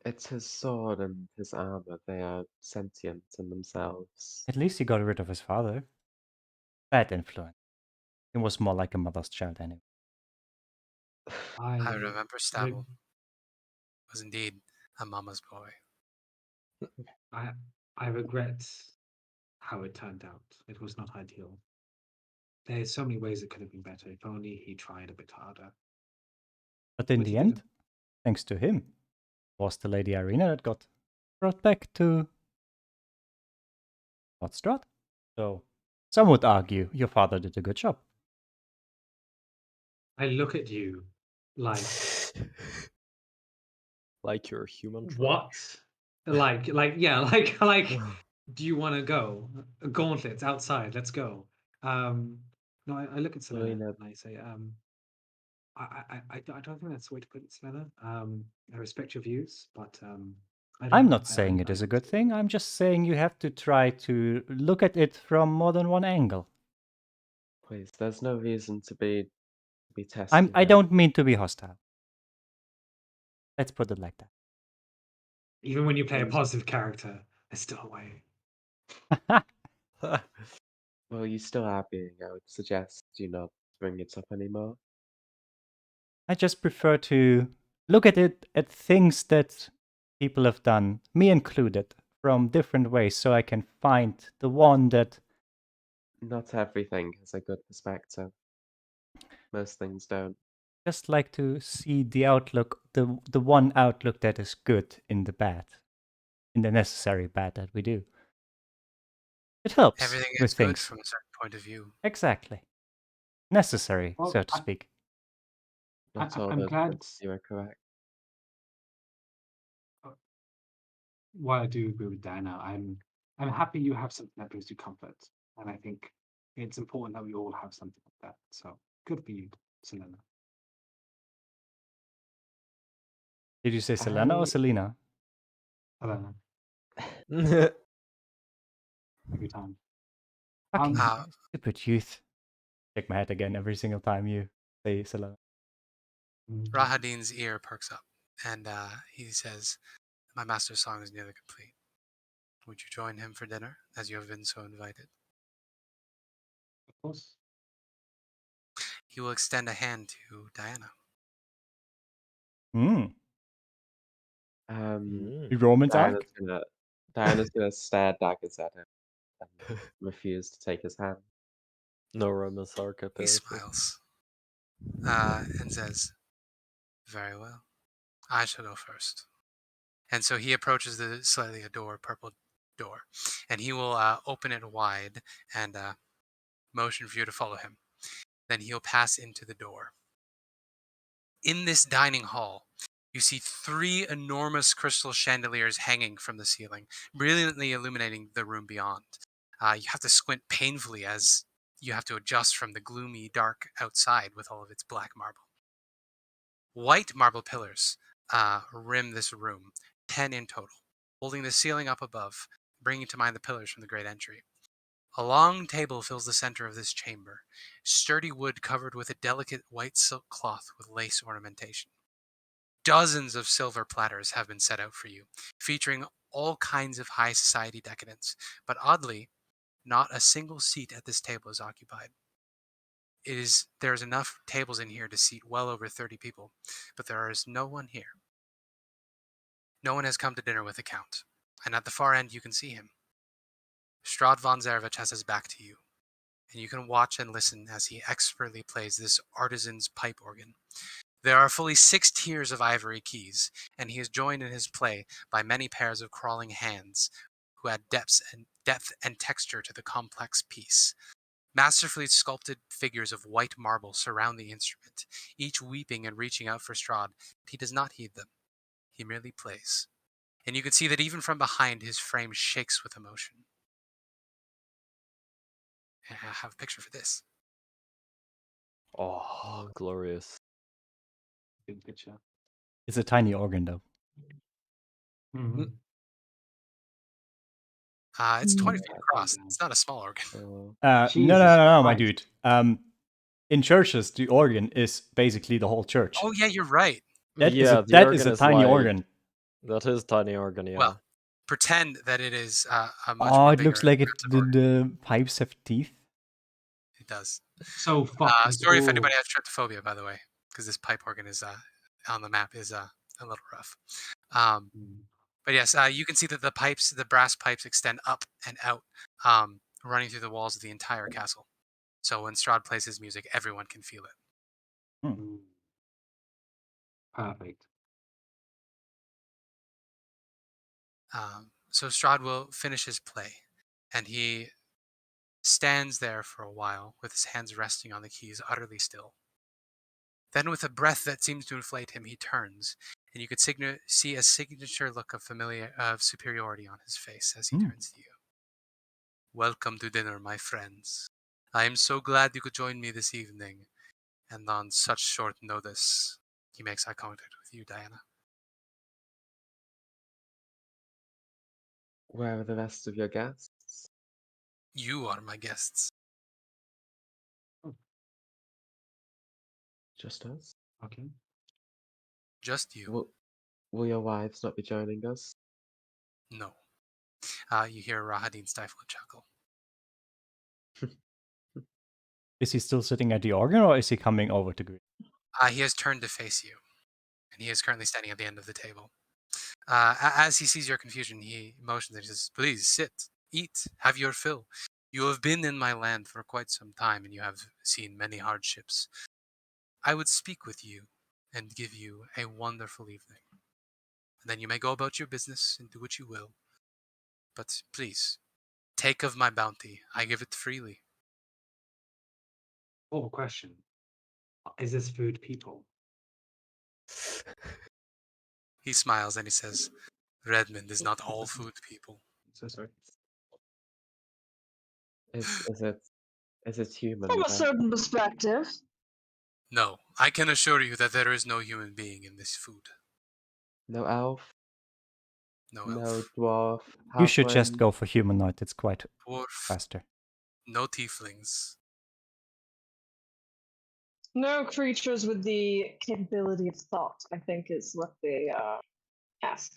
It's his sword and his armor. They are sentient in themselves. At least he got rid of his father. Bad influence. He was more like a mother's child anyway. I I remember Stabble was indeed a mama's boy. I regret how it turned out. It was not ideal. There's so many ways it could have been better if only he tried a bit harder. But in But the he end, didn't. thanks to him, was the Lady Irina that got brought back to Strahd. So some would argue your father did a good job. I look at you like Like you're a human trash. what? Like yeah, like do you want to go? Gauntlets outside, let's go. No, I look at Celina Celina. and I say, I don't think that's the way to put it, Celina. I respect your views, but I don't I'm know. not saying it is a good thing. I'm just saying you have to try to look at it from more than one angle. Please, there's no reason to be testy. I don't mean to be hostile. Let's put it like that. Even when you play a positive character, there's still a way. Well, you still are being. I would suggest you not bring it up anymore. I just prefer to look at it at things that people have done, me included, from different ways, so I can find the one that. Not everything has a good perspective. Most things don't. Just like to see the outlook, the one outlook that is good in the bad, in the necessary bad that we do. It helps Everything with is good things. from a certain point of view. Exactly. Necessary, Well, so to speak. Not all I'm those glad. points you are correct. While I do agree with Diana, I'm happy you have something that brings you comfort, and I think it's important that we all have something like that. So good for you, Celina. Did you say Celina or Celina? Celina, every time. Fucking Uh, stupid youth. Shake my head again every single time you say Celina. Rahadin's ear perks up, and he says, "My master's song is nearly complete. Would you join him for dinner, as you have been so invited?" Of course. He will extend a hand to Diana. Hmm. Romance arc? Diana's gonna stare daggers at him and refuse to take his hand. No romance arc He apparently. smiles and says, "Very well. I shall go first." And so he approaches the slightly purple door, and he will open it wide and motion for you to follow him. Then he'll pass into the door. In this dining hall, you see 3 enormous crystal chandeliers hanging from the ceiling, brilliantly illuminating the room beyond. You have to squint painfully as you have to adjust from the gloomy dark outside with all of its black marble. White marble pillars rim this room, 10 in total, holding the ceiling up above, bringing to mind the pillars from the great entry. A long table fills the center of this chamber, sturdy wood covered with a delicate white silk cloth with lace ornamentation. Dozens of silver platters have been set out for you, featuring all kinds of high society decadence, but oddly, not a single seat at this table is occupied. There's enough tables in here to seat well over 30 people, but there is no one here. No one has come to dinner with the Count, and at the far end you can see him. Strahd von Zervich has his back to you, and you can watch and listen as he expertly plays this artisan's pipe organ. There are fully 6 tiers of ivory keys, and he is joined in his play by many pairs of crawling hands who add depth and texture to the complex piece. Masterfully sculpted figures of white marble surround the instrument, each weeping and reaching out for Strahd, but he does not heed them. He merely plays. And you can see that even from behind, his frame shakes with emotion. And I have a picture for this. Oh, glorious. Big picture. It's a tiny organ, though. It's 20 feet across. It's not a small organ. No, my dude. In churches, the organ is basically the whole church. Oh, yeah, you're right. Yeah, the that is organ a is tiny like organ. that is tiny organ. Yeah. Well, pretend that it is a much Oh, more it bigger looks like aggressive organ. the pipes have teeth. It does. So fucking Sorry if cool. anybody has trypophobia, by the way, because this pipe organ is on the map is a little rough. But yes, you can see that the brass pipes extend up and out, running through the walls of the entire castle. So when Strahd plays his music, everyone can feel it. Perfect. So Strahd will finish his play, and he stands there for a while with his hands resting on the keys, utterly still. Then, with a breath that seems to inflate him, he turns, and you could see a signature look of superiority on his face as he turns to you. Welcome to dinner, my friends. I am so glad you could join me this evening, and on such short notice. He makes eye contact with you, Diana. Where are the rest of your guests? You are my guests. Just us? Okay. Just you. Will your wives not be joining us? No. You hear Rahadin stifle a chuckle. Is he still sitting at the organ, or is he coming over to greet? He has turned to face you, and he is currently standing at the end of the table. As he sees your confusion, he motions and he says, "Please sit, eat, have your fill. You have been in my land for quite some time, and you have seen many hardships. I would speak with you and give you a wonderful evening. And then you may go about your business and do what you will. But please, take of my bounty. I give it freely." Oh, question. Is this food people? He smiles and he says, "Redmond is not all food people." So sorry. Is it human? From a then? certain perspective. No, I can assure you that there is no human being in this food. No elf? No No elf. dwarf? You should just halfling? go for humanoid. It's quite Dwarf. faster. No tieflings. No creatures with the capability of thought, I think, is what they ask.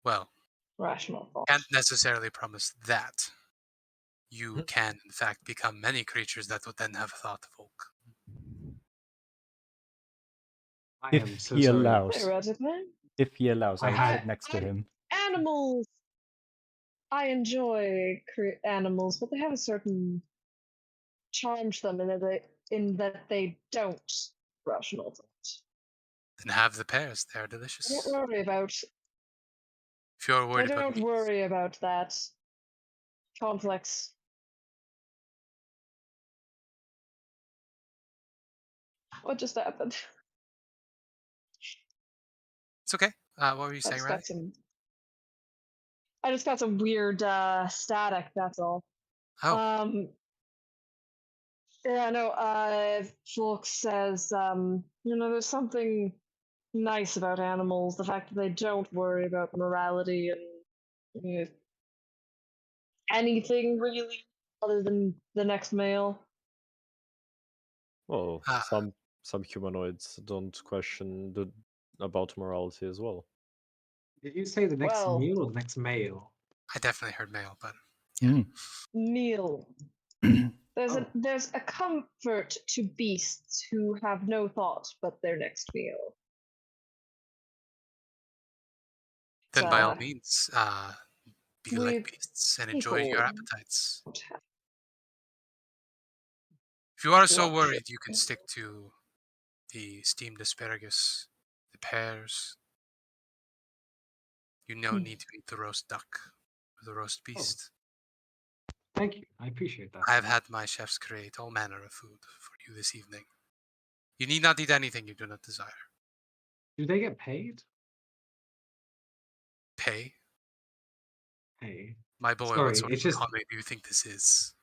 Well, Rational thought. can't necessarily promise that. You can, in fact, become many creatures that would then have thought, Volk. I If am so he sorry. allows. Theoretically. If he allows, I will sit next to him. Animals. I enjoy animals, but they have a certain charm to them in that they don't rational thought. Then have the pears. They are I delicious. don't worry about. If you're I worried about don't meat, worry about that complex. What just happened? it's okay. What were you I saying, just Riley? got some. I just got some weird static. That's all. Oh, Yeah, no. Volk says, there's something nice about animals. The fact that they don't worry about morality and anything really other than the next meal. Well, Ah. some humanoids don't question about morality as well. Did you say the next Well- meal or the next male? I definitely heard male, but Meal. There's a comfort to beasts who have no thought but their next meal. then by all Uh, means, be like with beasts and enjoy your people appetites. don't have If you are so luxury. worried, you can stick to the steamed asparagus, the pears. You don't need to eat the roast duck or the roast beast. Thank you. I appreciate that. I have had my chefs create all manner of food for you this evening. You need not eat anything you do not desire. Do they get paid? Pay? Hey, My boy, sorry, what sort of it's just economy do you think this is?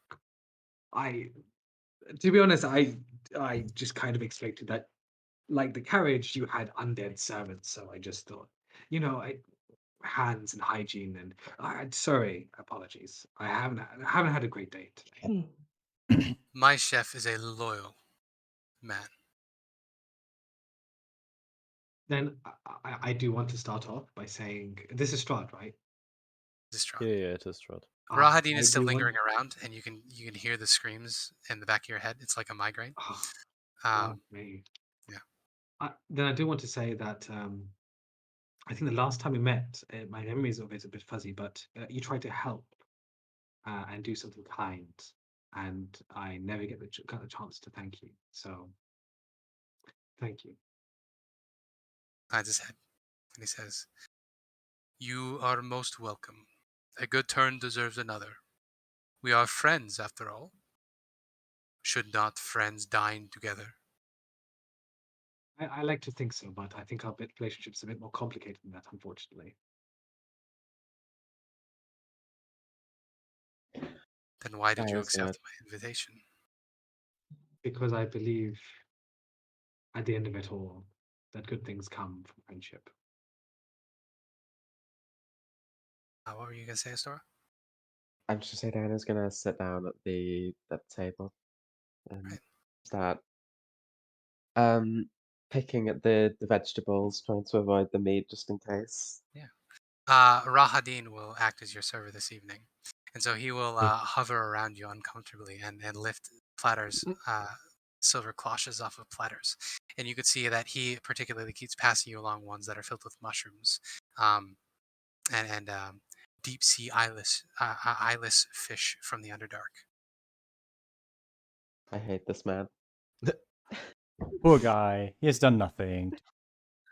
to be honest, I just kind of expected that, like the carriage, you had undead servants, so I just thought, hands and hygiene, and sorry, apologies. I haven't had a great day today. My chef is a loyal man. Then I do want to start off by saying this is Strahd, right? Distraught. Yeah, it is Strahd. Rahadin I is still do want. lingering around, and you can hear the screams in the back of your head. It's like a migraine. Oh, Um, me. yeah. Then I do want to say that I think the last time we met, my memories of it a bit fuzzy, but you tried to help and do something kind, and I never got the chance to thank you. So, thank you. Hides his head, and he says, "You are most welcome. A good turn deserves another. We are friends, after all. Should not friends dine together?" I like to think so, but I think our relationship's a bit more complicated than that, unfortunately. Then why did you Diana's gonna accept my invitation? Because I believe at the end of it all, that good things come from friendship. What were you gonna say, Astora? I'm just saying Diana's gonna sit down at the table and Right. start picking at the vegetables, trying to avoid the meat just in case. Rahadin will act as your server this evening, and so he will hover around you uncomfortably and lift platters, silver cloches off of platters, and you could see that he particularly keeps passing you along ones that are filled with mushrooms, and deep sea eyeless fish from the Underdark. I hate this man. Poor guy. He has done nothing.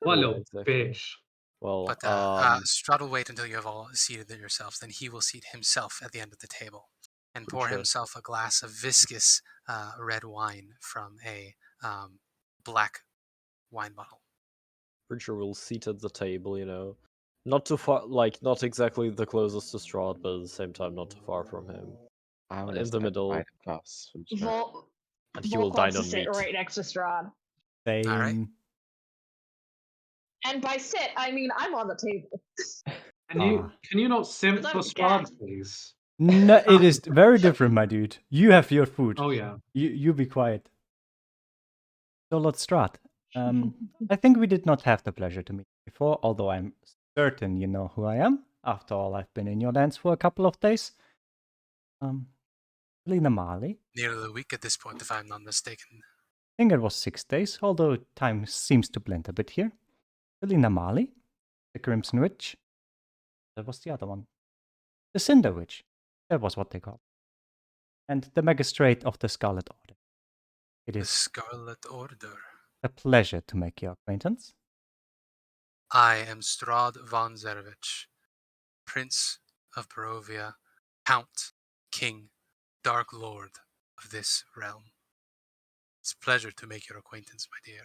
What a Yeah, little exactly. bitch. Well, But Strahd will wait until you have all seated yourselves. Then he will seat himself at the end of the table and pour Sure. himself a glass of viscous red wine from a black wine bottle. pretty sure we'll seat at the table, Not too far, like, not exactly the closest to Strahd, but at the same time not too far from him. I want In to the sit middle, right across from Strahd. Volk, and he will Volk wants dine to on sit meat. right next to Strahd. All right. Same. And by sit, I mean I'm on the table. Can you not simp Because for I'm Strahd, gagged. please? No, it is very different, my dude. You have your food. Oh yeah. You be quiet. So Lord Strahd, I think we did not have the pleasure to meet before, although I'm certain you know who I am. After all, I've been in your lands for a couple of days. Celina Marley. Nearly a week at this point, if I'm not mistaken. I think it was 6 days, although time seems to blend a bit here. Celina Marley, the Crimson Witch. That was the other one. The Cinder Witch. That was what they called. And the Magistrate of the Scarlet Order. It The is Scarlet Order. a pleasure to make your acquaintance. I am Strahd von Zerevich, Prince of Barovia, Count, King, Dark Lord of this realm. It's a pleasure to make your acquaintance, my dear.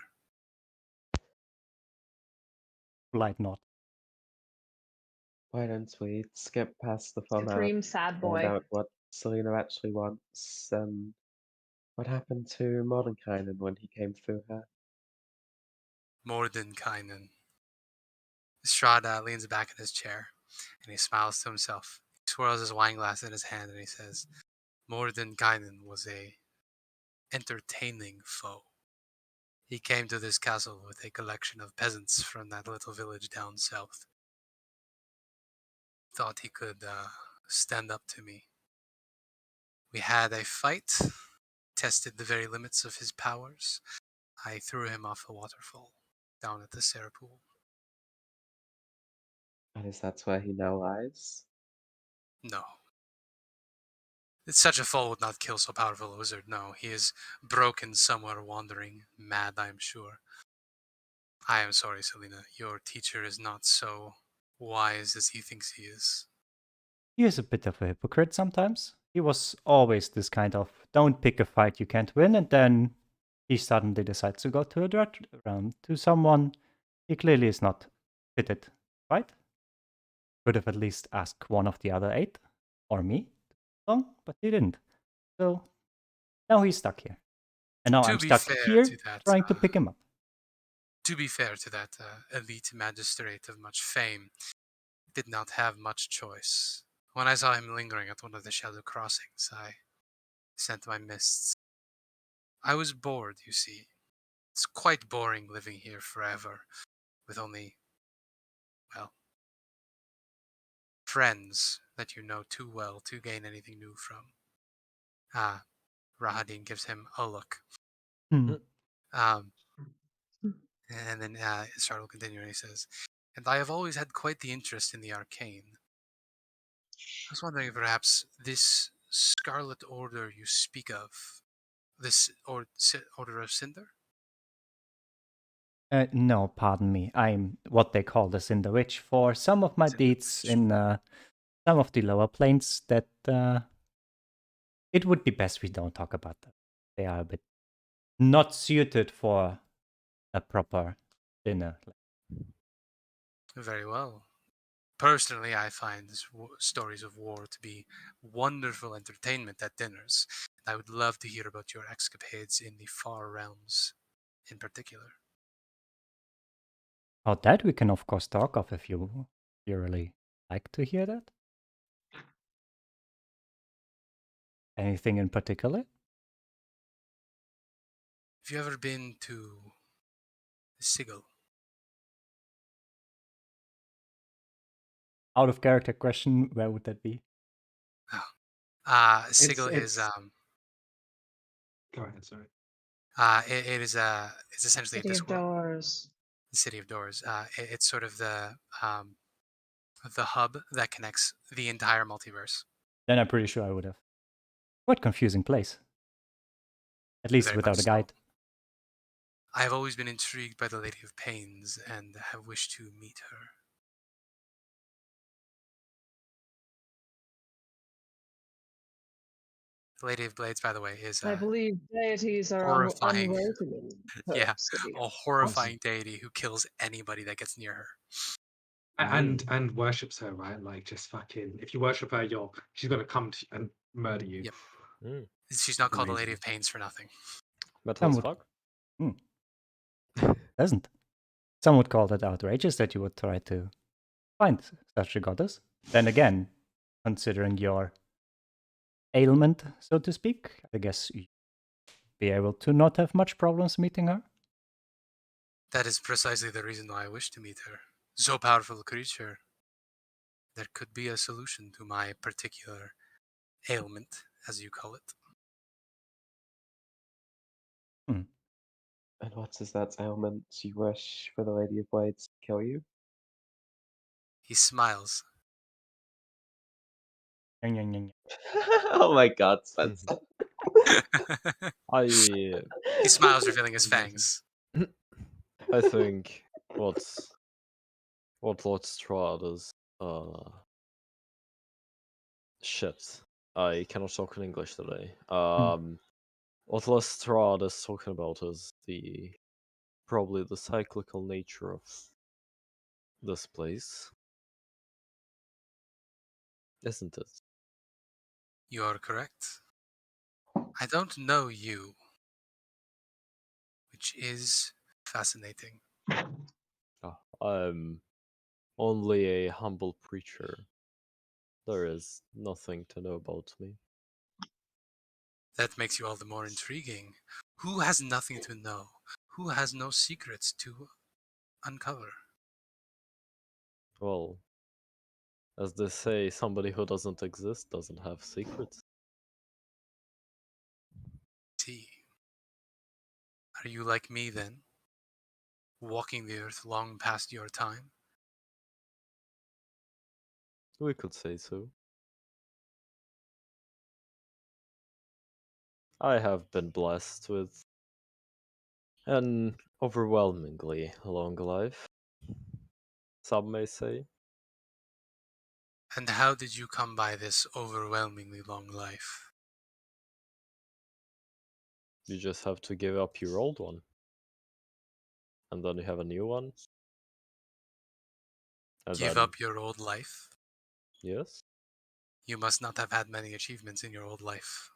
Polite nod. Why don't we skip past the format, Supreme sad find boy. out what Celina actually wants, and what happened to Mordenkainen when he came through her? Mordenkainen. Strahd leans back in his chair and he smiles to himself. He swirls his wine glass in his hand and he says, Mordenkainen was a entertaining foe. He came to this castle with a collection of peasants from that little village down south. Thought he could stand up to me. We had a fight, tested the very limits of his powers. I threw him off a waterfall down at the Sarah Pool. And is that where he now lies? No. Such a foe would not kill so powerful a wizard, no. He is broken somewhere wandering, mad, I am sure. I am sorry, Celina. Your teacher is not so wise as he thinks he is. He is a bit of a hypocrite sometimes. He was always this kind of don't pick a fight you can't win, and then he suddenly decides to go to a direct round to someone he clearly is not fitted, right? Could have at least asked one of the other 8, or me, but he didn't. So now he's stuck here. And now To I'm be stuck fair here to that, trying to pick him up. To be fair to that elite magistrate of much fame, did not have much choice. When I saw him lingering at one of the shadow crossings, I sent my mists. I was bored, you see. It's quite boring living here forever, with only, well, friends that you know too well to gain anything new from. Rahadin gives him a look. Hmm. Um, and then Strahd will continue and he says, and I have always had quite the interest in the arcane. I was wondering if perhaps this Scarlet Order you speak of, Order of Cinder? No, pardon me. I'm what they call the Cinder Witch. For some of my Cinder deeds Witch. in some of the lower planes, that it would be best we don't talk about them. They are a bit not suited for a proper dinner. Very well. Personally, I find stories of war to be wonderful entertainment at dinners. I would love to hear about your escapades in the far realms in particular. Oh, that we can of course talk of if you really like to hear that. Anything in particular? Have you ever been to Sigil? Out of character question, where would that be? Sigil is Go ahead, sorry. it's essentially a City of Discworld, Doors. the City of Doors. It's sort of the hub that connects the entire multiverse. Then I'm pretty sure I would have. What confusing place. At least Very without much a so. guide. I have always been intrigued by the Lady of Pains and have wished to meet her. The Lady of Blades, by the way, is I believe deities are horrifying. unwelcome in her Yeah, city. a horrifying deity who kills anybody that gets near her. And worships her, right? Like just fucking. If you worship her, she's gonna come to and murder you. Yep. Mm. She's not called the Lady Amazing. of Pains for nothing. Metal Some as would. fuck. Doesn't. Some would call that outrageous that you would try to find such a goddess. Then again, considering your ailment, so to speak, I guess you'd be able to not have much problems meeting her. That is precisely the reason why I wish to meet her. So powerful a creature. There could be a solution to my particular ailment, as you call it. Hmm. And what is that ailment you wish for the Lady of Blades to kill you? He smiles. Nyang, nyang, nyang. Oh my god, Spencer. I He smiles, revealing his fangs. I think what Lord Strahd is shit. I cannot talk in English today. What Lord Strahd is talking about is probably the cyclical nature of this place. Isn't it? You are correct. I don't know you, which is fascinating. Oh, I'm only a humble preacher. There is nothing to know about me. That makes you all the more intriguing. Who has nothing to know? Who has no secrets to uncover? Well, as they say, somebody who doesn't exist doesn't have secrets. See. Are you like me then? Walking the earth long past your time? We could say so. I have been blessed with an overwhelmingly long life, some may say. And how did you come by this overwhelmingly long life? You just have to give up your old one. And then you have a new one. And Give then, up your old life? yes? You must not have had many achievements in your old life.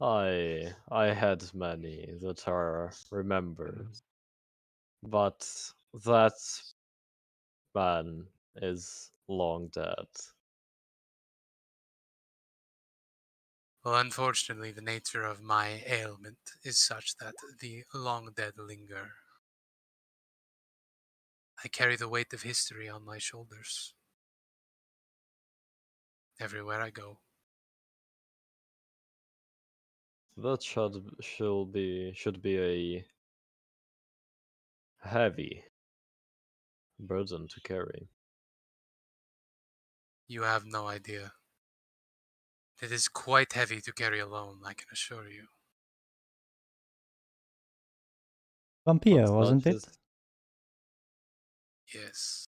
I had many that are remembered. But that man is long dead. Well, unfortunately, the nature of my ailment is such that the long dead linger. I carry the weight of history on my shoulders. Everywhere I go. That should be a heavy burden to carry. You have no idea. It is quite heavy to carry alone, I can assure you. Vampire, But wasn't that it? is Yes.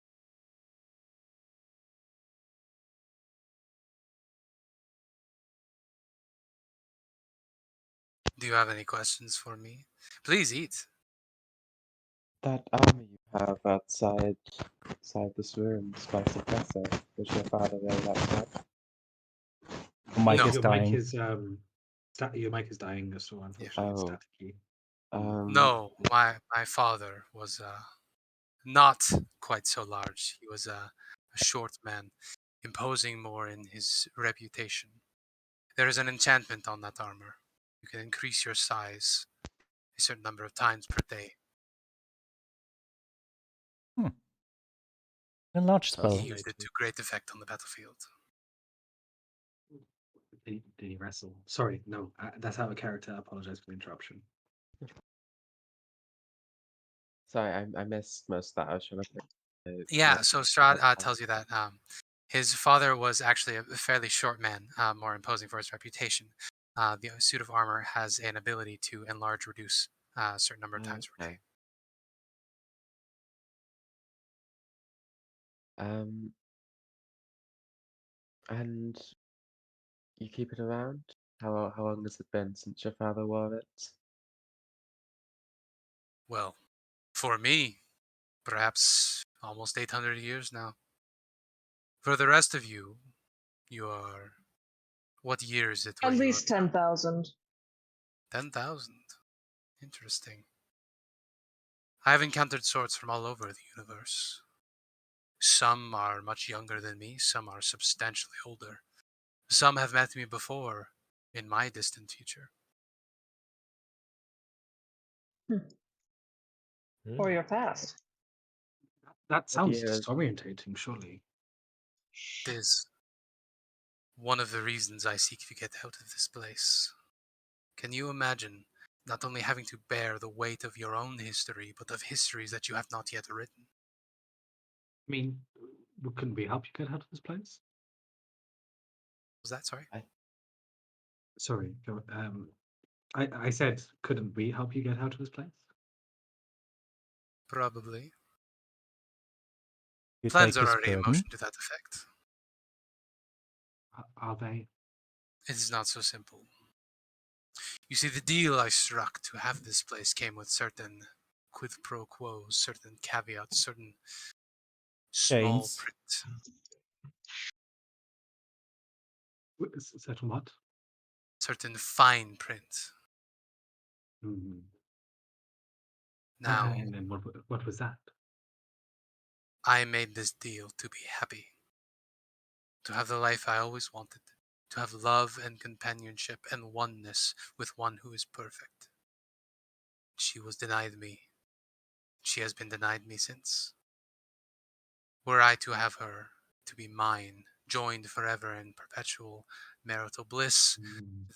Do you have any questions for me? Please eat. That armor you have outside this room is quite impressive. Was your father there that night? Mike No. is Your dying. mic is your mic is dying, so unfortunately it's Oh. staticky. No, my father was not quite so large. He was a short man, imposing more in his reputation. There is an enchantment on that armor. You can increase your size a certain number of times per day. A large That's spell. He used it to great effect on the battlefield. Did he wrestle? Sorry, no, that's out of character. I apologize for the interruption. Sorry, I missed most of that. I was trying to pick. Yeah, so Strahd tells you that his father was actually a fairly short man, more imposing for his reputation. The suit of armor has an ability to enlarge, reduce a certain number of times per day. Okay. And you keep it around? How long has it been since your father wore it? Well, for me, perhaps almost 800 years now. For the rest of you, you are... What year is it where At you least are? 10,000. 10,000. Interesting. I have encountered swords from all over the universe. Some are much younger than me, some are substantially older. Some have met me before in my distant future. Or your past. That sounds year? disorientating, surely. It is one of the reasons I seek to get out of this place. Can you imagine not only having to bear the weight of your own history, but of histories that you have not yet written? I mean, couldn't we help you get out of this place? Was that sorry? Sorry, I said, couldn't we help you get out of this place? Probably. You Plans take are his already in burden. motion to that effect. Are they? It is not so simple. You see, the deal I struck to have this place came with certain quid pro quos, certain caveats, certain small Chains. print, Certain what? certain fine print. Mm-hmm. Now, And then what was that? I made this deal to be happy, to have the life I always wanted, to have love and companionship and oneness with one who is perfect. She was denied me. She has been denied me since. Were I to have her to be mine, joined forever in perpetual marital bliss,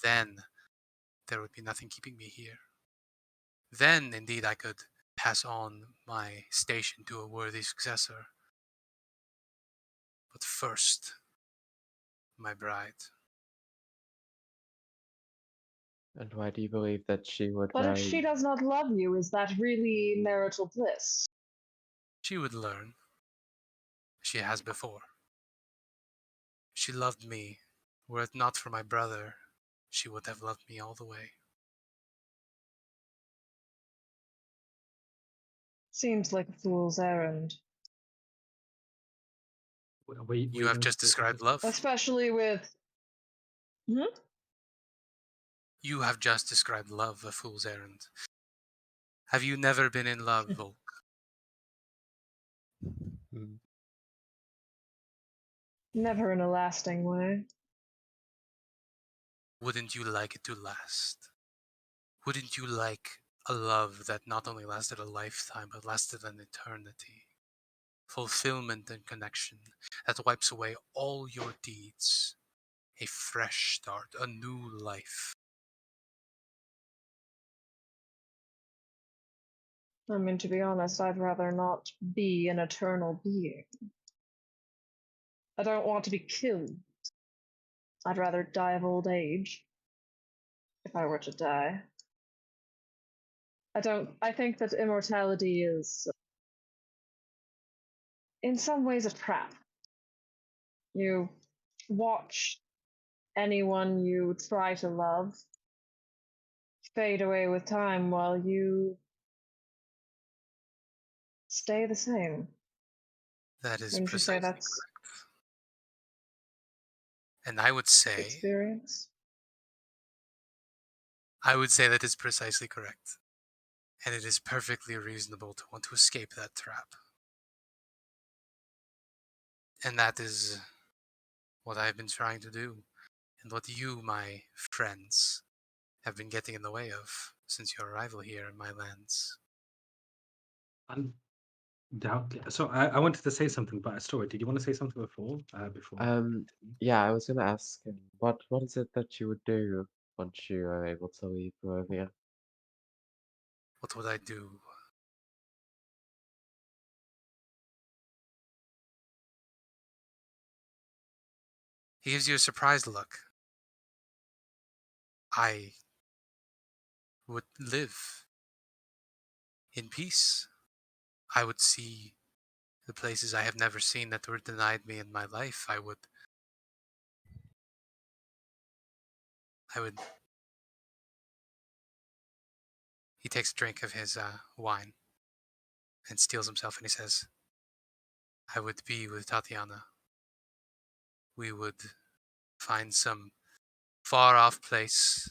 then there would be nothing keeping me here. Then, indeed, I could pass on my station to a worthy successor. But first, my bride. And why do you believe that she would But if marry she you? does not love you, is that really marital bliss? She would learn. She has before. She loved me. Were it not for my brother, she would have loved me all the way. Seems like a fool's errand. You have just described love. Especially with. Hmm? You have just described love, a fool's errand. Have you never been in love, Volk? Never in a lasting way. Wouldn't you like it to last? Wouldn't you like a love that not only lasted a lifetime, but lasted an eternity? fulfillment and connection that wipes away all your deeds. A fresh start, a new life. I mean, to be honest, I'd rather not be an eternal being. I don't want to be killed. I'd rather die of old age. If I were to die. I think that immortality is, in some ways, a trap. You watch anyone you try to love fade away with time while you stay the same. That is Wouldn't you say precisely that's correct. And I would say experience? that is precisely correct. And it is perfectly reasonable to want to escape that trap. And that is what I've been trying to do, and what you, my friends, have been getting in the way of since your arrival here in my lands. Undoubtedly. So I wanted to say something about a story. Did you want to say something before? Before. Yeah, I was gonna ask what is it that you would do once you are able to leave Barovia? What would I do? He gives you a surprised look. I would live in peace. I would see the places I have never seen that were denied me in my life. I would. He takes a drink of his wine and steels himself, and he says, I would be with Tatiana. We would find some far off place,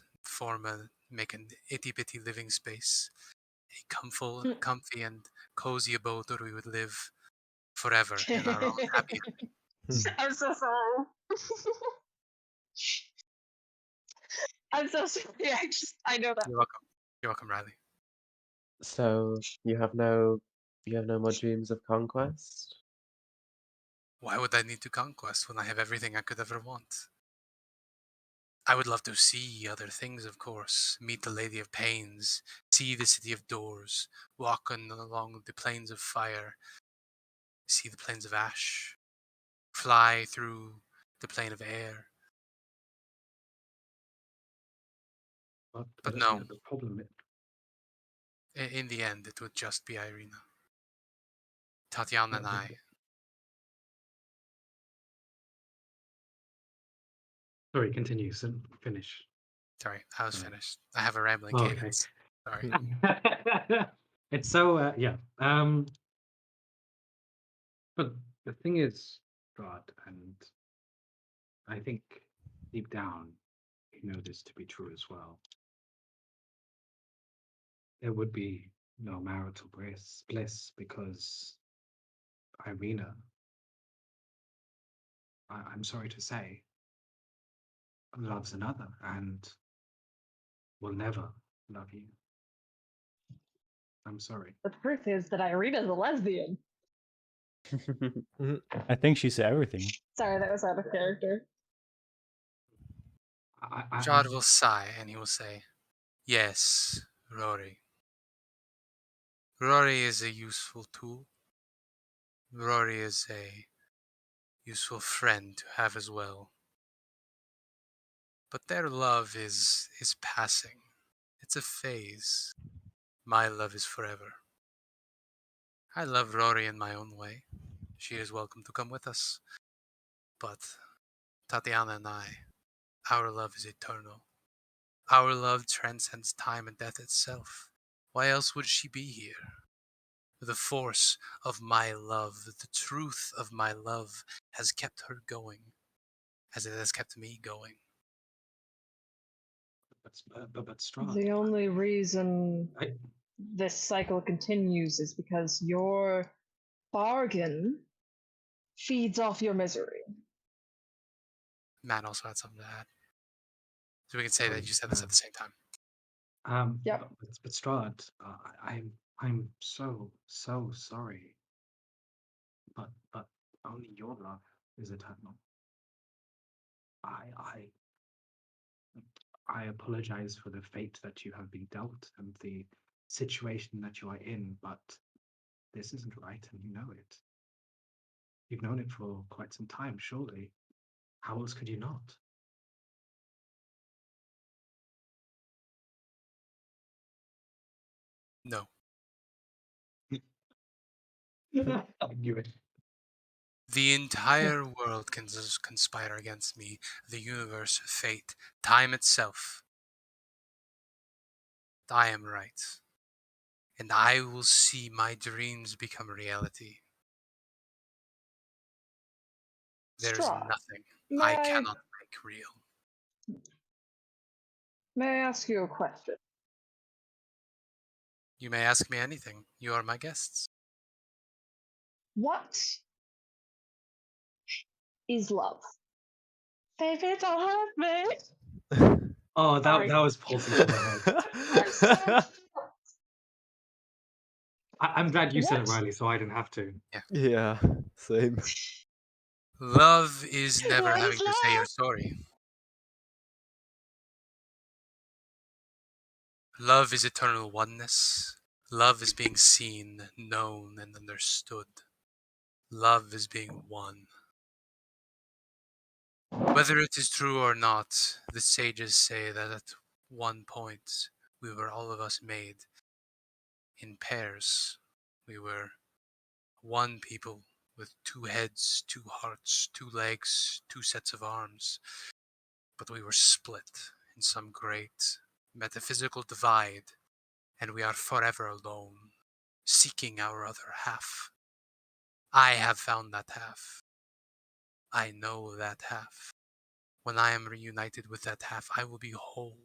make an itty bitty living space, a comfy and cozy abode where we would live forever in our own happy. I'm so sorry. I'm so sorry. I know that. You're welcome. You're welcome, Riley. So you have no more dreams of conquest? Why would I need to conquest when I have everything I could ever want? I would love to see other things, of course. Meet the Lady of Pains, see the City of Doors, walk along the plains of fire, see the plains of ash, fly through the plane of air. But no, The problem is, in the end, it would just be Irina, Tatiana, and I. sorry, continue. So finish. Sorry, I was Sorry. finished. I have a rambling Okay. cadence. Sorry. It's so yeah. But the thing is, God, and I think deep down, you know this to be true as well. There would be no marital bliss because Irina, I'm sorry to say, loves another and will never love you. I'm sorry. The truth is that Irina's a lesbian. I think she's everything. Sorry, that was out of character. Jod will sigh and he will say, Yes, Rory. Rory is a useful tool. Rory is a useful friend to have as well. But their love is passing. It's a phase. My love is forever. I love Rory in my own way. She is welcome to come with us. But Tatiana and I, our love is eternal. Our love transcends time and death itself. Why else would she be here? The force of my love, the truth of my love has kept her going, as it has kept me going. But Strahd, The only reason I, this cycle continues is because your bargain feeds off your misery. Matt also had something to add. So we can say that you said this at the same time. Yep. But Strahd, I'm so sorry. but only your love is eternal. I I apologize for the fate that you have been dealt and the situation that you are in, but this isn't right, and you know it. You've known it for quite some time, surely. How else could you not? No. I knew it. The entire world can conspire against me. The universe, fate, time itself. I am right. And I will see my dreams become reality. There is Strahd, nothing may I I cannot make real. may I ask you a question? You may ask me anything. You are my guests. What is love? Baby, don't hurt me. Oh, Sorry. that was pulsing to my head. I'm so I'm glad you said it, what? Riley, so I didn't have to. Yeah, same. Love is never What having is to say your love? story. Love is eternal oneness. Love is being seen, known, and understood. Love is being one. Whether it is true or not, the sages say that at one point we were all of us made in pairs. We were one people with two heads, two hearts, two legs, two sets of arms. But we were split in some great metaphysical divide, and we are forever alone, seeking our other half. I have found that half. I know that half. When I am reunited with that half, I will be whole.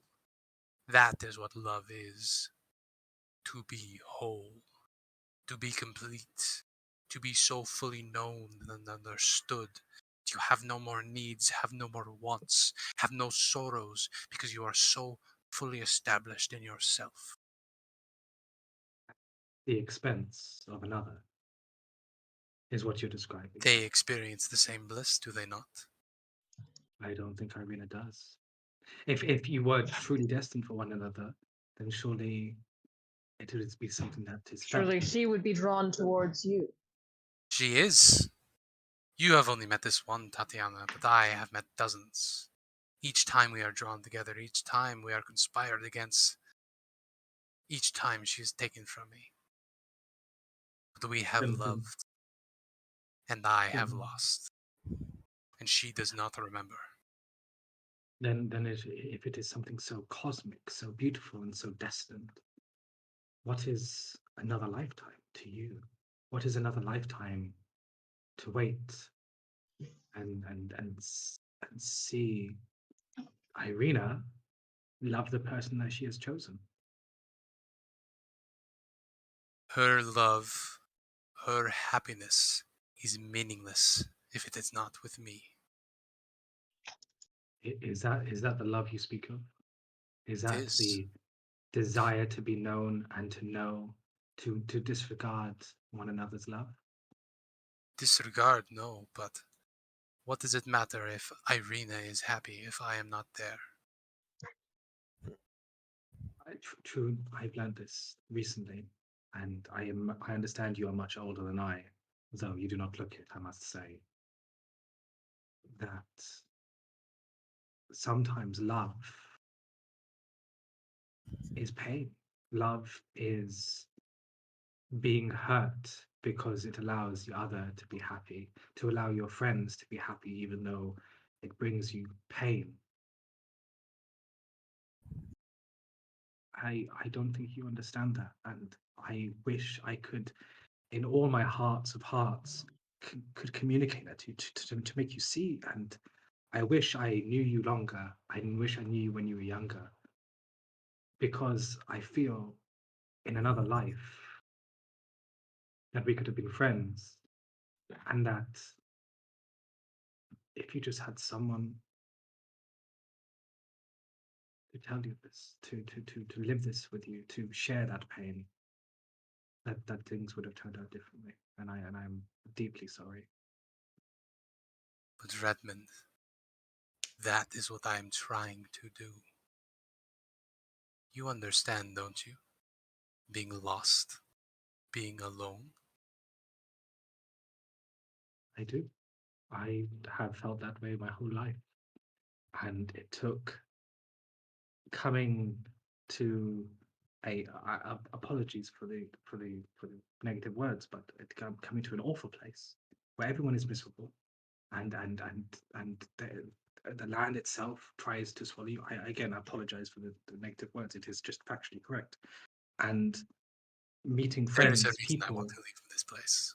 That is what love is. To be whole. To be complete. To be so fully known and understood. You have no more needs, have no more wants, have no sorrows, because you are so fully established in yourself. The expense of another is what you're describing. They experience the same bliss, do they not? I don't think Irina does. If you were truly destined for one another, then surely it would be something that is felt. Surely she would be drawn towards you. She is. You have only met this one, Tatiana, but I have met dozens. Each time we are drawn together, each time we are conspired against, each time she is taken from me. But we have Then- loved, and I have then- lost, and she does not remember. then if it is something so cosmic, so beautiful, and so destined, what is another lifetime to you? What is another lifetime to wait and see Irina love the person that she has chosen? Her love, her happiness is meaningless if it is not with me. Is that the love you speak of? Is It that is. the desire to be known and to know, to disregard one another's love? Disregard, no, but what does it matter if Irina is happy if I am not there? True, I've learned this recently, and I understand you are much older than I, though you do not look it, I must say. That sometimes love is pain. Love is being hurt because it allows the other to be happy, to allow your friends to be happy, even though it brings you pain. I don't think you understand that, and I wish I could, in all my hearts of hearts, could communicate that to make you see. And I wish I knew you longer. I wish I knew you when you were younger, because I feel in another life that we could have been friends, and that if you just had someone to tell you this, to live this with you, to share that pain, that things would have turned out differently, and I'm deeply sorry. But Redmond, that is what I am trying to do. You understand, don't you? Being lost, being alone. I do. I have felt that way my whole life, and it took coming to apologies for the negative words, but coming to an awful place where everyone is miserable, and the land itself tries to swallow you. I again apologize for the negative words. It is just factually correct. And meeting There is a friends, reason I want people. to leave this place.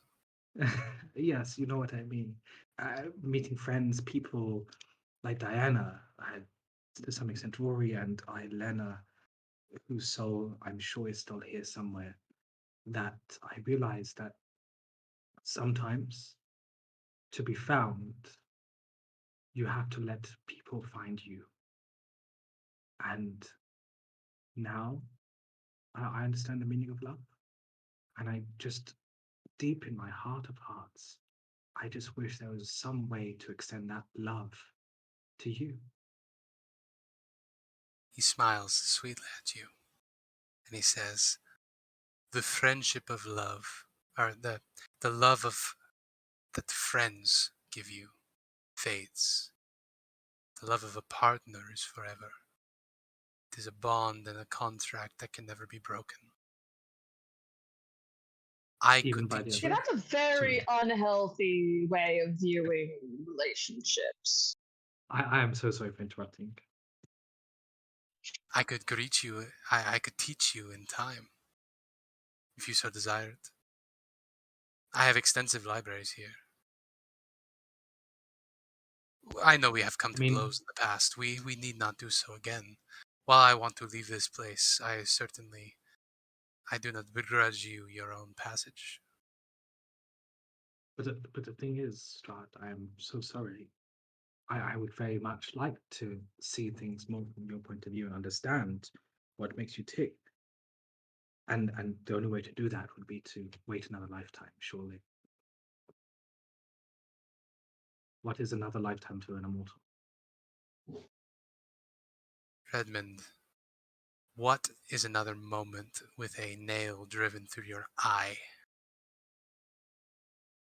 Yes, you know what I mean. Meeting friends, people like Diana, to some extent Rory and Lena, whose soul I'm sure is still here somewhere, that I realized that sometimes to be found, you have to let people find you. And now I understand the meaning of love. And I just, deep in my heart of hearts, I just wish there was some way to extend that love to you. He smiles sweetly at you, and he says, the friendship of love, or the love of that friends give you, fades. The love of a partner is forever. It is a bond and a contract that can never be broken. I Even could by the teach See, you. other. that's a very unhealthy way of viewing relationships. I am so sorry for interrupting. I could greet you. I could teach you in time, if you so desired. I have extensive libraries here. I know we have come I to mean, blows in the past. We need not do so again. While I want to leave this place, I do not begrudge you your own passage. but the thing is, Strahd, I am so sorry. I would very much like to see things more from your point of view and understand what makes you tick. And the only way to do that would be to wait another lifetime, surely. What is another lifetime to an immortal? Redmond, what is another moment with a nail driven through your eye?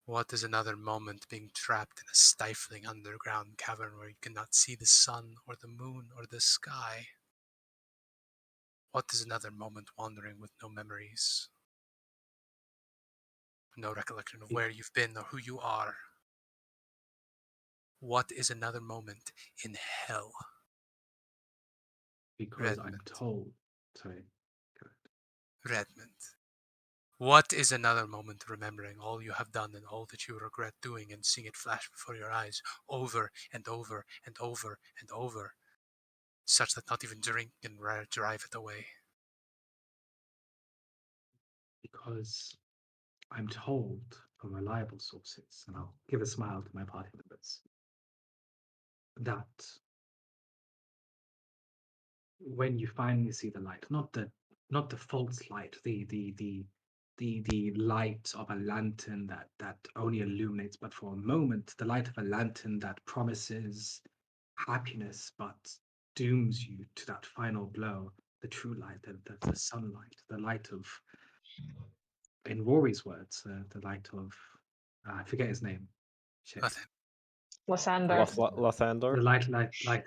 What is another moment being trapped in a stifling underground cavern where you cannot see the sun or the moon or the sky? What is another moment wandering with no memories? No recollection of where you've been or who you are? What is another moment in hell? Because I'm Redmond. told. Sorry. Redmond. What is another moment remembering all you have done and all that you regret doing and seeing it flash before your eyes over and over and over and over, such that not even drink can drive it away? Because I'm told from reliable sources, and I'll give a smile to my party members, that when you finally see the light, not the false light, the light of a lantern that only illuminates, but for a moment, the light of a lantern that promises happiness but dooms you to that final blow, the true light, the sunlight, the light of, in Rory's words, the light of, I forget his name. Shit. Nothing. Lysander. The Lathander? light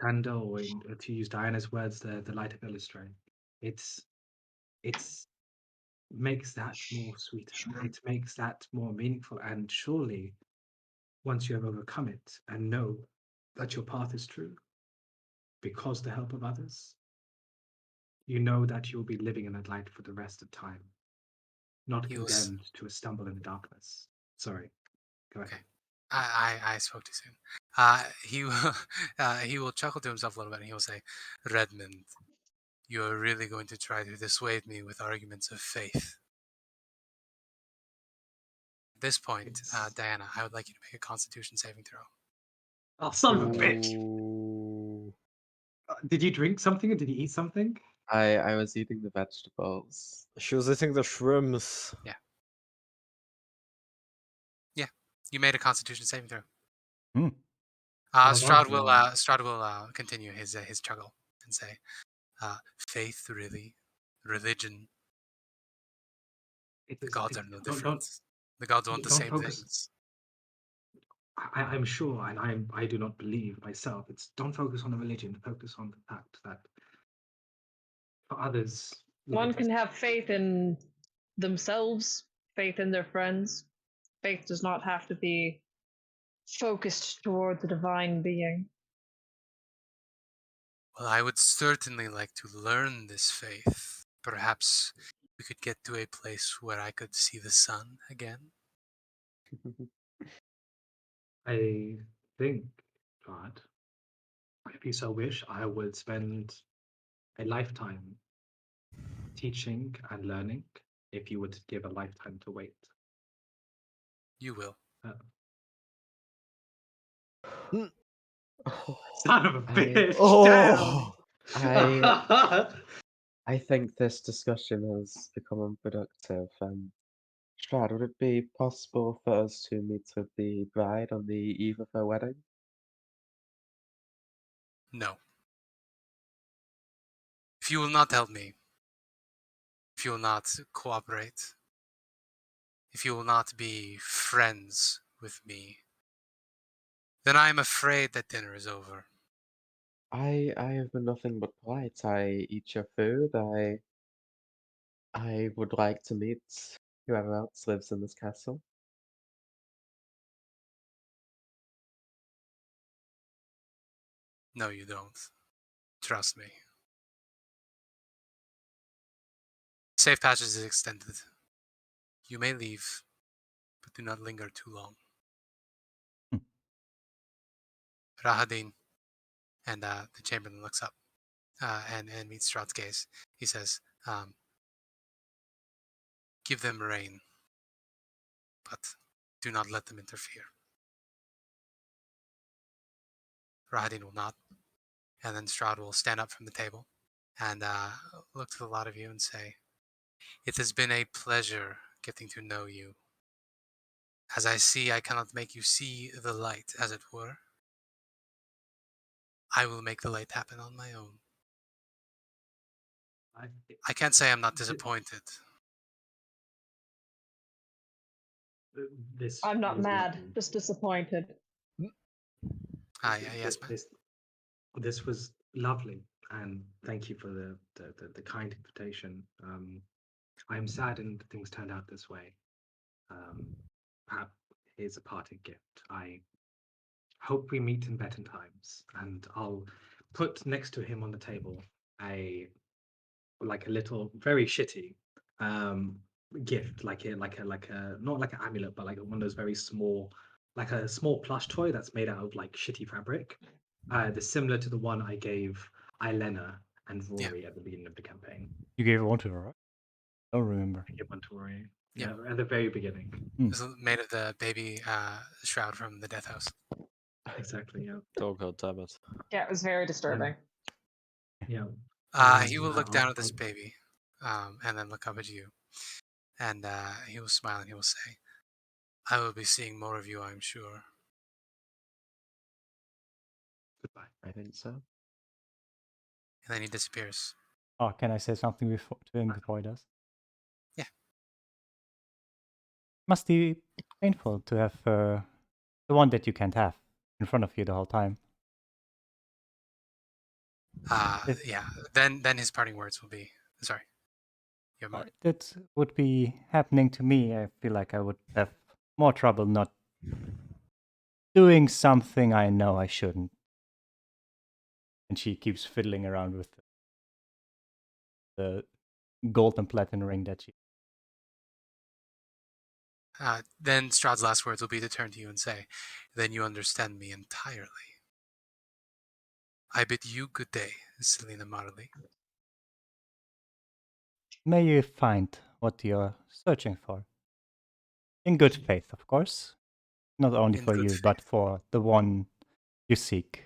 handle, or to use Diana's words, the light of Illustrator. It's makes that more sweeter. It makes that more meaningful. And surely, once you have overcome it and know that your path is true, because the help of others, you know that you'll be living in that light for the rest of time, not He was. condemned to a stumble in the darkness. Sorry, go ahead. Okay. I spoke too soon. He will chuckle to himself a little bit and he will say, Redmond, you are really going to try to dissuade me with arguments of faith. At this point, Diana, I would like you to make a Constitution saving throw. Oh, son of a bitch! Ooh. Did you drink something or did you eat something? I was eating the vegetables. She was eating the shrimps. You made a Constitution saving throw. Hmm. Strahd will continue his struggle and say, "Faith, really, religion. It The is. gods are no Don't different. The gods want the don't same focus. things." I'm sure, and I do not believe myself. It's don't focus on the religion. Focus on the fact that for others, One can have faith in themselves, faith in their friends. Faith does not have to be focused toward the divine being. Well, I would certainly like to learn this faith. Perhaps we could get to a place where I could see the sun again. I think, God, if you so wish, I would spend a lifetime teaching and learning if you would give a lifetime to wait. You will. Son of a I- bitch! Oh! Damn! I think this discussion has become unproductive. Strahd, would it be possible for us to meet with the bride on the eve of her wedding? No. If you will not help me, if you will not cooperate, if you will not be friends with me, then I am afraid that dinner is over. I have been nothing but polite. I eat your food. I would like to meet whoever else lives in this castle. No, you don't. Trust me. Safe passage is extended. You may leave, but do not linger too long. Hmm. Rahadin and the Chamberlain looks up and meets Strahd's gaze. He says, "Give them rain, but do not let them interfere." Rahadin will nod, and then Strahd will stand up from the table and look to the lot of you and say, "It has been a pleasure getting to know you. As I see, I cannot make you see the light, as it were. I will make the light happen on my own. I can't say I'm not disappointed." This I'm not was mad, lovely. just disappointed. Yes, ma'am. This was lovely, and thank you for the kind invitation. I'm saddened things turned out this way. Perhaps here's a parting gift. I hope we meet in better times, and I'll put next to him on the table a little very shitty gift, like a not like an amulet, but like one of those very small, like a small plush toy that's made out of like shitty fabric. The similar to the one I gave Ilena and Rory at the beginning of the campaign. You gave one to her, right? I don't remember. I gave one to Rory. Yeah. Yeah, at the very beginning. It's made of the baby shroud from the Death House. Exactly. Yeah. Oh god damn it. Yeah, it was very disturbing. Yeah. He will look down at this baby and then look up at you. And he will smile and he will say, "I will be seeing more of you, I'm sure." Goodbye. I think so. And then he disappears. Oh, can I say something to him before he does? Yeah. Must be painful to have the one that you can't have in front of you the whole time. Yeah. Then his parting words will be, sorry. You have more? That would be happening to me. I feel like I would have more trouble not doing something I know I shouldn't. And she keeps fiddling around with the gold and platinum ring that she. Then Strahd's last words will be to turn to you and say, "Then you understand me entirely. I bid you good day, Celina Marley." May you find what you're searching for. In good faith, of course. Not only In for good you, faith. but for the one you seek.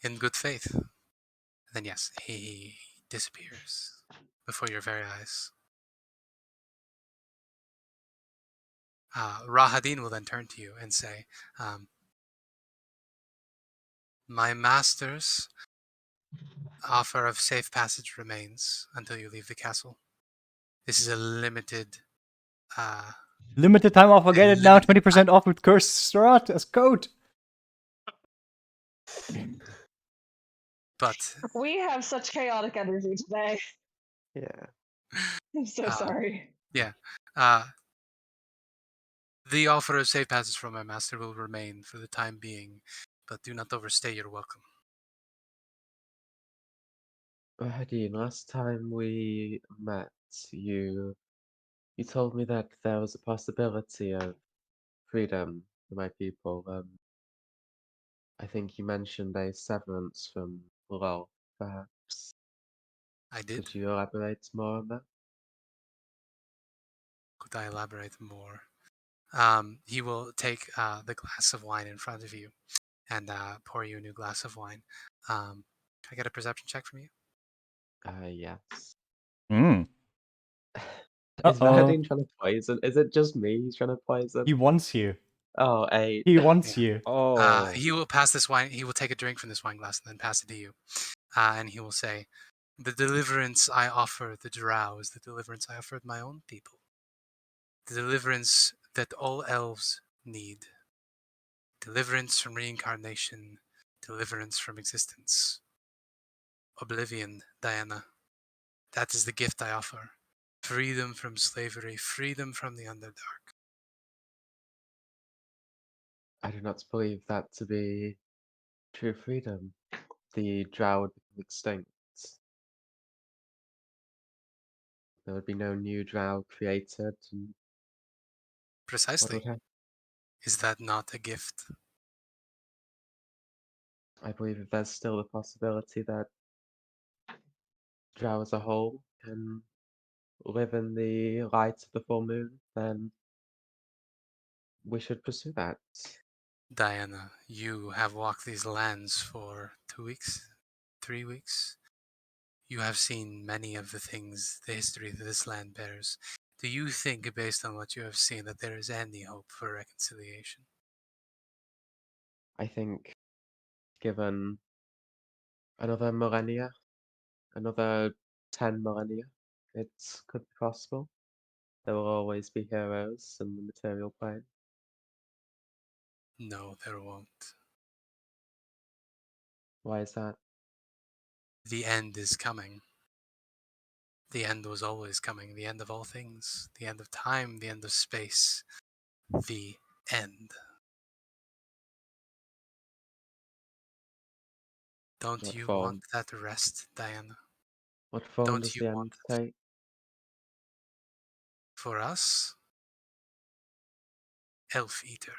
In good faith. Then yes, he disappears before your very eyes. Rahadin will then turn to you and say, my master's offer of safe passage remains until you leave the castle. This is a limited Limited time offer. Get it now. limited 20% off with Curse of Strahd as code. but We have such chaotic energy today. Yeah. I'm so sorry. yeah. The offer of safe passage from my master will remain for the time being, but do not overstay your welcome. Rahadin, last time we met, you told me that there was a possibility of freedom for my people. I think you mentioned a severance from Volk, perhaps. I did. Could you elaborate more on that? Could I elaborate more? He will take the glass of wine in front of you and pour you a new glass of wine. Can I get a perception check from you? Yes. Mm. Is Uh-oh. Rahadin trying to poison? Is it just me he's trying to poison? He wants you. Oh, 8. He wants Yeah. you. Oh. He will pass this wine. He will take a drink from this wine glass and then pass it to you. And he will say, the deliverance I offer the Drow is the deliverance I offered my own people. The deliverance that all elves need. Deliverance from reincarnation. Deliverance from existence. Oblivion, Diana. That is the gift I offer. Freedom from slavery. Freedom from the Underdark. I do not believe that to be true freedom. The Drow would become extinct. There would be no new Drow created, and what Precisely. would happen? Is that not a gift? I believe if there's still the possibility that Drow as a whole can live in the light of the full moon, then we should pursue that. Diana, you have walked these lands for 2 weeks, 3 weeks. You have seen many of the things, the history that this land bears. Do you think, based on what you have seen, that there is any hope for reconciliation? I think, given another millennia, another 10 millennia, it could be possible. There will always be heroes in the material plane. No, there won't. Why is that? The end is coming. The end was always coming. The end of all things. The end of time. The end of space. The end. Don't What you form? want that rest, Diana? What form Don't does you the want end it? take? For us, Elf Eater.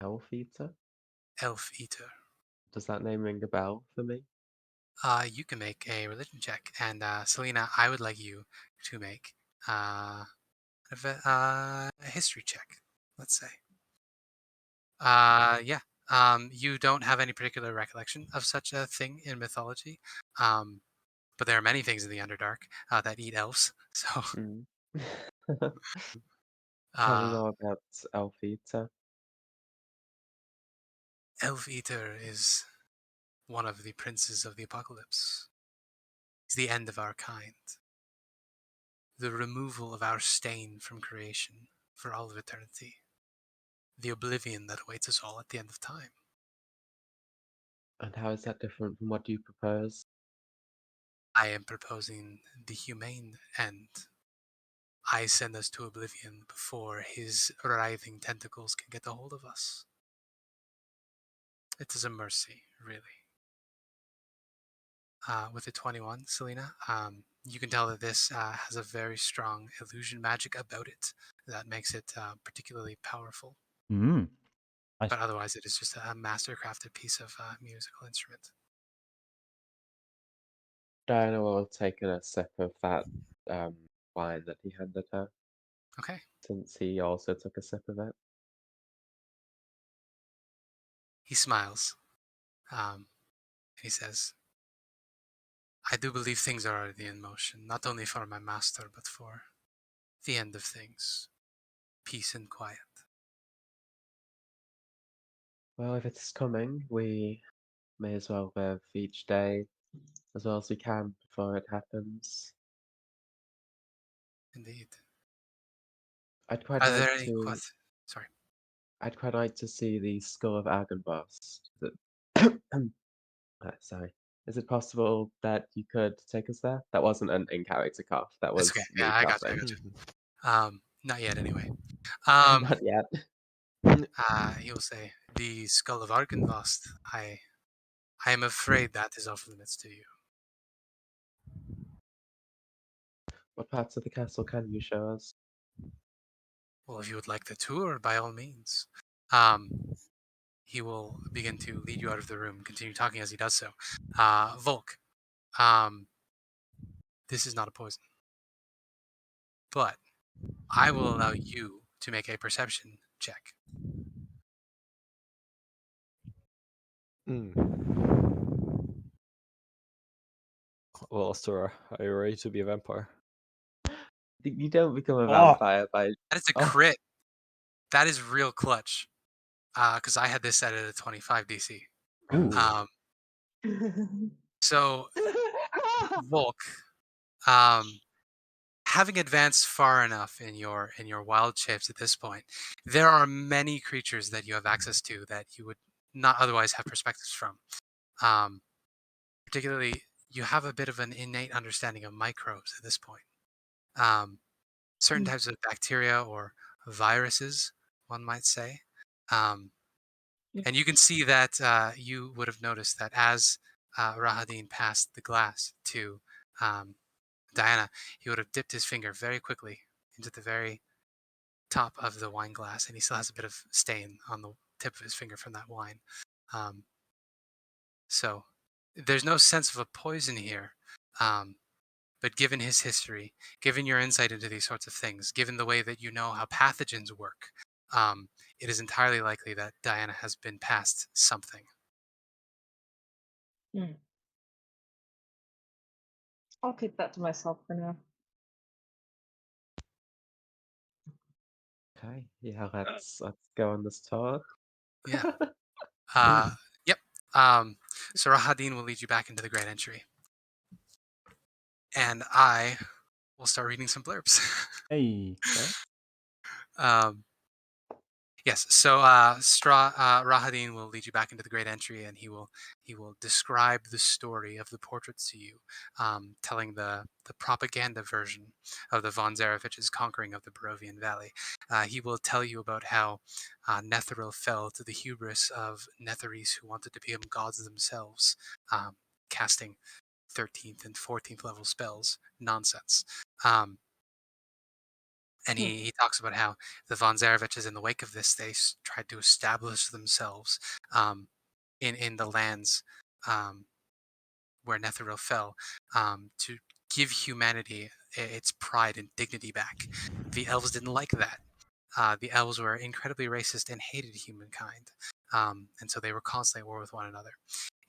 Elf Eater? Elf Eater. Does that name ring a bell for me? You can make a religion check, and Celina, I would like you to make a history check. Let's say. Yeah. You don't have any particular recollection of such a thing in mythology, but there are many things in the Underdark that eat elves. So, Mm. Tell me more about Elf Eater. Elf Eater is one of the princes of the apocalypse. It's the end of our kind. The removal of our stain from creation for all of eternity. The oblivion that awaits us all at the end of time. And how is that different from what you propose? I am proposing the humane end. I send us to oblivion before his writhing tentacles can get a hold of us. It is a mercy, really. With the 21, Celina, you can tell that this has a very strong illusion magic about it that makes it particularly powerful. Mm. Nice. But otherwise, it is just a master-crafted piece of musical instrument. Diana will have taken a sip of that wine that he handed her, Okay. since he also took a sip of it. He smiles. He says, I do believe things are already in motion, not only for my master, but for the end of things. Peace and quiet. Well, if it's coming, we may as well live each day as well as we can before it happens. Indeed. I'd quite Are like there any to. Sorry. I'd quite like to see the skull of Argynvost. Sorry. Is it possible that you could take us there? That wasn't an in-character cough. That That's okay. was Yeah, me I got you. I coughing. got you. Not yet, anyway. Not yet. He will say, the skull of Argynvost. I am afraid that is off limits to you. What parts of the castle can you show us? Well, if you would like the tour, by all means. He will begin to lead you out of the room, continue talking as he does so. Volk, this is not a poison, but I will allow you to make a perception check. Well, Astora, are you ready to be a vampire? You don't become a Oh. vampire by. That is a Oh. crit. That is real clutch. Because I had this set at a 25 DC. Ooh. So Volk, having advanced far enough in your wild shapes at this point, there are many creatures that you have access to that you would not otherwise have perspectives from. Particularly, you have a bit of an innate understanding of microbes at this point. Certain types of bacteria or viruses, one might say. And you can see that you would have noticed that as Rahadin passed the glass to Diana, he would have dipped his finger very quickly into the very top of the wine glass, and he still has a bit of stain on the tip of his finger from that wine. So there's no sense of a poison here. But given his history, given your insight into these sorts of things, given the way that you know how pathogens work, it is entirely likely that Diana has been passed something. I'll keep that to myself for now. Okay, yeah, let's go on this tour. Yeah. Yep. So Rahadin will lead you back into the Great Entry. And I will start reading some blurbs. Hey. Yes, so Rahadin will lead you back into the Great Entry, and he will describe the story of the portraits to you, telling the propaganda version of the von Zarevich's conquering of the Barovian Valley. He will tell you about how Netheril fell to the hubris of Netherese who wanted to become gods themselves, casting 13th and 14th level spells. Nonsense. And he talks about how the von Zareviches, in the wake of this, they tried to establish themselves in the lands where Netheril fell, to give humanity its pride and dignity back. The elves didn't like that. The elves were incredibly racist and hated humankind, and so they were constantly at war with one another.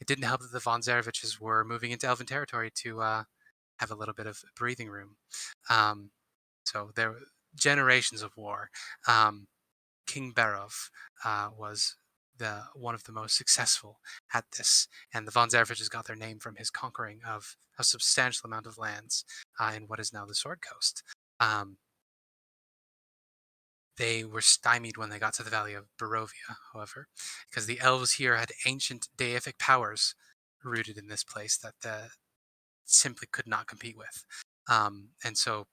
It didn't help that the von Zareviches were moving into elven territory to have a little bit of breathing room. So there were generations of war. King Barov was one of the most successful at this, and the von Zareviches got their name from his conquering of a substantial amount of lands in what is now the Sword Coast. They were stymied when they got to the Valley of Barovia, however, because the elves here had ancient deific powers rooted in this place that simply could not compete with. And so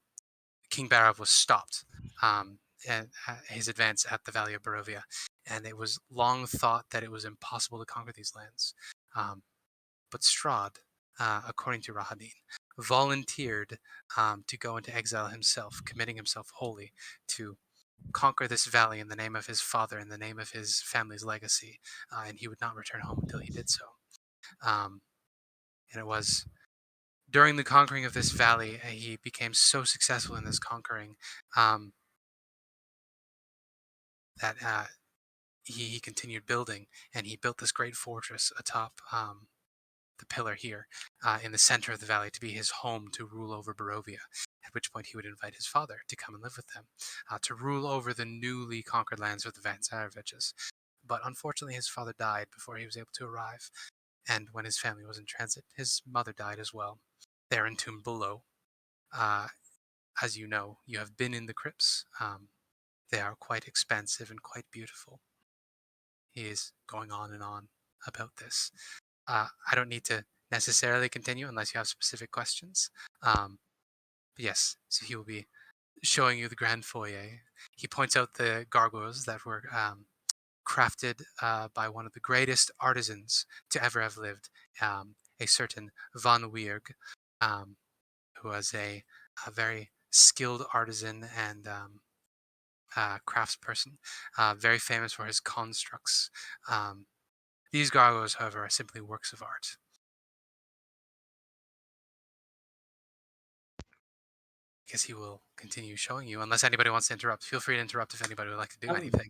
King Barov was stopped at his advance at the Valley of Barovia, and it was long thought that it was impossible to conquer these lands. But Strahd, according to Rahadin, volunteered to go into exile himself, committing himself wholly to conquer this valley in the name of his father, in the name of his family's legacy, and he would not return home until he did so. And it was during the conquering of this valley, he became so successful in this conquering that he continued building, and he built this great fortress atop pillar here in the center of the valley to be his home to rule over Barovia, at which point he would invite his father to come and live with them, to rule over the newly conquered lands of the Van Zareviches. But unfortunately, his father died before he was able to arrive, and when his family was in transit, his mother died as well. They're entombed below. As you know, you have been in the crypts. They are quite expansive and quite beautiful. He is going on and on about this. I don't need to necessarily continue unless you have specific questions. But yes, so he will be showing you the grand foyer. He points out the gargoyles that were crafted by one of the greatest artisans to ever have lived, a certain Van Weerg, who was a very skilled artisan and craftsperson, very famous for his constructs. These gargoyles, however, are simply works of art. I guess he will continue showing you, unless anybody wants to interrupt. Feel free to interrupt if anybody would like to do anything.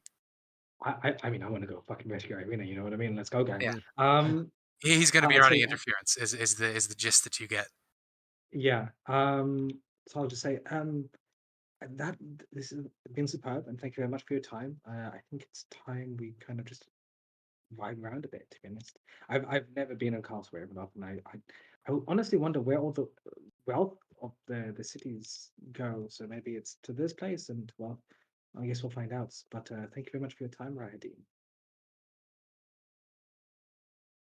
I mean, I want to go fucking rescue Irina. You know what I mean? Let's go, gang. Yeah. He's going to be I'll running say, interference. Is the gist that you get? yeah. So I'll just say, that this has been superb, and thank you very much for your time. I think it's time we kind of just vibe around a bit. To be honest, I've never been in Castle Ravenloft, and I honestly wonder where all the wealth of the cities go. So maybe it's to this place, and well, I guess we'll find out. But thank you very much for your time, Rahadin.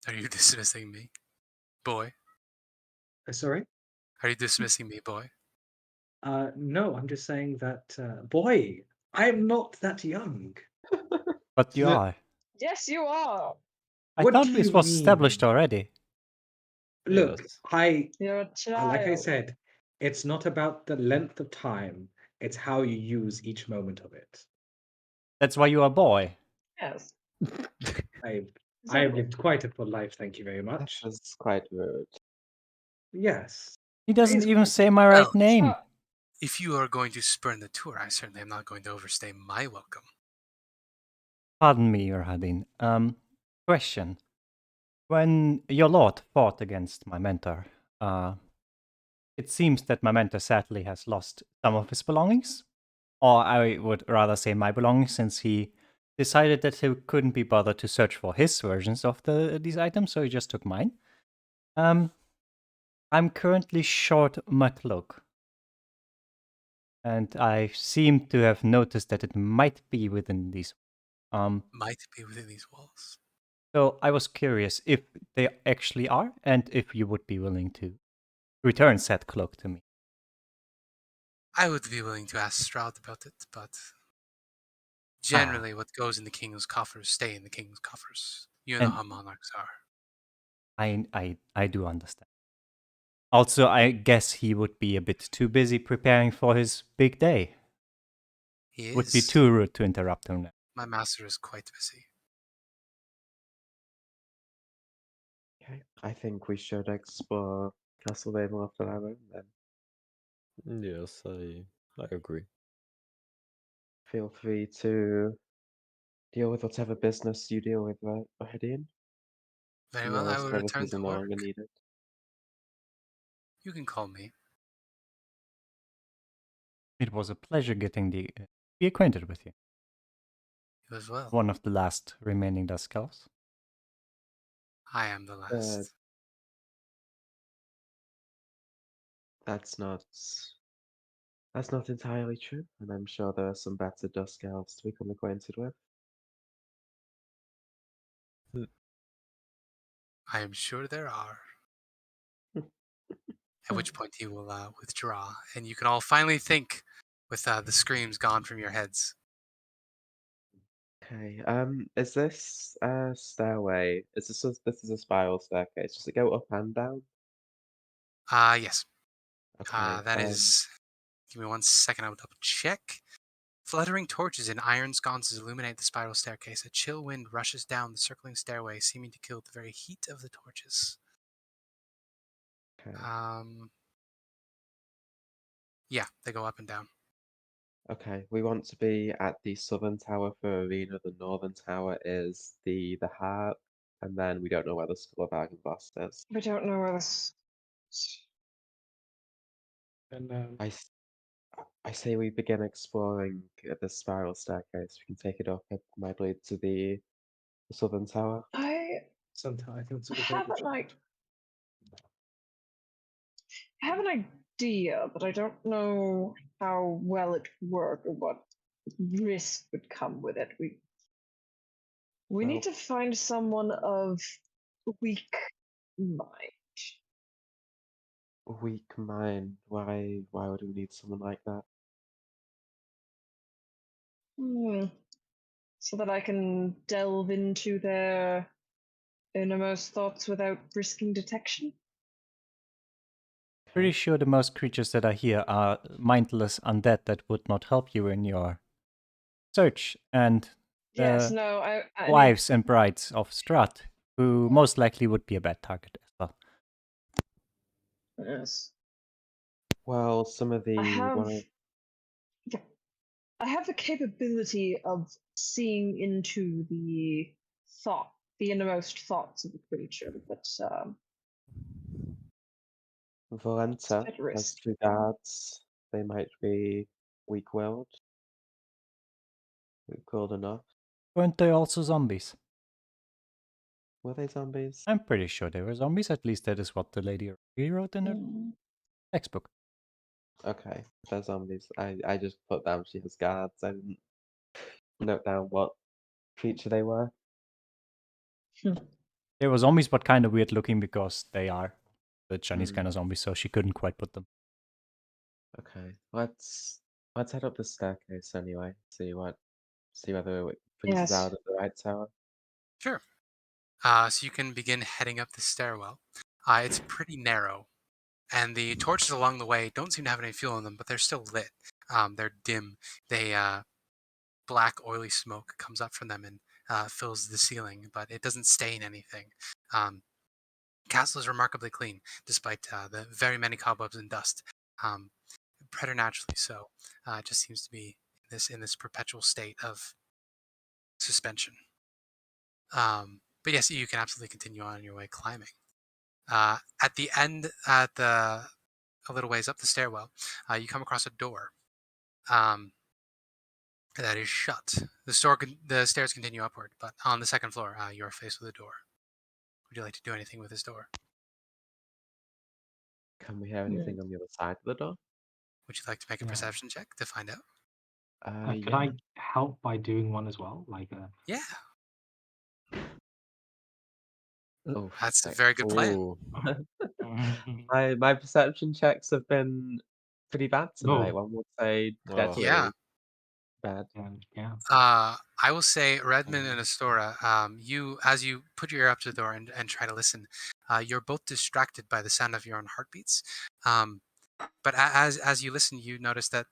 Are you dismissing me, boy? Sorry. Are you dismissing me, boy? No, I'm just saying that, boy, I'm not that young. But you are. Yes, you are. I What thought do this you was established mean? already. Look, Yes. You're a child. like I said, it's not about the length of time, it's how you use each moment of it. That's why you are a boy. Yes. I have Exactly. lived quite a full life, thank you very That much. was quite rude. Yes. He It doesn't is even quite say rude. my Well, right name. if you are going to spurn the tour, I certainly am not going to overstay my welcome. Pardon me, Rahadin. Question. When your lord fought against my mentor, it seems that my mentor sadly has lost some of his belongings. Or I would rather say my belongings, since he decided that he couldn't be bothered to search for his versions of these items, so he just took mine. I'm currently short my cloak. And I seem to have noticed that it might be within these. Might be within these walls. So I was curious if they actually are, and if you would be willing to return said cloak to me. I would be willing to ask Strahd about it, but generally what goes in the king's coffers stay in the king's coffers. You know And how monarchs are. I do understand. Also, I guess he would be a bit too busy preparing for his big day. He Would be is. too rude to interrupt him now. My master is quite busy. Okay, I think we should explore Castle Ravenloft on our own then. Yes, I agree. Feel free to deal with whatever business you deal with, right, Rahadin? Very Some well, more I will return services to are no work. longer needed. You can call me. It was a pleasure getting be acquainted with you. You as well. One of the last remaining Dusk Elves. I am the last. That's not entirely true, and I'm sure there are some better Dusk Elves to become acquainted with. I am sure there are. At which point he will withdraw, and you can all finally think with the screams gone from your heads. Okay, is this a stairway? This is a spiral staircase? Does it go up and down? Yes. Okay, That is. Give me 1 second, I will double check. Fluttering torches in iron sconces illuminate the spiral staircase. A chill wind rushes down the circling stairway, seeming to kill the very heat of the torches. okay, Yeah, they go up and down. okay. We want to be at the southern tower for Arena. The northern tower is the heart. and then we don't know where the Skull of Argynvost is. We don't know where this. And I say we begin exploring the spiral staircase. We can take it up. It might lead to the southern tower. I sometimes I think it's a very have good an, shout. I have an idea, but I don't know how well it would work or what risk would come with it. We Well, need to find someone of weak mind. weak mind. Why would we need someone like that? So that I can delve into their innermost thoughts without risking detection. Pretty sure the most creatures that are here are mindless undead that would not help you in your search, and Yes, the no, I need, wives and brides of Strahd, who most likely would be a bad target as well. yes. Well, some of I the have one I have the capability of seeing into the innermost thoughts of the creature, but it's a Valenta bit has risky. 2 guards. They might be weak-willed. Weak-willed enough. Weren't they also zombies? Were they zombies? I'm pretty sure they were zombies, at least that is what the lady wrote in her textbook. Okay, if they're zombies. I just put down she has guards. I didn't note down what creature they were. They were zombies, but kind of weird looking because they are the Chinese Hmm. kind of zombies, so she couldn't quite put them. Okay, let's head up the staircase anyway. See whether it brings us Yes. out of the right tower. Sure. So you can begin heading up the stairwell. It's pretty narrow, and the torches along the way don't seem to have any fuel in them, but they're still lit. They're dim. They black, oily smoke comes up from them and fills the ceiling, but it doesn't stain anything. Castle is remarkably clean, despite the very many cobwebs and dust. Preternaturally so. It just seems to be in this perpetual state of suspension. But yes, you can absolutely continue on your way climbing. At the end, a little ways up the stairwell, you come across a door that is shut. The stairs continue upward, but on the second floor, you are faced with a door. Would you like to do anything with this door? Can we hear anything on the other side of the door? Would you like to make a Yeah. perception check to find out? Can Yeah. I help by doing one as well? Like, Yeah, Oh, that's a okay. very good plan. Ooh. My perception checks have been pretty bad tonight. Oh. One would say Oh. deadly Yeah. bad. Yeah. I will say, Redmond and Astora, as you put your ear up to the door and try to listen, you're both distracted by the sound of your own heartbeats. But as you listen, you notice that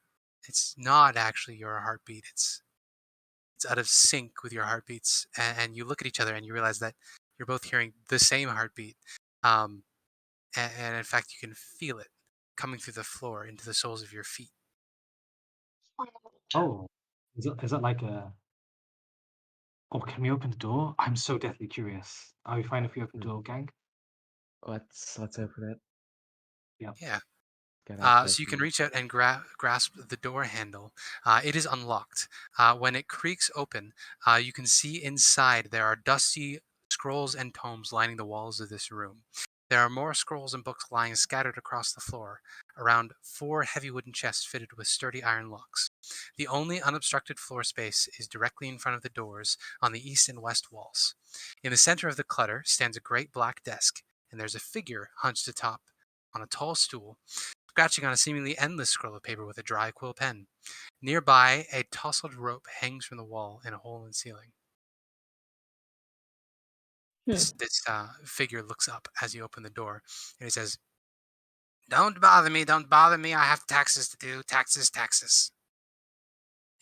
it's not actually your heartbeat. It's out of sync with your heartbeats, and you look at each other and you realize that you're both hearing the same heartbeat. And in fact, you can feel it coming through the floor into the soles of your feet. Oh, is that like a? Oh, can we open the door? I'm so deathly curious. Are we fine if we open the door, gang? Let's open it. Yeah. Get our So you can person. reach out and grasp the door handle. It is unlocked. When it creaks open, you can see inside there are dusty scrolls and tomes lining the walls of this room. There are more scrolls and books lying scattered across the floor, around 4 heavy wooden chests fitted with sturdy iron locks. The only unobstructed floor space is directly in front of the doors on the east and west walls. In the center of the clutter stands a great black desk, and there's a figure hunched atop on a tall stool, scratching on a seemingly endless scroll of paper with a dry quill pen. Nearby, a tousled rope hangs from the wall in a hole in the ceiling. This figure looks up as you open the door, and he says, don't bother me, I have taxes to do, taxes.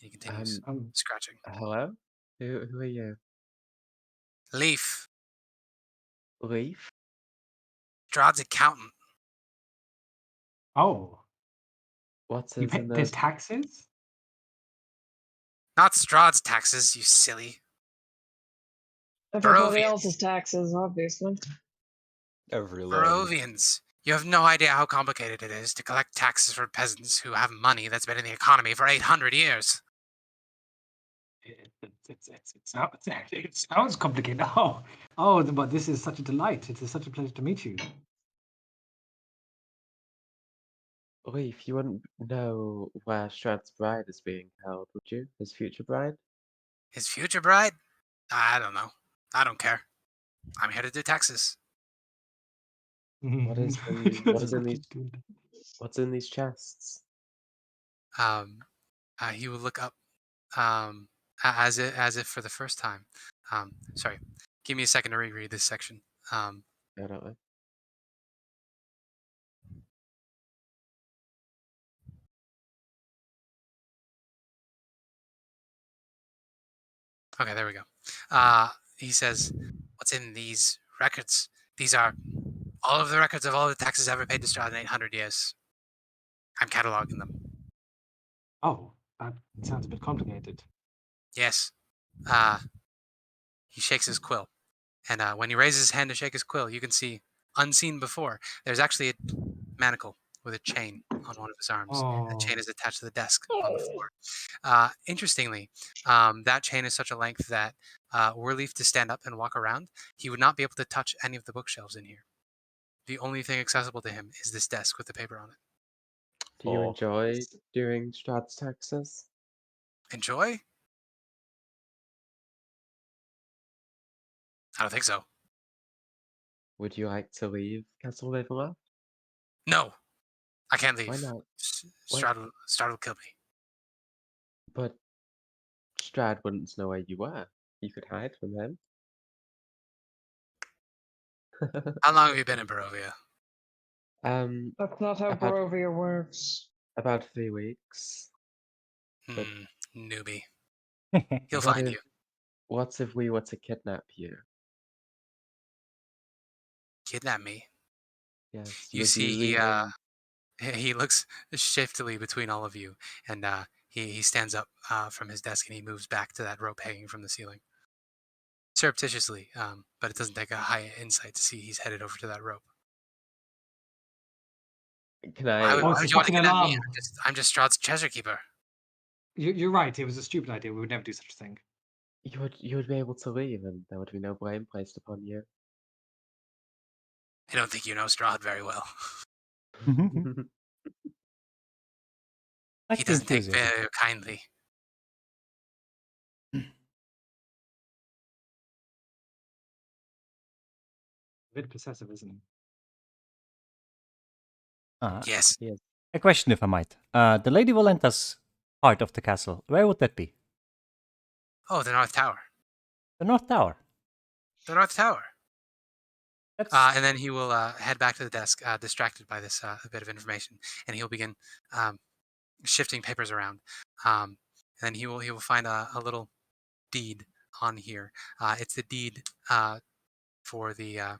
And he continues scratching. Hello? Who are you? Leaf, Leaf? Strahd's accountant. Oh, What you is pay in there's the taxes? Not Strahd's taxes, you silly. Everybody Barovians. else's taxes, obviously. Every land. Barovians. You have no idea how complicated it is to collect taxes for peasants who have money that's been in the economy for 800 years. It sounds complicated. But this is such a delight. It is such a pleasure to meet you. If you wouldn't know where Strahd's bride is being held, would you? His future bride? His future bride? I don't know. I don't care. I'm here to do taxes. What is what's in these chests? He will look up, as if for the first time. Sorry, give me a second to reread this section. I don't know. Okay, there we go. He says, "What's in these records? These are all of the records of all the taxes ever paid to Strahd in 800 years. I'm cataloging them." Oh, that sounds a bit complicated. Yes. He shakes his quill, and when he raises his hand to shake his quill, you can see, unseen before, there's actually a manacle with a chain on one of his arms. The Oh, chain is attached to the desk on the floor. Interestingly, that chain is such a length that were Leaf to stand up and walk around, he would not be able to touch any of the bookshelves in here. The only thing accessible to him is this desk with the paper on it. Do you Oh. enjoy doing Strahd's taxes? Enjoy? I don't think so. Would you like to leave Castle Ravenloft? No, I can't leave. Why not? Strahd will kill me. But Strahd wouldn't know where you were. You could hide from him. How long have you been in Barovia? That's not how About- Barovia works. About 3 weeks. But Newbie. He'll what find if you. what if we were to kidnap you? Kidnap me. Yes. You would see, lean in? he looks shiftily between all of you, and he stands up from his desk and he moves back to that rope hanging from the ceiling, surreptitiously. But it doesn't take a high insight to see he's headed over to that rope. Can Why I? would, Oh, why it's a would you want to fucking kidnap me? alarm. I'm just Strahd's treasure keeper. You're right. It was a stupid idea. We would never do such a thing. You would be able to leave, and there would be no blame placed upon you. I don't think you know Strahd very well. Like He the doesn't take enthusiasm. very kindly. A bit possessive, isn't it? Yes. Yes. A question, if I might. The Lady Valenta's part of the castle, where would that be? Oh, the North Tower. The North Tower. The North Tower. That's And then he will head back to the desk, distracted by this bit of information, and he'll begin shifting papers around. And then he will find a little deed on here. It's the deed for the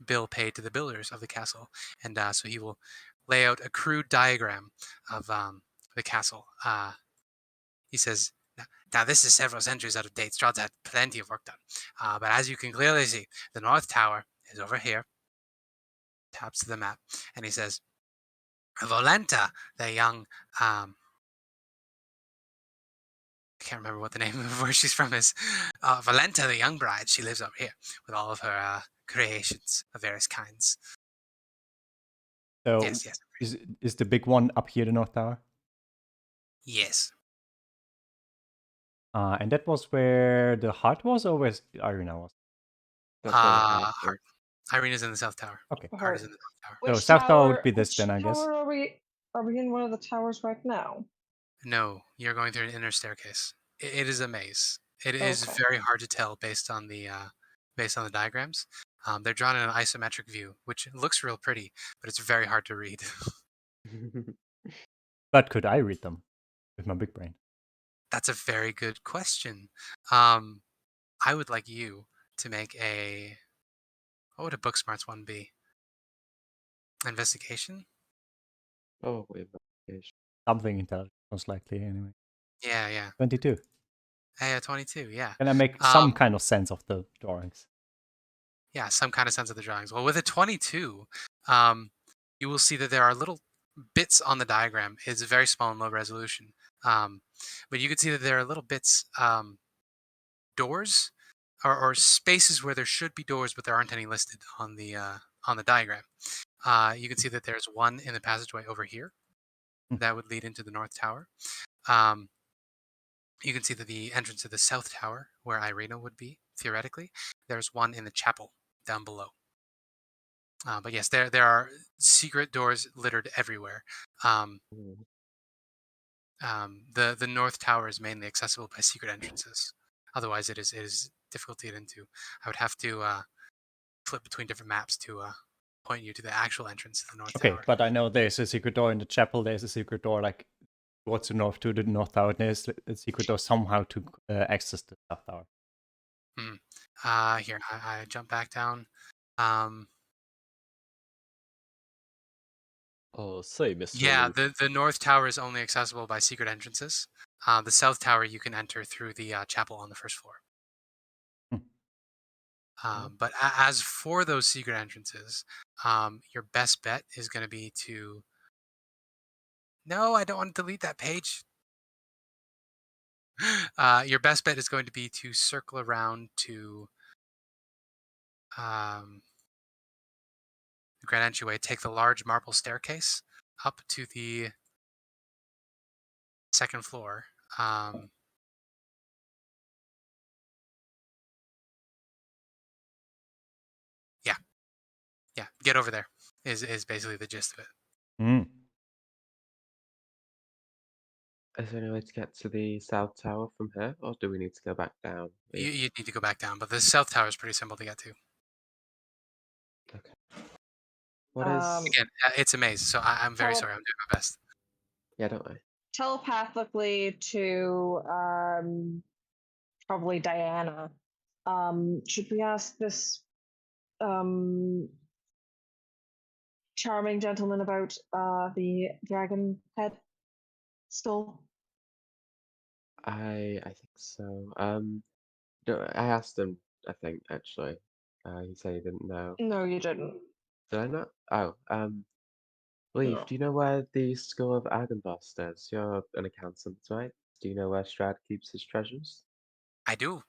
bill paid to the builders of the castle, and so he will lay out a crude diagram of the castle. He says, "Now this is several centuries out of date. Strahd's had plenty of work done, but as you can clearly see, the North Tower is over here." Taps to the map, and he says, "Volenta, the young I can't remember what the name of where she's from is. Volenta, the young bride, she lives over here with all of her creations of various kinds." so. Yes. Is the big one up here, the North Tower? Yes. And that was where the heart was, or where the arena was? That's where the heart Heart. Irena's in the South Tower. Okay. Heart is in the North Tower. So Which South Tower would tower- be this which then, I guess. tower are we in one of the towers right now? No, you're going through an inner staircase. It is a maze. It is Okay. very hard to tell based on the diagrams. They're drawn in an isometric view, which looks real pretty, but it's very hard to read. But could I read them with my big brain? That's a very good question. I would like you to make a, what would a book smarts one be? Investigation? Oh, wait. Something intelligent, most likely, anyway. Yeah. 22. Hey, 22, yeah. Can I make some kind of sense of the drawings? Yeah, some kind of sense of the drawings. Well, with a 22, you will see that there are little bits on the diagram. It's very small and low resolution. But you can see that there are little bits, doors, or spaces where there should be doors, but there aren't any listed on the diagram. You can see that there's one in the passageway over here that would lead into the North Tower. Um, you can see that the entrance to the South Tower, where Irina would be, theoretically, there's one in the chapel down below. But yes, there are secret doors littered everywhere. Mm. The North Tower is mainly accessible by secret entrances. Otherwise, it is difficult to get into. I would have to flip between different maps to point you to the actual entrance to the North Okay, Tower. but I know there's a secret door in the chapel. There's a secret door like towards the north to the North Tower. There's a secret door somehow to access the South Tower. Here, I jump back down. Oh, say, Mr. Yeah, Loot. the North Tower is only accessible by secret entrances. The South Tower you can enter through the chapel on the first floor. But as for those secret entrances, your best bet is going to be to. No, I don't want to delete that page. Your best bet is going to be to circle around to the grand entryway, take the large marble staircase up to the second floor. Yeah, get over there is basically the gist of it. Mm. Is there any way to get to the South Tower from here, or do we need to go back down? You need to go back down, but the South Tower is pretty simple to get to. Okay. What is? Again, it's a maze, so I'm very sorry. I'm doing my best. Yeah, don't I? Telepathically to probably Diana. Should we ask this charming gentleman about the dragon head skull? I think so. No, I asked him. I think actually, he said he didn't know. No, you didn't. Did I not? Oh, Leaf, No. do you know where the Skull of Argynvost is? You're an accountant, right? Do you know where Strahd keeps his treasures? I do.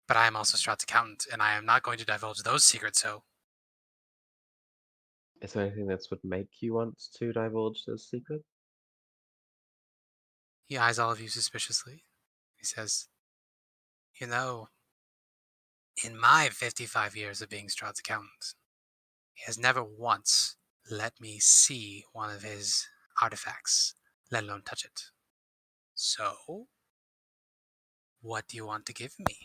But I am also Strahd's accountant, and I am not going to divulge those secrets, so. Is there anything that would make you want to divulge this secret? He eyes all of you suspiciously. He says, You know, in my 55 years of being Strahd's accountant, he has never once let me see one of his artifacts, let alone touch it. So, what do you want to give me?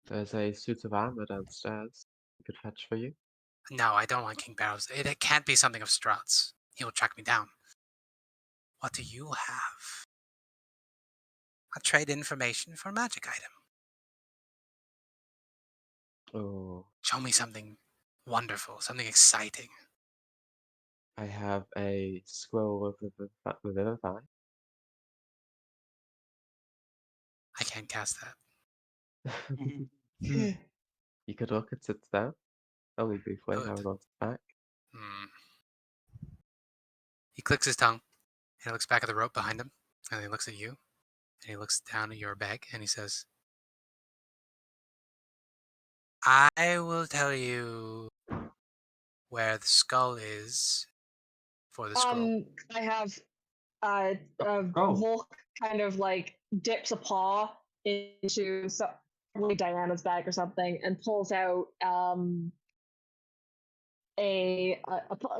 There's a suit of armor downstairs. I could fetch for you. No, I don't want King Barrow's. It can't be something of Strahd's. He will track me down. What do you have? I'll trade information for a magic item. Oh, Show me something wonderful, something exciting. I have a scroll of Revivify. I can't cast that. You could look at it though. Only briefly, I Good. will back. Hmm. He clicks his tongue, and he looks back at the rope behind him, and he looks at you, and he looks down at your bag, and he says, I will tell you where the skull is for the scroll. I have Go. Volk kind of like dips a paw into probably Diana's bag or something and pulls out a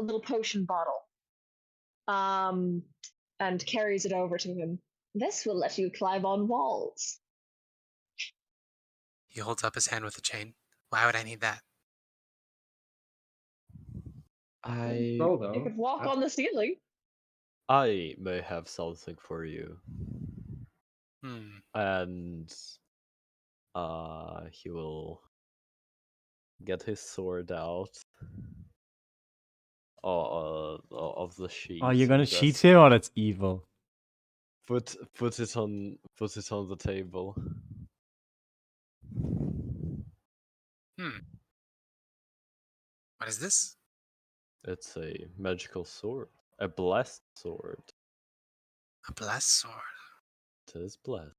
little potion bottle and carries it over to him. This will let you climb on walls. He holds up his hand with the chain. Why would I need that? I Go though. You could walk on the ceiling. I may have something for you. Hmm. And he will get his sword out of the sheath. Oh, you're gonna and cheat just- here? Oh, that's evil. Put it on the table. What is this? It's a magical sword. A blessed sword. A blessed sword. It is blessed.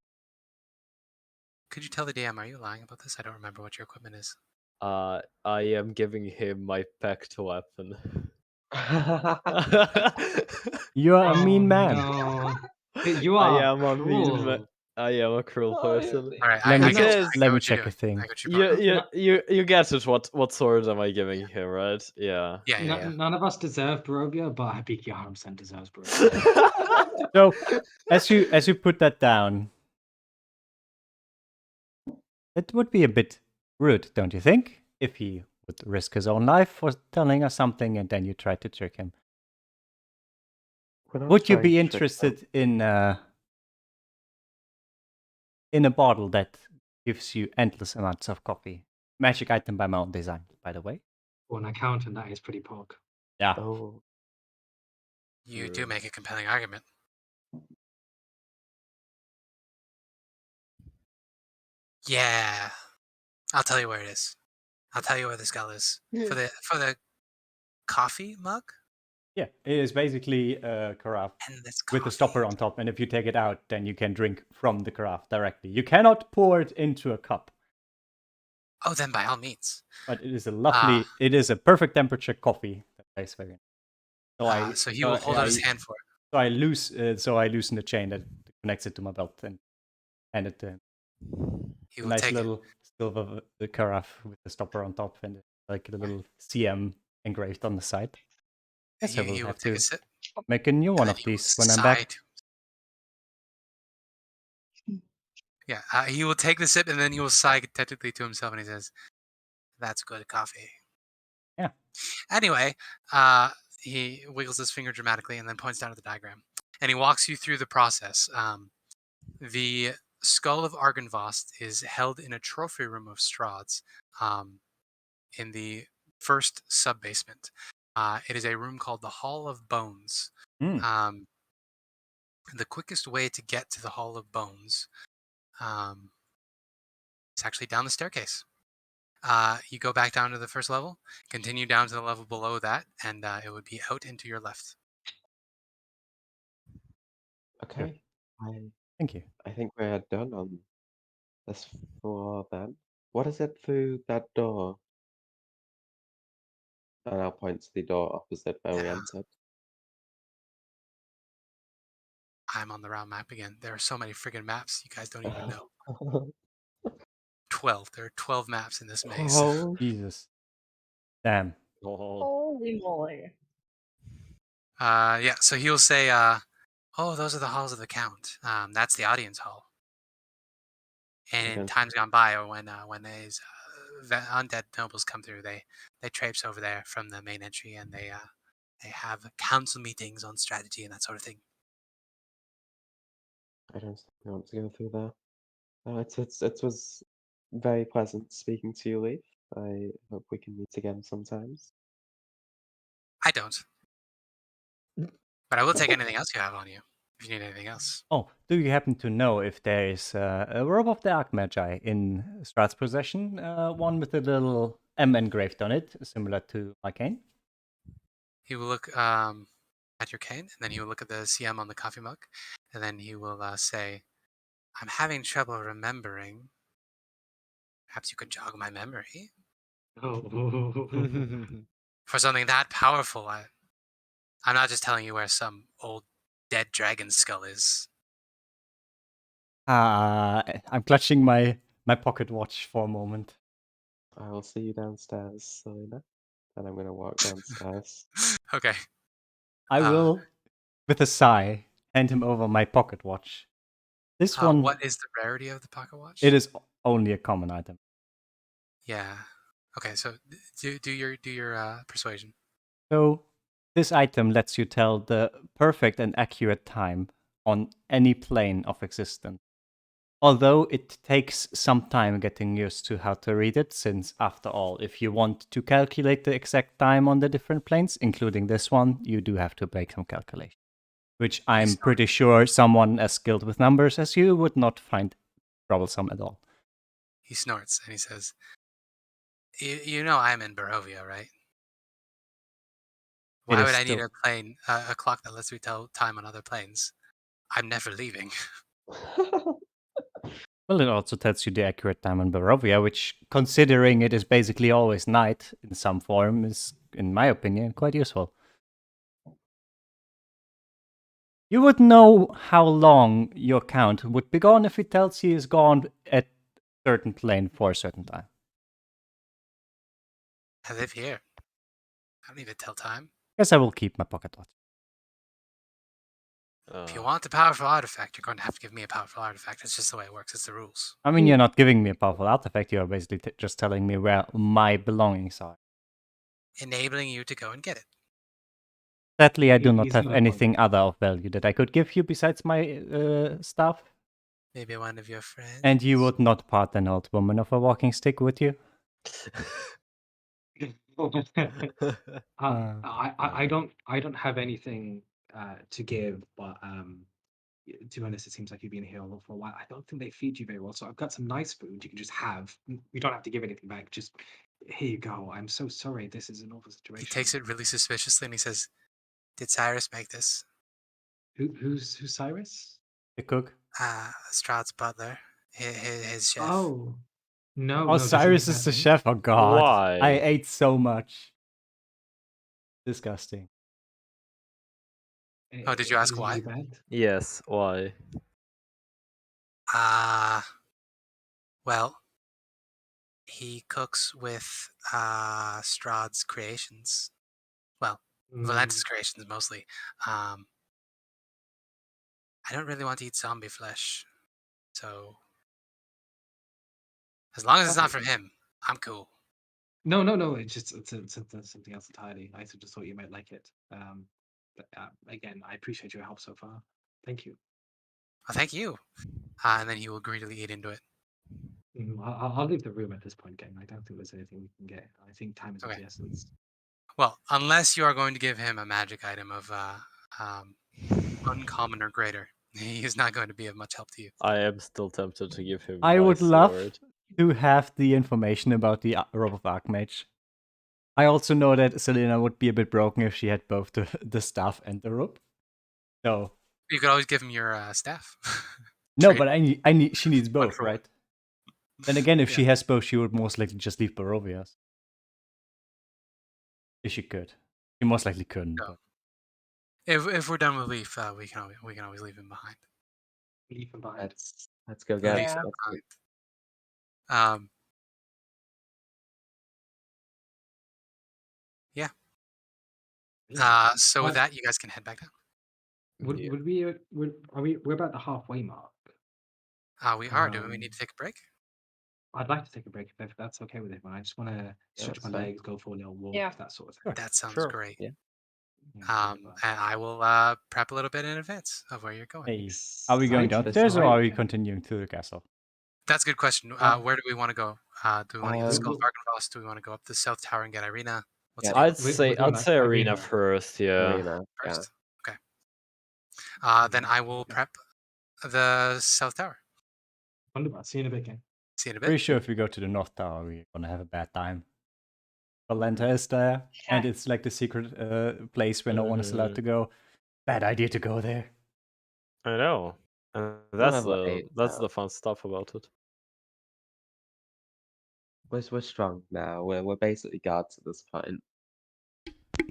Could you tell the DM, are you lying about this? I don't remember what your equipment is. I am giving him my Pact weapon. You're a Oh, mean man. no. You I are am a mean cruel. I am a cruel person. All right, Let I me get you. Because I let get me what you're check a doing. thing. I get your point. you get it. What sword am I giving him, right? Yeah. Yeah. None of us deserve Barovia, but I think you 100% deserves Barovia. So as you put that down, it would be a bit rude, don't you think? If he would risk his own life for telling us something and then you try to trick him. We're not Would you trying be to trick them. interested in a bottle that gives you endless amounts of coffee? Magic item by my own design, by the way. For an accountant, that is pretty pog. Yeah. Oh, You do make a compelling argument. Yeah. I'll tell you where it is. I'll tell you where the skull is. For the coffee mug? Yeah, it is basically a carafe And this with coffee. a stopper on top, and if you take it out, then you can drink from the carafe directly. You cannot pour it into a cup, Oh, then by all means. but it is a lovely, it is a perfect temperature coffee that tastes very nice. So he will hold out his hand for it. So I loosen the chain that connects it to my belt and hand it to him. He A will nice take it. little silver the carafe with the stopper on top and like a little CM engraved on the side. Yes, I will He will have take to a sip. make a new one And of then he will these when I'm back. sigh Yeah, he will take the sip and then he will sigh technically to himself and he says, "That's good coffee." Yeah. Anyway, he wiggles his finger dramatically and then points down at the diagram, and he walks you through the process. The skull of Argynvost is held in a trophy room of Strahd's, in the first sub basement. It is a room called the Hall of Bones. Mm. The quickest way to get to the Hall of Bones is actually down the staircase. You go back down to the first level, continue down to the level below that, and it would be out into your left. okay. Thank you. I think we're done on this floor then. What is it through that door? And I'll point to the door opposite where we Yeah. entered. I'm on the round map again. There are so many friggin' maps you guys don't even know. 12. There are 12 maps in this maze. Oh, Jesus. Damn. Oh. Holy moly. Yeah, so he'll say, "Oh, those are the halls of the Count. That's the audience hall." And in Okay. times gone by, or when these undead nobles come through, they traipse over there from the main entry, and they have council meetings on strategy and that sort of thing. I don't think I want to go through there. It was very pleasant speaking to you, Leaf. I hope we can meet again sometimes. I don't, but I will take anything else you have on you if you need anything else. Oh, do you happen to know if there is a Robe of the Archmagi in Strahd's possession? One with a little M engraved on it, similar to my cane? He will look at your cane, and then he will look at the CM on the coffee mug, and then he will say, "I'm having trouble remembering. Perhaps you could jog my memory Oh. for something that powerful. I'm not just telling you where some old dead dragon skull is." I'm clutching my pocket watch for a moment. I will see you downstairs, Celina. And I'm gonna walk downstairs. Okay. I will, with a sigh, hand him over my pocket watch. This one, What is the rarity of the pocket watch? it is only a common item. Yeah. Okay. So do your persuasion. So this item lets you tell the perfect and accurate time on any plane of existence. Although it takes some time getting used to how to read it, since after all, if you want to calculate the exact time on the different planes, including this one, you do have to make some calculation. which I'm pretty sure someone as skilled with numbers as you would not find troublesome at all. He snorts and he says, "You know I'm in Barovia, right? Why would I need a plane, a clock that lets me tell time on other planes? I'm never leaving." Well, it also tells you the accurate time in Barovia, which, considering it is basically always night in some form, is, in my opinion, quite useful. You would know how long your count would be gone if it tells you is gone at a certain plane for a certain time. I live here. I don't need to tell time. Guess I will keep my pocket watch. If you want a powerful artifact, you're going to have to give me a powerful artifact. It's just the way it works. It's the rules. I mean, you're not giving me a powerful artifact. You're basically just telling me where my belongings are. Enabling you to go and get it. Sadly, I do not He's have not a anything other of value that I could give you besides my stuff. Maybe one of your friends. And you would not part an old woman of a walking stick, would you? I don't have anything to give, but to be honest, it seems like you've been here for a while. I don't think they feed you very well, so I've got some nice food you can just have. You don't have to give anything back. Just here you go. I'm so sorry. This is an awful situation. He takes it really suspiciously and he says, "Did Cyrus make this?" Who's Cyrus? The cook? Strahd's butler. His chef. Oh, no. Oh, no, did you Cyrus make is that the thing? chef. Oh god. Why? I ate so much. Disgusting. Oh, did you ask Is it why? really bad? Yes, why? Well, he cooks with Strahd's creations. Well, Valenta's creations mostly. I don't really want to eat zombie flesh, so as long as it's not for him, I'm cool. No. It's something else entirely. I just thought you might like it. But, again, I appreciate your help so far. Thank you. Well, thank you. And then he will greedily eat into it. I'll leave the room at this point, gang. I don't think there's anything we can get. I think time is of Okay. the essence. Well, unless you are going to give him a magic item of uncommon or greater, he is not going to be of much help to you. I am still tempted to give him I my would love sword. to have the information about the Robe of Archmage. I also know that Celina would be a bit broken if she had both the staff and the rope. So You could always give him your staff. no, Trade. but I need. She needs both, for one. right? Then again, if Yeah. she has both, she would most likely just leave Barovia's. If she could, she most likely couldn't. No. But If we're done with Leaf, we can always leave him behind. Leave him behind. Let's go get Leave it. him behind. Yeah. So with that, you guys can head back down. Yeah. We're about the halfway mark. We are. Do we need to take a break? I'd like to take a break if that's okay with everyone. I just want to stretch my that's fine. legs, go for a little walk, Yeah. that sort of thing. That sounds Sure. great. Yeah. And I will prep a little bit in advance of where you're going. hey, are we going Exciting. downstairs or are we Exciting. continuing to the castle? That's a good question. Where do we want to go? Do we want to go to the Skull of Arkenvost? Do we want to go up the South Tower and get Irina? What's Yeah. it? We're doing I'd say arena arena. first, yeah. Arena. Yeah. First? Okay. Then I will prep the South Tower. Wonderful. See you in a bit, gang. See you in a bit. Pretty sure if we go to the North Tower, we're gonna have a bad time. Valenta is there, and it's like the secret place where no one is allowed to go. Bad idea to go there. I know. And that's level the 8 that's now. the fun stuff about it. We're strong now. We're basically gods at this point.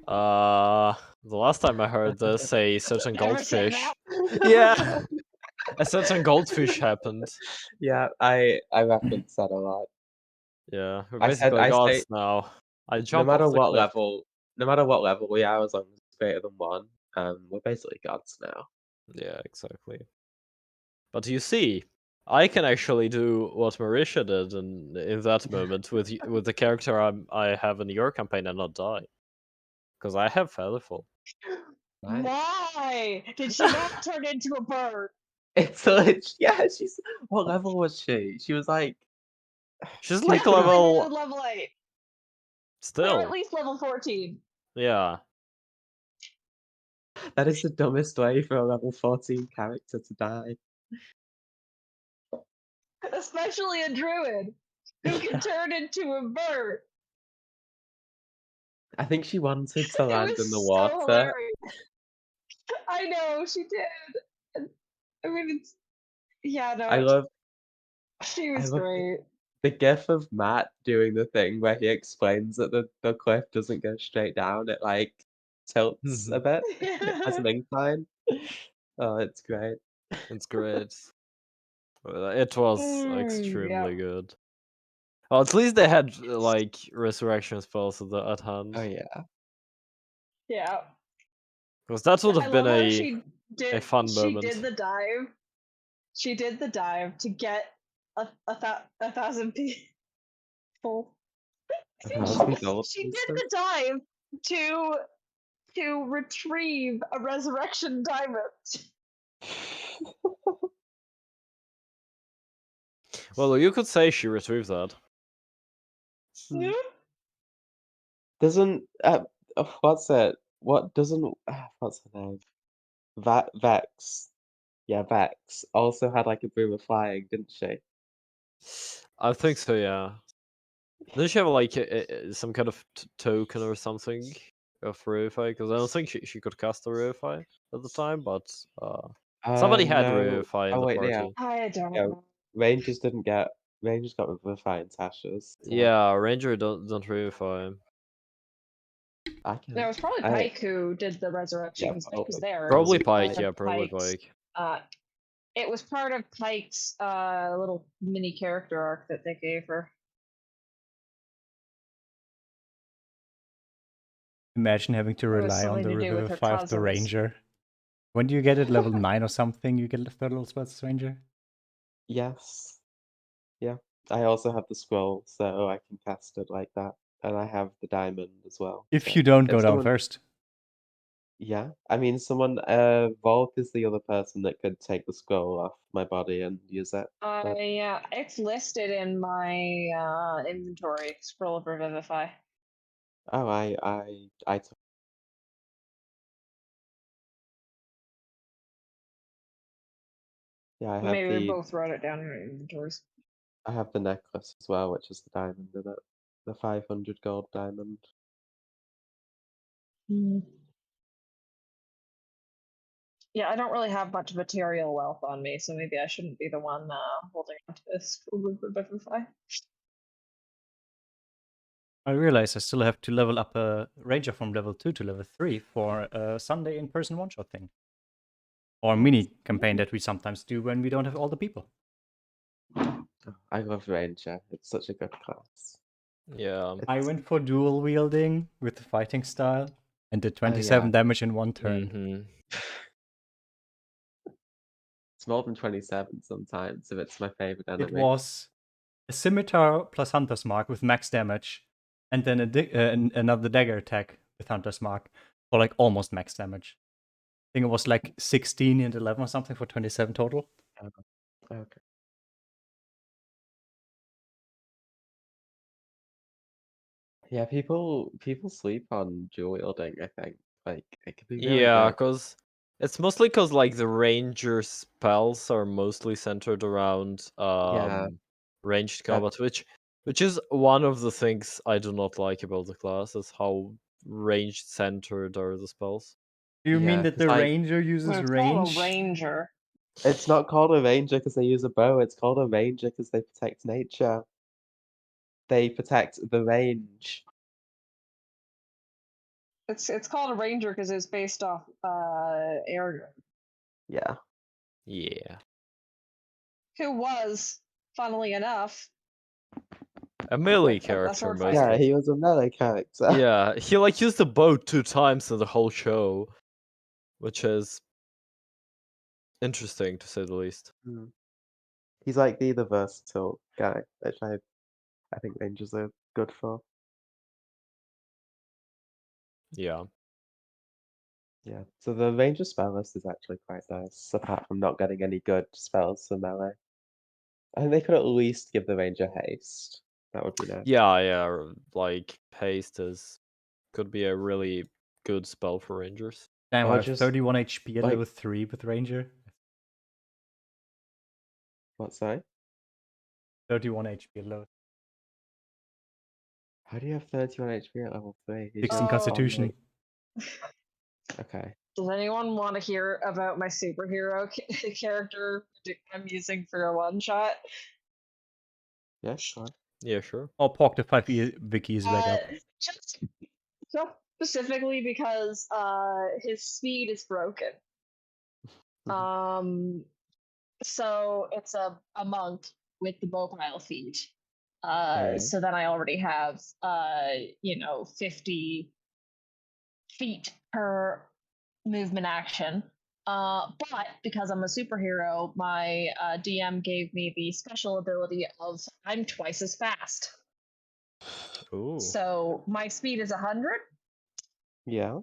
The last time I heard this, a certain Never say goldfish. that. Yeah, a certain goldfish happened. Yeah, I reference that a lot. Yeah, we're I said- basically I gods say- now. I No jump matter off the what cliff. level we are, as long as it's greater than 1, we're basically gods now. Yeah, exactly. But you see, I can actually do what Marisha did in that moment with the character I have in your campaign and not die. Because I have Featherfall. Right? Why did she not turn into a bird? It's like, yeah, she's. What level was she? She was like. She's She like could've- level... level 8. Or at Still. least level 14. Yeah. That is the dumbest way for a level 14 character to die. Especially a druid who can turn into a bird. I think she wanted to It land in the was so water. hilarious. I know she did. I mean, it's yeah, no, I love she I was love great. the gif of Matt doing the thing where he explains that the cliff doesn't go straight down, it like tilts a bit. It has an incline. Oh, it's great. It's great. It was Yeah. extremely good. Well, at least they had like resurrection spells at hand. Oh yeah. Yeah. Because that would I have been love how a fun she moment. did the dive. She did the dive to get a thousand people. Gold She did pieces. the dive to retrieve a resurrection diamond. Well, you could say she retrieved that. Hmm. Doesn't what's it? What doesn't what's her name? Vex. Yeah, Vex also had like a broom of flying, didn't she? I think so, yeah. Didn't she have like some kind of token or something of Revivify? Because I don't think she could cast a Revivify at the time, but somebody had No. Revivify in Oh the wait, yeah. party. I don't Yeah, know. Rangers got Revivify and Tasha's. So Yeah, Ranger don't Revivify. I can. No, it was probably Pike who did the resurrection Yeah, because Pike was probably. there. It was Probably part Pike, of yeah, probably Pike's, Pike. It was part of Pike's little mini character arc that they gave her. Imagine having to It was rely on something the to do with her Revivify of the cousins. Ranger. When do you get it? Level 9 or something? You get the third level spells Ranger? Yes. Yeah. I also have the scroll, so I can cast it like that. And I have the diamond as well. If So you don't if go down someone, first. yeah. I mean, Volk is the other person that could take the scroll off my body and use it. But Yeah, it's listed in my inventory. Scroll of Revivify. oh, I took. Yeah, Maybe we both wrote it down in our inventories. I have the necklace as well, which is the diamond in it. The 500 gold diamond. Yeah, I don't really have much material wealth on me, so maybe I shouldn't be the one holding on to this Scroll of Revivify. I realize I still have to level up a Ranger from level 2 to level 3 for a Sunday in-person one-shot thing. Or mini campaign that we sometimes do when we don't have all the people. Oh, I love Ranger. It's such a good class. Yeah. I went for dual wielding with the fighting style and did 27 yeah. damage in one turn. Mm-hmm. It's more than 27 sometimes if it's my favorite enemy. It was a scimitar plus Hunter's Mark with max damage, and then another dagger attack with Hunter's Mark for like almost max damage. I think it was like 16 and 11 or something for 27 total. Okay. Yeah, people sleep on dual wielding, I think. Like it could be really Yeah, good. because it's mostly because like the ranger spells are mostly centered around Yeah. ranged combat, which is one of the things I do not like about the class, is how ranged centered are the spells. Do you mean Yeah, that 'cause, the like, ranger uses Well, it's called range? a ranger. it's not called a ranger because they use a bow, it's called a ranger because they protect nature. They protect the range. It's called a ranger because it's based off Aragorn, Yeah. Yeah. who was, funnily enough, A melee a character, sword mostly. fighter. Yeah, he was a melee character. Yeah, he like used the bow 2 times in the whole show, which is interesting to say the least. Hmm. He's like the versatile guy, which I think rangers are good for. Yeah. Yeah. So the ranger spell list is actually quite nice, apart from not getting any good spells for melee. I think they could at least give the ranger haste. That would be nice. Yeah, like haste could be a really good spell for rangers. Damn, Or I have just 31 HP at like level 3 with Ranger. what's that? 31 HP at level How do you have 31 HP at level 3? 6 in Constitution. Okay. Does anyone want to hear about my superhero character I'm using for a one shot? Yeah, sure. Yeah, sure. Oh, Pork the 5 wiki is back up. Just specifically because his speed is broken. So it's a monk with the mobile feat. Okay. So then I already have 50 feet per movement action. But because I'm a superhero, my DM gave me the special ability of I'm twice as fast. Ooh. So my speed is 100. Yeah.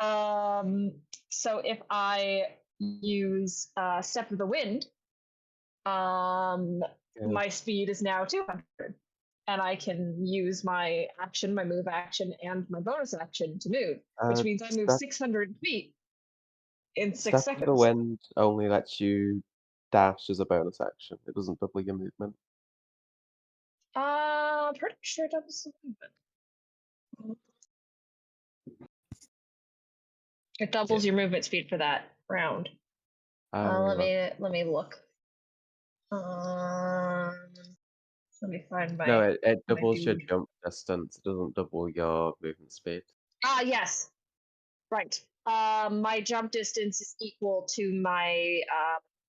So if I use Step of the Wind, my speed is now 200. And I can use my action, my move action, and my bonus action to move, which means I move 600 feet in 6 Step seconds. of the Wind only lets you dash as a bonus action. It doesn't double your movement. Pretty sure it doubles the movement. It doubles your movement speed for that round. Let me look. Let me find my. No, it my doubles your dude. jump distance. It doesn't double your movement speed. Yes. Right. My jump distance is equal to my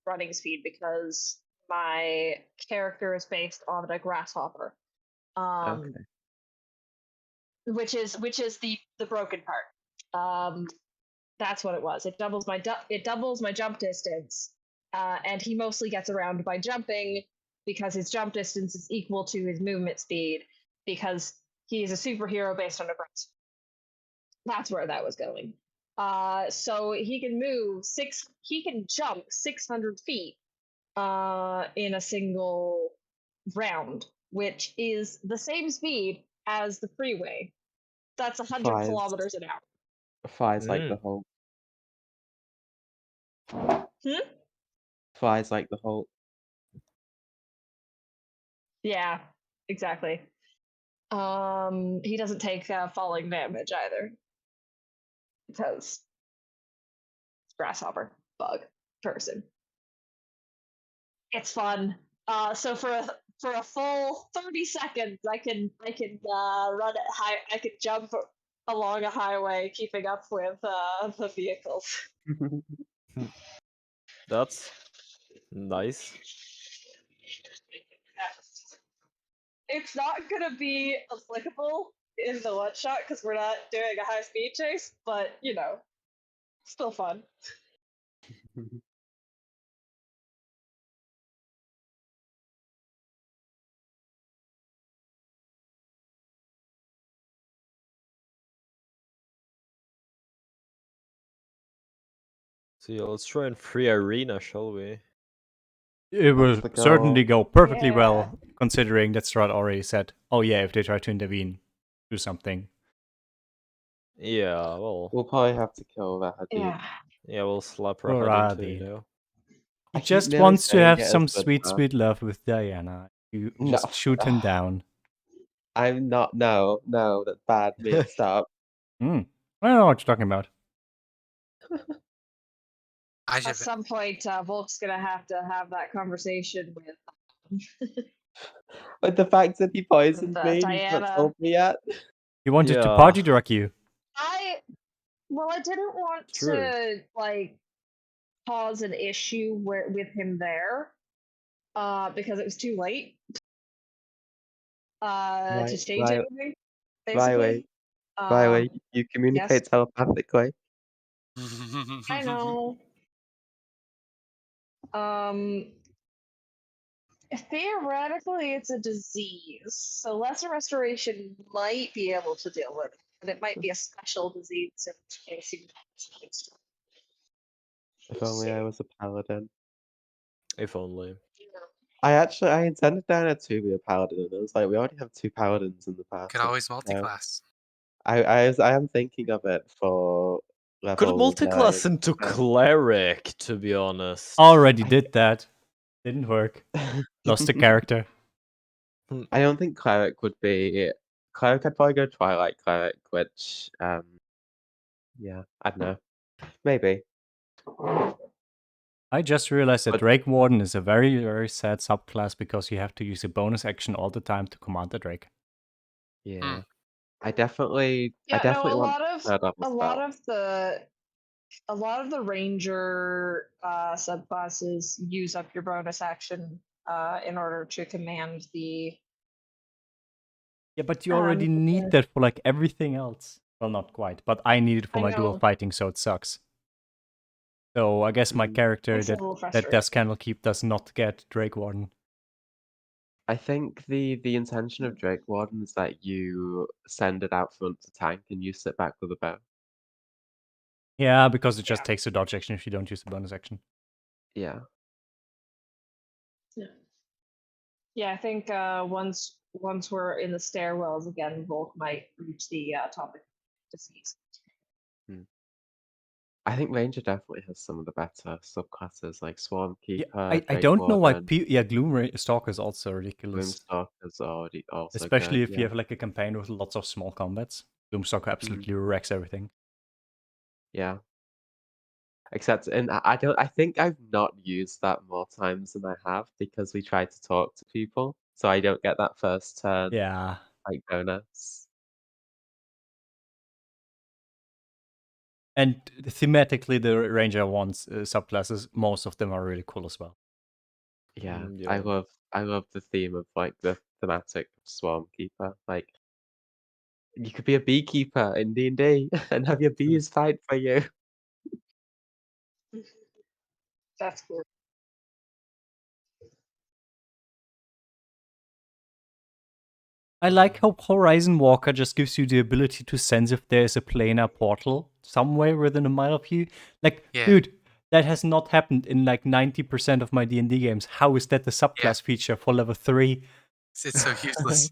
running speed because my character is based on a grasshopper. Okay. Which is the broken part. That's what it was. It doubles my jump distance, and he mostly gets around by jumping because his jump distance is equal to his movement speed because he is a superhero based on a grasshopper. That's where that was going. So he can jump 600 feet in a single round, which is the same speed as the freeway. That's 100 kilometers an hour. Flies like the Hulk. Flies like the Hulk. Yeah, exactly. He doesn't take falling damage either because grasshopper, bug, person. It's fun. So for a full 30 seconds, I can run it high. I can jump along a highway, keeping up with the vehicles. That's nice. It's not gonna be applicable in the one shot because we're not doing a high speed chase, but still fun. So yeah, let's try and free Arena, shall we? It will certainly go perfectly Yeah. well, considering that Strahd already said, oh yeah, if they try to intervene, do something. Yeah, well. We'll probably have to kill that dude. Yeah, we'll slap Poor Rahad into, Adi. I He keep just nearly wants to saying have it as some good sweet, fun. sweet love with Diana. You No. just shoot him down. I'm not. No, that's bad. Me, stop. I don't know what you're talking about. At some point, Volk's gonna have to have that conversation with. But the fact that he poisoned me, he's Diana. not told me yet. He wanted to party drug you. I didn't want to cause an issue with him there, because it was too late to change anything. Basically, Riley, you communicate telepathically. I know. Theoretically, it's a disease, so lesser restoration might be able to deal with it, but it might be a special disease in case you. If only I was a paladin. If only. I intended Diana to be a paladin, and I was like, we already have 2 paladins in the past. Could always multi-class. I am thinking of it for Could level multiclass into 10. cleric, to be honest. Already did that. Didn't work. Lost a character. I don't think cleric would be. Cleric, I'd probably go Twilight Cleric, which, yeah, I don't know. Maybe. I just realized that But Drake Warden is a very, very sad subclass because you have to use a bonus action all the time to command the Drake. yeah, I definitely Yeah, no, want third level a lot spell. of the a lot of the ranger subclasses use up your bonus action in order to command the Yeah, but you already need that for like everything else. Well, not quite, but I need it for I my dual know. fighting, so it sucks. So I guess my character It's a that little does frustrating. Candlekeep does not get Drake Warden. I think the intention of Drake Warden is that you send it out front to tank and you sit back with a bow. Yeah, because it just Yeah. takes a dodge action if you don't use the bonus action. Yeah. Yeah, I think once we're in the stairwells again, Volk might reach the topic disease. I think Ranger definitely has some of the better subclasses like Swarm Yeah, Keeper, I Drake don't know why. Warden, Gloomstalker is also ridiculous, Gloomstalker's already also especially good. if you have like a campaign with lots of small combats. Gloomstalker absolutely wrecks everything. Yeah. Except, and I don't. I think I've not used that more times than I have because we try to talk to people, so I don't get that first turn Yeah. like bonus. And thematically, the Ranger ones subclasses, most of them are really cool as well. Yeah, Yeah. I love the theme of like the thematic of Swarm Keeper. Like you could be a beekeeper in D&D and have your bees fight for you. That's cool. I like how Horizon Walker just gives you the ability to sense if there's a planar portal somewhere within a mile of you. Like, Yeah. dude, that has not happened in like 90% of my D&D games. How is that the subclass feature for level 3? It's so useless.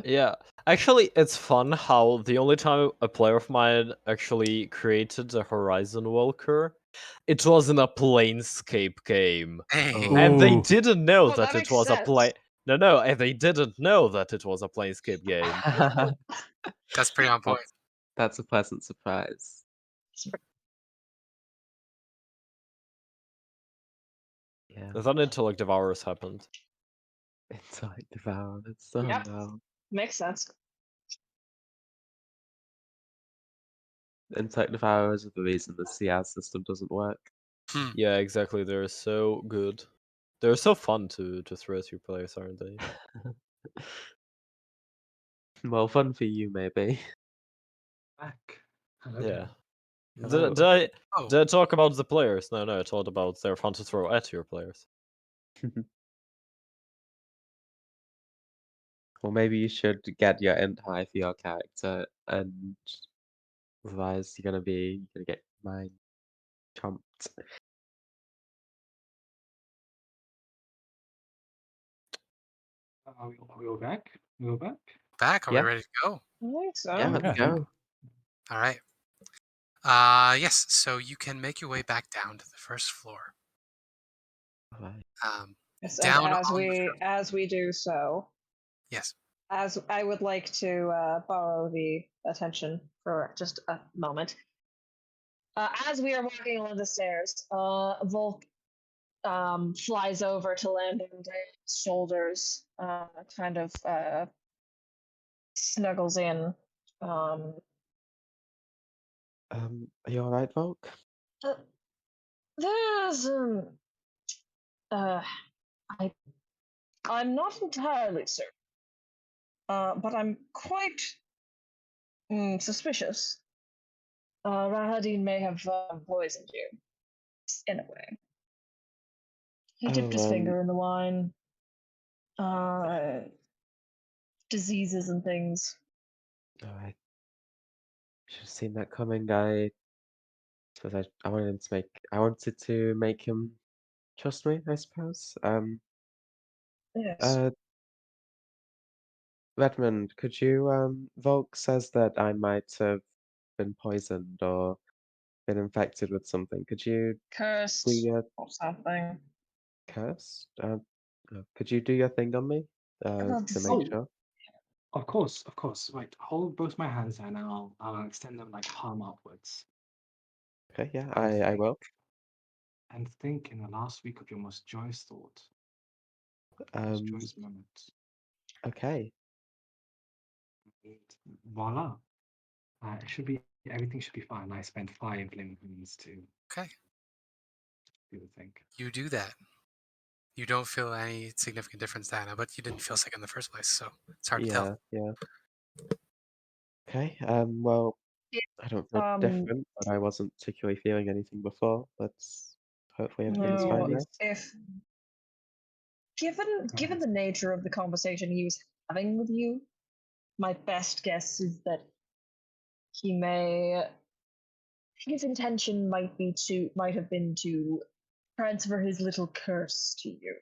Yeah, actually, it's fun how the only time a player of mine actually created a Horizon Walker, it was in a Planescape game, Hey, and they Ooh. didn't know Well, that that it makes was a sense. No, and they didn't know that it was a Planescape game. that's pretty on point. That's a pleasant surprise. Yeah, Then Intellect Devourers happened. it's like devoured. So Yep. no. Makes sense. Intellect Devourers are the reason the CR system doesn't work. Hmm. Yeah, exactly. They're so good. They're so fun to throw at your players, aren't they? Well, fun for you, maybe. Back. Hello Yeah. again. Hello. Did I talk about the players? No, I talked about they're fun to throw at your players. Or maybe you should get your int high for your character, and otherwise you're gonna get mine chomped. Are we all back? We all back? Back? Are we Yeah, ready to go? I think so. yeah, let's Yeah, I think. go. All right. Yes. So you can make your way back down to the first floor. Alright. Yes, and Down on the as we do so, yes. as I would like to borrow the attention for just a moment. As we are walking along the stairs, Volk flies over to land on Diana's shoulders, kind of snuggles in. Are you alright, Volk? There's I I'm not entirely certain, but I'm quite suspicious. Rahadin may have poisoned you in a way. He dipped his Oh, finger in the wine. Uh, diseases and things. I should have seen that coming. I suppose I wanted to make him trust me, I suppose. Yes. Uh, Redmond, could you, Volk says that I might have been poisoned, or been infected with something. Could you do Cursed your or something. curse? Could you do your thing on me? To make Oh, sure. of course, of course. Right, hold both my hands and I'll extend them like palm upwards. Okay, yeah, And I will. and think in the last week of your most joyous thought, most joyous moment. Okay. And voila. It should be everything should be fine. I spent 5 limb wounds to Okay. do the thing. You do that. You don't feel any significant difference, Diana, but you didn't feel sick in the first place, so it's hard to tell. Yeah. Okay. Well, I don't feel Um, different, but I wasn't particularly feeling anything before. Hopefully everything's Yeah, fine no, now. if given ahead. the nature of the conversation he was having with you, my best guess is that his intention might have been to transfer his little curse to you.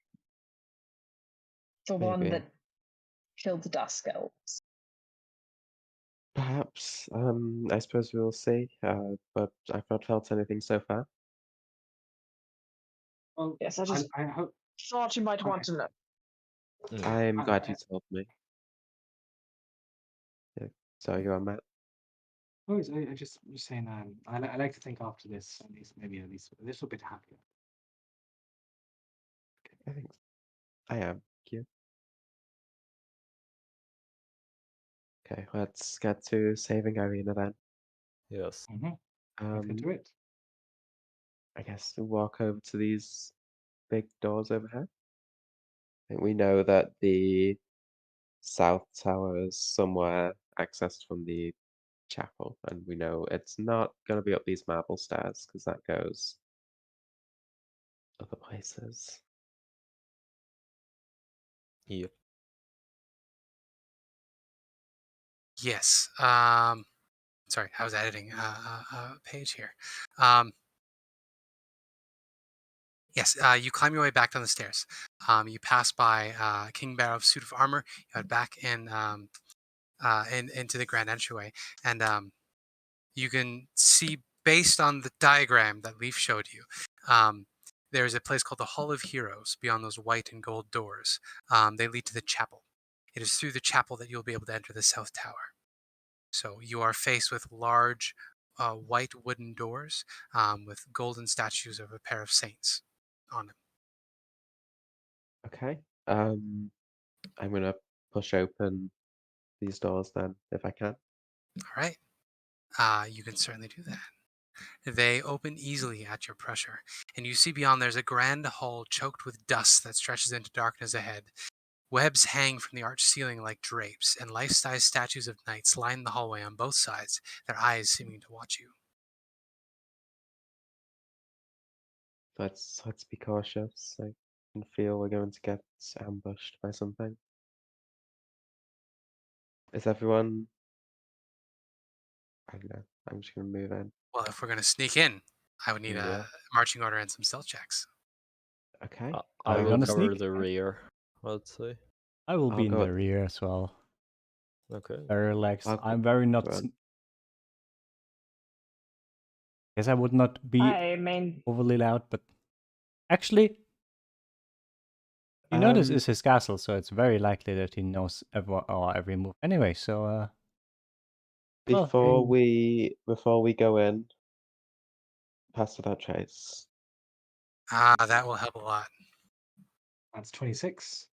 The one Maybe. that killed the Dusk Elves. Perhaps. I suppose we will see. But I've not felt anything so far. Well, Yes, I just I hope thought you might I, want to know. I'm glad you I told me. Yeah. So you're on that. always I just saying I like to think after this at least a little bit happier. I think I am. Thank you. Okay, let's get to saving Irina then. Yes. Let's get Um, to it. I guess to walk over to these big doors overhead. I think we know that the south tower is somewhere accessed from the chapel, and we know it's not going to be up these marble stairs because that goes other places. Yep. Yes. Sorry, I was editing a page here. Yes, you climb your way back down the stairs. You pass by King Barrow's suit of armor. You head back into the grand entryway, and you can see, based on the diagram that Leaf showed you, there is a place called the Hall of Heroes beyond those white and gold doors. They lead to the chapel. It is through the chapel that you'll be able to enter the south tower. So you are faced with large white wooden doors with golden statues of a pair of saints on them. Okay. I'm gonna push open these doors then, if I can. All right. You can certainly do that. They open easily at your pressure, and you see beyond there's a grand hall choked with dust that stretches into darkness ahead. Webs hang from the arched ceiling like drapes, and life-size statues of knights line the hallway on both sides, their eyes seeming to watch you. Let's be cautious. I can feel we're going to get ambushed by something. Is everyone? I don't know. I'm just gonna move in. Well, if we're going to sneak in, I would need Yeah. a marching order and some stealth checks. Okay. I Are you will gonna cover sneak? the rear, I'd say. I will I'll be in go the at rear as well. Okay. Very relaxed. I'll go I'm very not. front. Guess I would not be I mean, overly loud, but actually, you know this Um, is his castle, so it's very likely that he knows every move anyway. So, well, before we go in, pass without trace. That will help a lot. That's 26.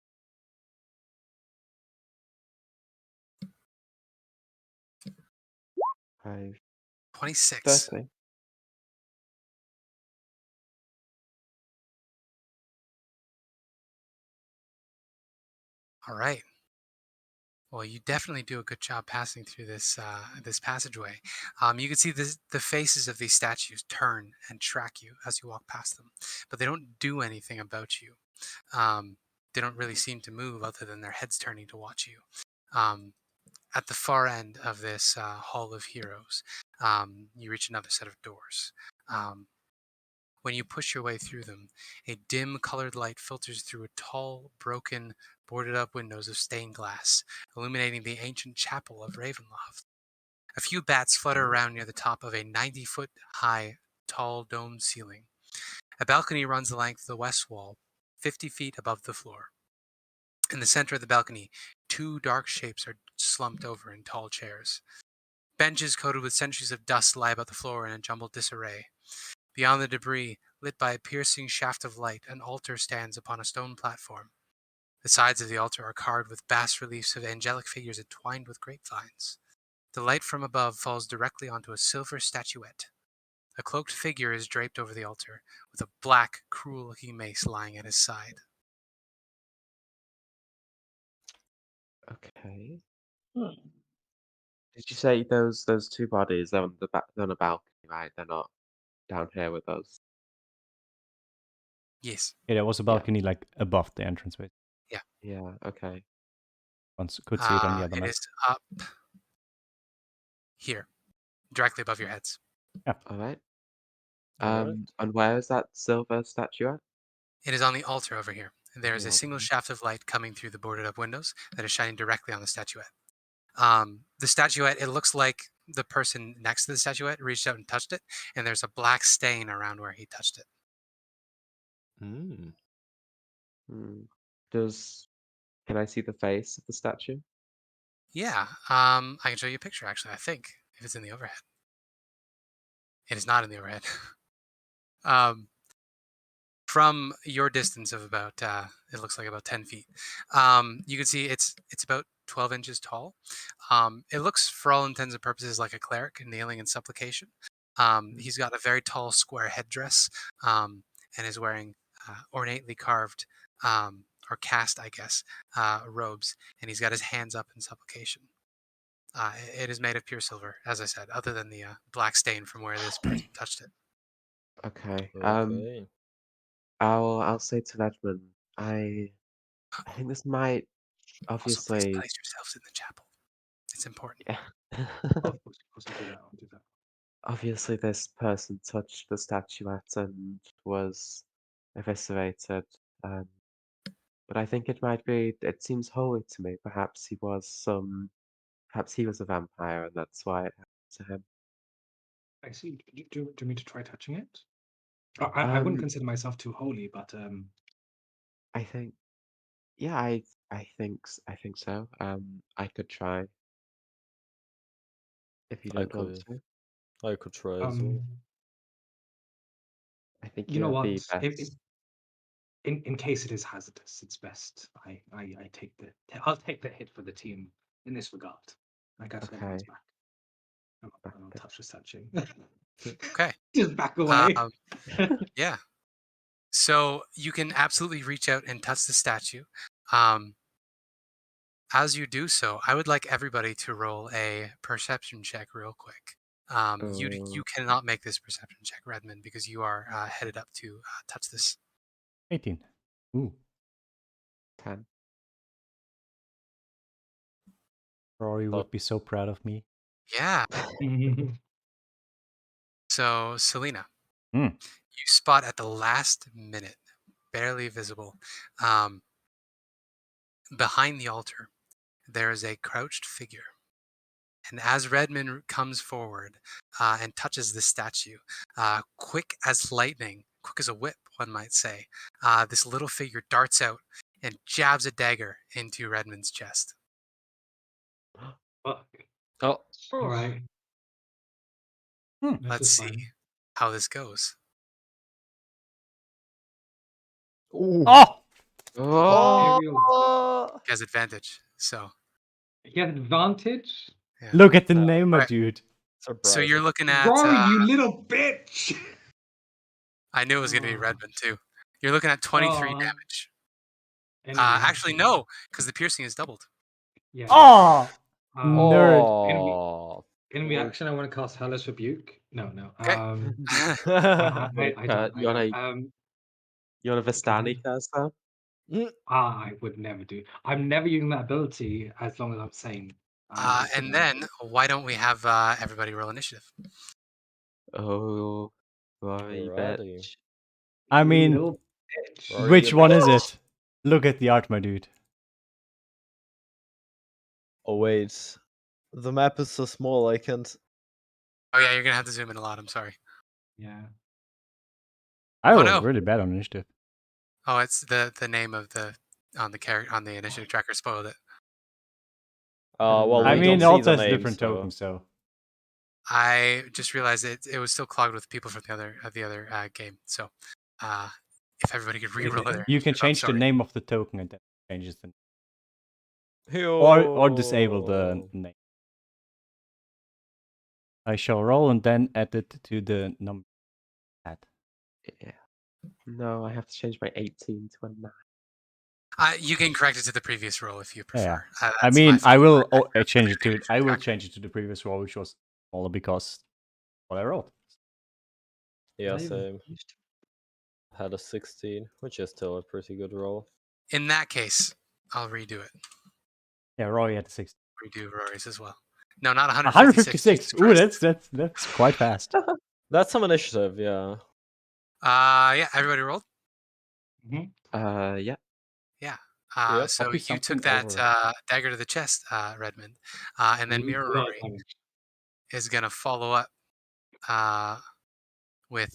5, 26. 30. All right. Well, you definitely do a good job passing through this passageway. You can see the faces of these statues turn and track you as you walk past them, but they don't do anything about you. They don't really seem to move other than their heads turning to watch you. Um, at the far end of this Hall of Heroes, you reach another set of doors. Um, when you push your way through them, a dim colored light filters through a tall, broken, boarded up windows of stained glass, illuminating the ancient chapel of Ravenloft. A few bats flutter around near the top of a 90-foot-high, tall domed ceiling. A balcony runs the length of the west wall, 50 feet above the floor. In the center of the balcony, two dark shapes are slumped over in tall chairs. Benches coated with centuries of dust lie about the floor in a jumbled disarray. Beyond the debris, lit by a piercing shaft of light, an altar stands upon a stone platform. The sides of the altar are carved with bas-reliefs of angelic figures entwined with grapevines. The light from above falls directly onto a silver statuette. A cloaked figure is draped over the altar, with a black, cruel-looking mace lying at his side. Okay. Hmm. Did you say those two bodies are on the balcony, right? They're not down here with us. Yes. Yeah, there was a Yeah. balcony like above the entranceway. Yeah. Okay. One could see it on the other It map. is up here, directly above your heads. All right. Alright. And where is that silver statue at? It is on the altar over here. There is The a single altar. shaft of light coming through the boarded up windows that is shining directly on the statuette. The statuette, it looks like the person next to the statuette reached out and touched it, and there's a black stain around where he touched it. Mm. Hmm. Can I see the face of the statue? Yeah, I can show you a picture actually, I think, if it's in the overhead. It is not in the overhead. From your distance of about, it looks like about 10 feet, you can see it's about 12 inches tall. It looks, for all intents and purposes, like a cleric kneeling in supplication. He's got a very tall, square headdress, and is wearing ornately carved, or cast, I guess, robes, and he's got his hands up in supplication. It is made of pure silver, as I said, other than the black stain from where this person touched it. Okay. Okay. I'll say to Redmond, I think this might Also, please obviously. place yourselves in the chapel. It's important. Yeah. Oh, of course, I'll do that. I'll do that. Obviously, this person touched the statuette and was eviscerated. Um, but I think it might be. It seems holy to me. Perhaps he was a vampire, and that's why it happened to him. I see. Do you mean to try touching it? I wouldn't consider myself too holy, but I think, yeah, I think so. I could try if you I don't want could to. I could try as well. I think you you know have what? the best. In case it is hazardous, it's best I take I'll take the hit for the team in this regard. I got everyone's Okay. back. I don't touch the statue. Okay. Just back away. Yeah. So you can absolutely reach out and touch the statue. Um, as you do so, I would like everybody to roll a perception check real quick. You cannot make this perception check, Redmond, because you are headed up to touch this. 18. Ooh. 10. Rory Oh. would be so proud of me. Yeah. So, Celina, Mm. you spot at the last minute, barely visible, behind the altar, there is a crouched figure. And as Redmond comes forward and touches the statue, quick as lightning, quick as a whip, one might say, this little figure darts out and jabs a dagger into Redmond's chest. Fuck. Oh, All right. Hmm. This Let's is see fine. how this goes. ooh. Oh! Imperial. He has advantage. So, He has advantage. yeah. Look at the Yeah. name, my Alright. dude. So you're Surprising. looking at. Rory, you little bitch. I knew it was going to be Oh. Redmond too. You're looking at 23 Oh. damage. In Actually, reaction. no, because the piercing is doubled. Yeah. Oh! Um, Nerd. Oh. In reaction, I want to cast Hellish Rebuke. No. Okay. I don't. You wanna Vistani Continue. curse her? I would never do. I'm never using that ability as long as I'm sane. And then why don't we have everybody roll initiative? Oh, Rory, Alrighty. bitch. I You mean, little bitch. Rory which the one is bitch. it? Look at the art, my dude. Oh wait. The map is so small, I can't. Oh yeah, you're gonna have to zoom in a lot. I'm sorry. Yeah. I Oh, rolled no. really bad on initiative. Oh, it's the name of the on the initiative tracker spoiled it. Well, I we mean, don't it see also the has name, different so. tokens, so I just realized it was still clogged with people from the other game. So, if everybody could re-roll their you can initiative, I'm change the sorry. name of the token and then it changes the Or or disable the name. I shall roll and then add it to the number. Yeah. No, I have to change my 18 to a 9. You can correct it to the previous roll if you prefer. I That's my mean, I fault. will I change it to initiative I will tracker. change it to the previous roll, which was smaller because what I rolled. yeah, Not even same. finished. Had a 16, which is still a pretty good roll. In that case, I'll redo it. Yeah, Rory had 60. Redo Rory's as well. No, not 156. 156. Ooh, that's quite fast. That's some initiative, yeah. Yeah, everybody rolled. Yeah. Yeah. Yep. So Copy you took something that over. dagger to the chest, Redmond, and then You Mirror did a lot of Rory damage. is gonna follow up with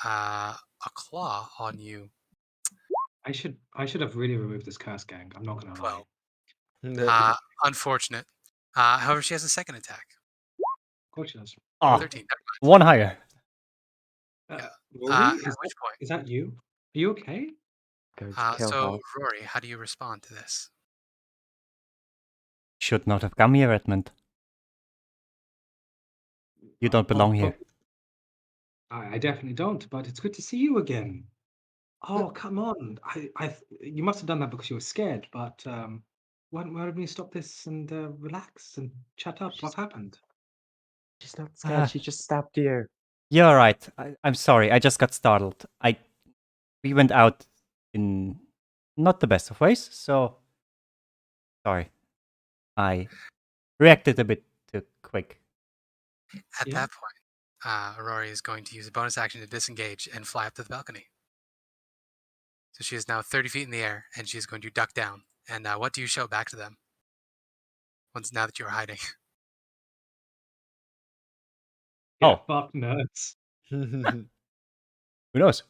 a claw on you. I should have really removed this curse gang. I'm not gonna lie. 12. Unfortunate. However, she has a second attack. Of course she does. Oh, 13. one higher. Yeah. Rory, At is which point? that you? Are you okay? Going to kill So her. Rory, how do you respond to this? Should not have come here, Redmond. You don't belong here. I definitely don't. But it's good to see you again. Oh, come on! You must have done that because you were scared. But why don't we stop this and relax and chat up? What happened? She's not scared. She just stabbed you. You're right. I'm sorry. I just got startled. We went out in not the best of ways, so sorry. I reacted a bit too quick. At Yeah. that point, Rory is going to use a bonus action to disengage and fly up to the balcony. So she is now 30 feet in the air, and she's going to duck down. And what do you shout back to them? Now that you are hiding. Oh. Fuck nerds. Who knows?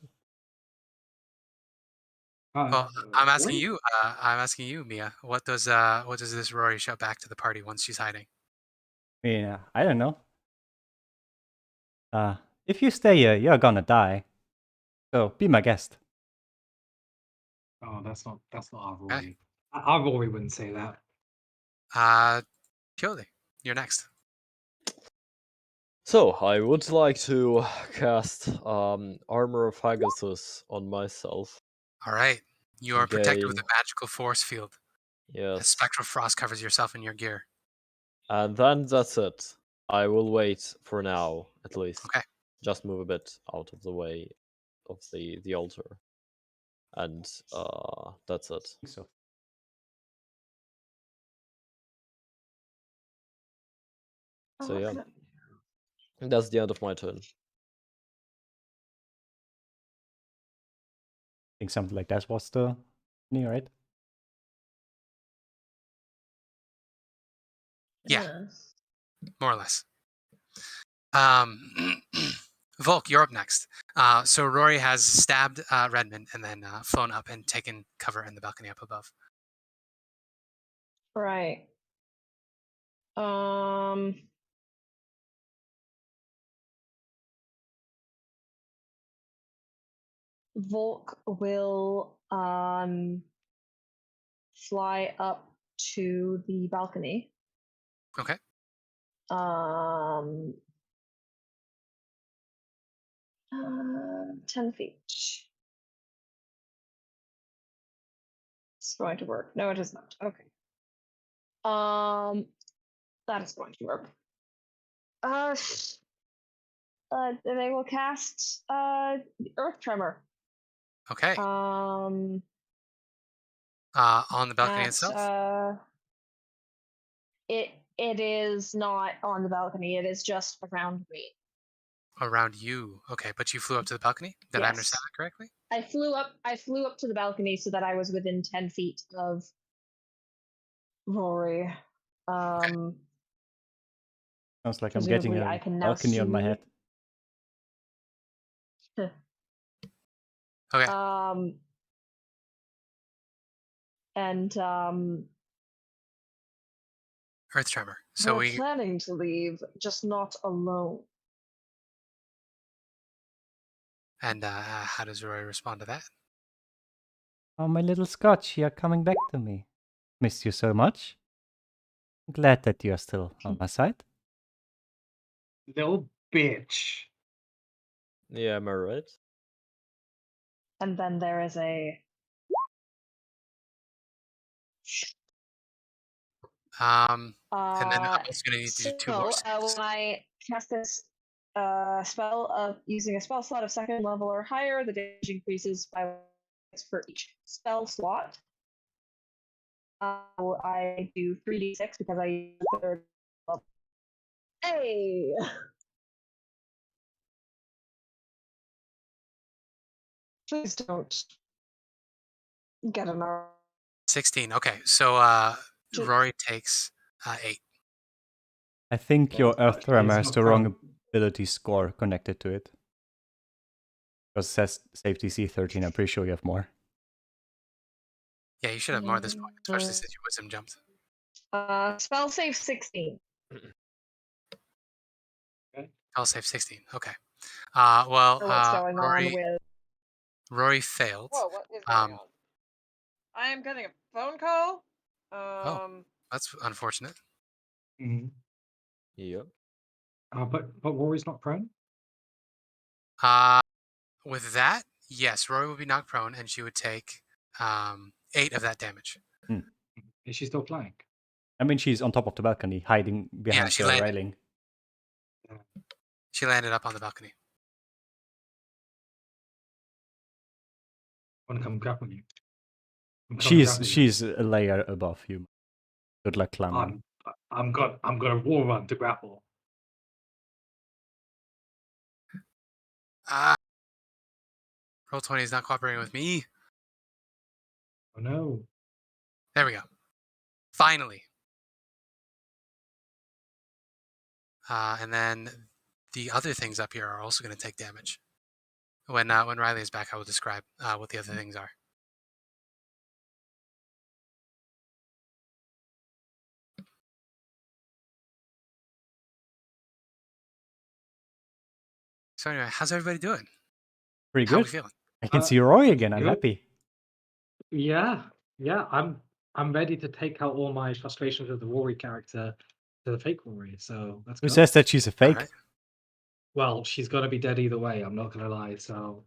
Well, I'm asking Rory? you. I'm asking you, Mia. What does this Rory shout back to the party once she's hiding? Yeah, I don't know. If you stay here, you're gonna die. So be my guest. Oh, that's not our Okay. Rory. Our Rory wouldn't say that. Kyoli, you're next. So, I would like to cast Armor of Pegasus on myself. All right. You are protected with Gain. a magical force field. A Yes. spectral frost covers yourself and your gear. And then that's it. I will wait for now, at least. Okay. Just move a bit out of the way of the altar. And that's it. So So yeah. That's the end of my turn. I think something like that was the right? Yeah. More or less. Volk, you're up next. So Rory has stabbed Redmond and then flown up and taken cover in the balcony up above. Right. Volk will fly up to the balcony. Okay. 10 feet. It's going to work. No, it is not. Okay. That is going to work. They will cast Earth Tremor. Okay. On the balcony itself? It is not on the balcony. It is just around me. Around you. Okay, but you flew up to the balcony? Did I understand that correctly? I flew up to the balcony so that I was within 10 feet of Rory. Sounds like I'm getting Presumably, a I can now balcony on my head. see. Okay. And Earth tremor. So we're we planning to leave, just not alone. and how does Roy respond to that? Oh, my little Scotch, you're coming back to me. Missed you so much. Glad that you're still on my side. Little bitch. Yeah, am I right? And then there is a And then I'm also going to need to do 2 more so saves. when I cast this spell of using a spell slot of 2nd level or higher, the damage increases by 1 for each spell slot. I do 3d6 because I use the 3rd level. Hey! Please don't get another. 16. Okay. So Rory takes 8. I think your Earth Tremor has not the wrong prone. ability score connected to it. Because it says safety C13, I'm pretty sure you have more. Yeah, you should have more at this point, especially since your wisdom jumped. Spell save 16. I'll save 16. Okay. For what's going on with. Rory failed. Whoa, what is going on? I am getting a phone call. That's unfortunate. Mm-hmm. Yep. But Rory's not prone? With that, yes, Rory would be knocked prone, and she would take 8 of that damage. Is she still flying? I mean, she's on top of the balcony, hiding behind she the landed. railing. She landed up on the balcony. I want to come grapple you. She's a layer above you. Good luck climbing. I'm gonna wall run to grapple. Roll20 is not cooperating with me. Oh no. There we go. Finally. And then the other things up here are also going to take damage. When Riley is back, I will describe what the other things are. So anyway, how's everybody doing? Pretty How are we good. feeling? I can see Roy again. I'm good. happy. Yeah. I'm ready to take out all my frustrations with the Rory character to the fake Rory. So let's Who go. says that she's a fake? Right. Well, she's gonna be dead either way. I'm not gonna lie. So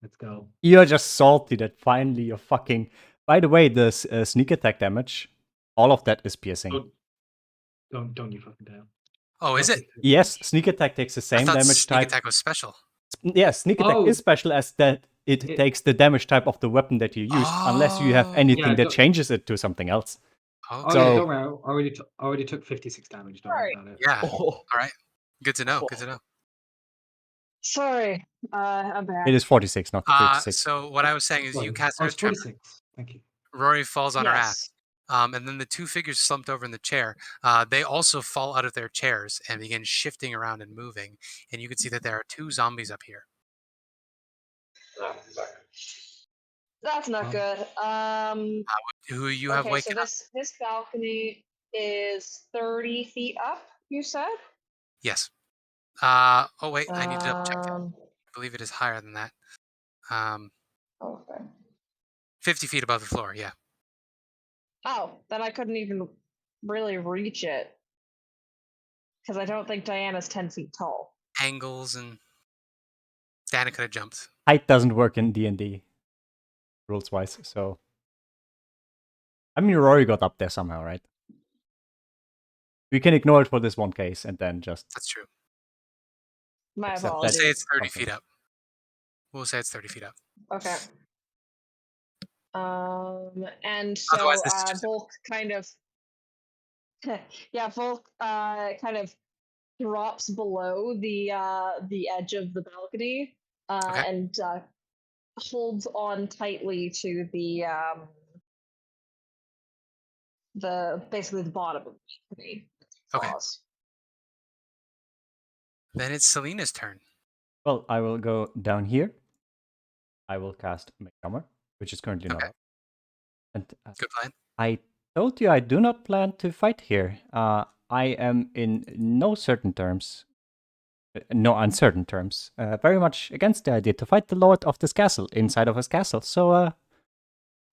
let's go. You're just salty that finally you're fucking. By the way, the sneak attack damage, all of that is piercing. Don't you fucking dare. Oh, is it? Yes, sneak attack takes the I same thought damage sneak type. attack was special. Yeah, sneak attack is special as that it takes the damage type of the weapon that you used, unless you have anything that changes it to something else. Okay. Oh yeah, don't worry. I already took 56 damage. Don't worry about it. Yeah. All right. Good to know. Good to know. Sorry, I'm back. It is 46, not 56. So what I was saying is you cast Earth Tremor. 46. Thank you. Rory falls on her ass. Yes. And then the 2 figures slumped over in the chair. They also fall out of their chairs and begin shifting around and moving. And you can see that there are 2 zombies up here. That's not good. Who you have Okay, waken so up. this balcony is 30 feet up, you said? Yes. Oh wait, I need to double check that. Um, I believe it is higher than that. Okay. 50 feet above the floor. Yeah. Oh, then I couldn't even really reach it. Because I don't think Diana's 10 feet tall. Angles and Dana could have jumped. Height doesn't work in D&D rules wise, so I mean Rory got up there somehow, right? We can ignore it for this one case and then just That's true. My accept We'll apologies. say it's 30 Okay. feet up. We'll say it's 30 feet up. Okay. And so Otherwise, this is just Volk kind of Volk kind of drops below the edge of the balcony Okay. and holds on tightly to the basically the bottom of the balcony. Okay. Claws. Then it's Celina's turn. Well, I will go down here. I will cast Midsummer, which is currently not Okay. up. And Good plan. I told you I do not plan to fight here. I am in no uncertain terms, very much against the idea to fight the lord of this castle inside of his castle. So,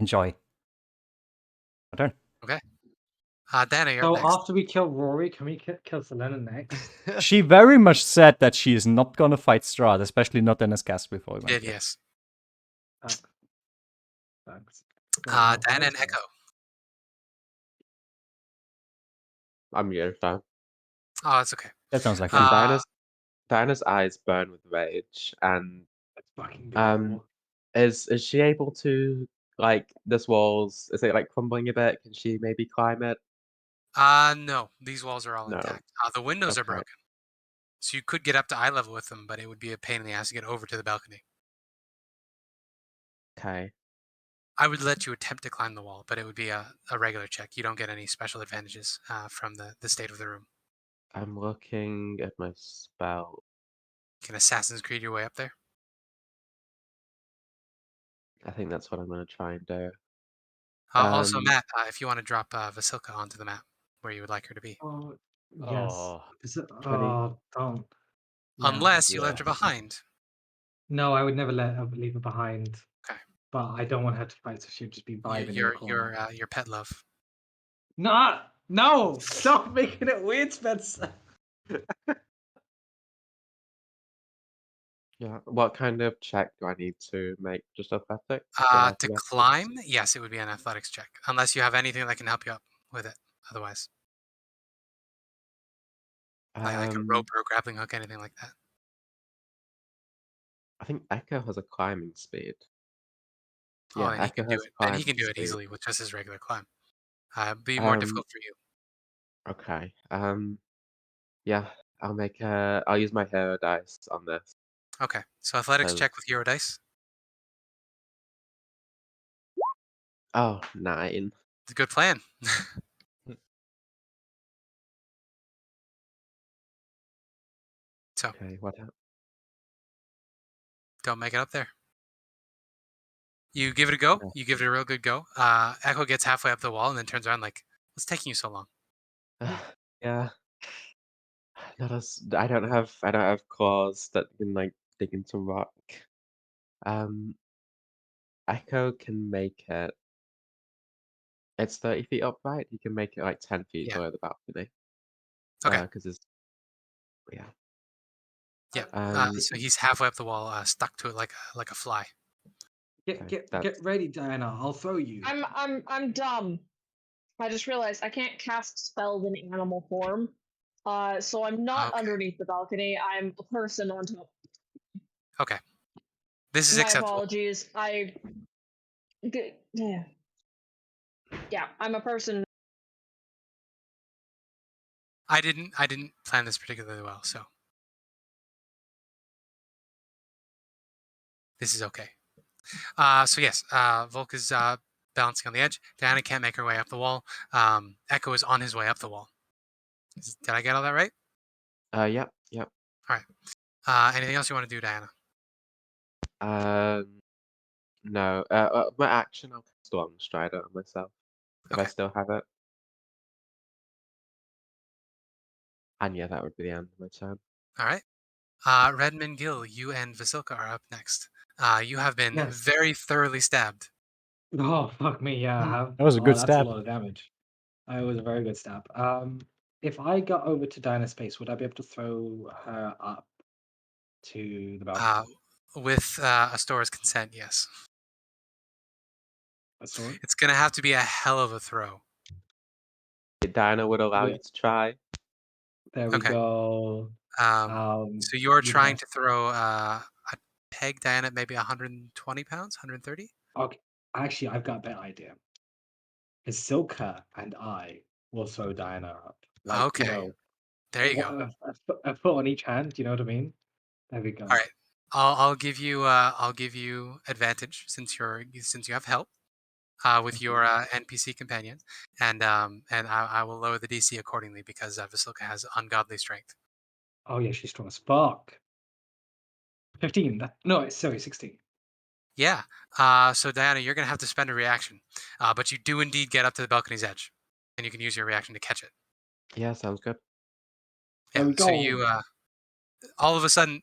enjoy. My turn. Okay. Dana, you're up So next. after we kill Rory, can we kill Celina next? She very much said that she is not going to fight Strahd, especially not in his castle before we went Did here. yes. Thanks. Dana and Echo. I'm muted now. Oh, it's okay. That sounds like And fun. Diana's eyes burn with rage, and Let's fucking um, is she able to, like, this wall's, is it like crumbling a bit? Can she maybe climb it? No, these walls are all No. intact. The windows are Okay. broken, so you could get up to eye level with them, but it would be a pain in the ass to get over to the balcony. Okay. I would let you attempt to climb the wall, but it would be a regular check. You don't get any special advantages from the state of the room. I'm looking at my spell. You can Assassin's Creed your way up there. I think that's what I'm going to try and do. Also, Um, Matt, if you want to drop Vasilka onto the map where you would like her to be. Oh, yes. Oh, Don't. Yeah. Unless you Yeah. left her behind. No, I would never leave her behind. Okay. But I don't want her to fight, so she'd just be vibing in the corner. Your pet love. No! Stop making it weird, Spencer. Yeah. What kind of check do I need to make? Just athletics? To Athletics? climb, yes, it would be an athletics check. Unless you have anything that can help you up with it. Otherwise, like a rope or a grappling hook, anything like that. I think Echo has a climbing speed. Oh, Yeah, then he Echo can do has it. Then he climbing can do it speed. easily with just his regular climb. It'd be more difficult for you. Okay. Yeah, I'll use my hero dice on this. Okay, so athletics So, check with hero dice. oh, 9. It's a good plan. So Okay, what happened? don't make it up there. You give it a go. Yeah. You give it a real good go. Echo gets halfway up the wall and then turns around like, "What's taking you so long?" Yeah. I don't have claws that can like dig into rock. Echo can make it. It's 30 feet up, right? He can make it like 10 feet Yeah. below the balcony. Okay. Because it's yeah. Yeah. So he's halfway up the wall, stuck to it like a fly. Get ready, Diana. I'll throw you. I'm dumb. I just realized I can't cast spells in animal form. So I'm not Okay. underneath the balcony. I'm a person on top. Okay. This is My acceptable. apologies. Yeah, I'm a person. I didn't plan this particularly well, so this is okay. So yes, Volk is balancing on the edge. Diana can't make her way up the wall. Echo is on his way up the wall. Did I get all that right? Yep. All right. Anything else you want to do, Diana? No. My action, I'll cast Storm Strider on myself if I Okay. still have it. And yeah, that would be the end of my turn. All right. Redmond, Gill, you and Vasilka are up next. You have been Yes. very thoroughly stabbed. Oh, fuck me, yeah, I have. That was a good That's stab. a lot of damage. It was a very good stab. If I got over to Diana's space, would I be able to throw her up to the balcony? With Astora's consent, yes. Astora? It's going to have to be a hell of a throw. Diana would allow you to try. There we Okay. go. So you're you the trying best. to throw a peg Diana at maybe 120 pounds, 130? Okay, actually, I've got a better idea. Silka and I will throw Diana up. Like, Okay. There you go. A foot on each hand. Do you know what I mean? There we go. All right. I'll give you advantage since you have help with your NPC companion, and I will lower the DC accordingly because Vasilka has ungodly strength. Oh yeah, she's strong as fuck. 15. No, sorry, 16. Yeah. So Diana, you're gonna have to spend a reaction, but you do indeed get up to the balcony's edge, and you can use your reaction to catch it. Yeah, sounds good. Yeah. There we So go. you, all of a sudden,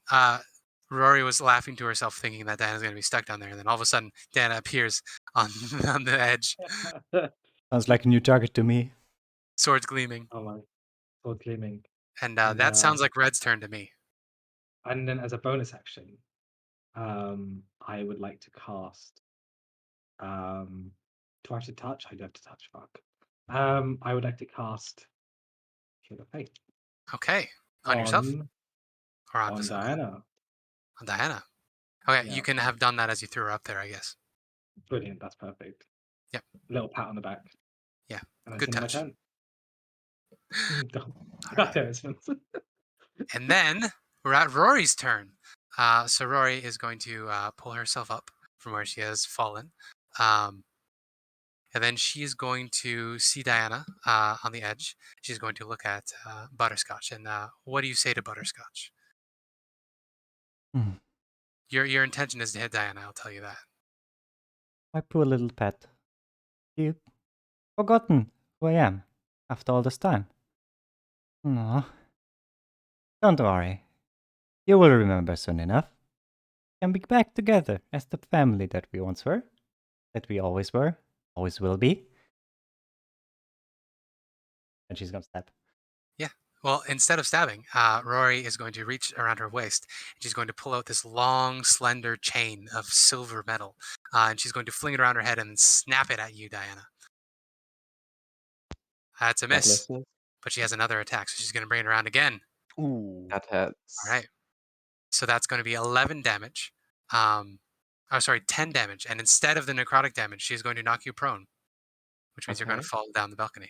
Rory was laughing to herself, thinking that Diana's gonna be stuck down there, and then all of a sudden, Diana appears on on the edge, Sounds like a new target to me. swords gleaming, Oh my, sword gleaming. and And, that sounds like Red's turn to me. And then as a bonus action, I would like to cast. Do I have to touch? I do have to touch. Fuck. I would like to cast Shield of Faith Okay. On yourself or on on Vasana? Diana. On Diana. Okay, Yeah. you can have done that as you threw her up there, I guess. Brilliant. That's perfect. Yep. Little pat on the back. Yeah. And Good that's touch. My turn. And then we're at Rory's turn. So Rory is going to pull herself up from where she has fallen. And then she is going to see Diana on the edge. She's going to look at Butterscotch. And what do you say to Butterscotch? Hmm. Your intention is to hit Diana, I'll tell you that. My poor little pet. You've forgotten who I am after all this time. No. Don't worry. You will remember soon enough. Can be back together as the family that we once were. That we always were. Always will be. And she's gonna stab. Yeah. Well, instead of stabbing, Rory is going to reach around her waist. And she's going to pull out this long, slender chain of silver metal. And she's going to fling it around her head and snap it at you, Diana. That's a That miss. misses. But she has another attack, so she's going to bring it around again. Ooh. That hits. All right. So that's going to be 11 damage. 10 damage. And instead of the necrotic damage, she's going to knock you prone, which means you're going to Okay. fall down the balcony.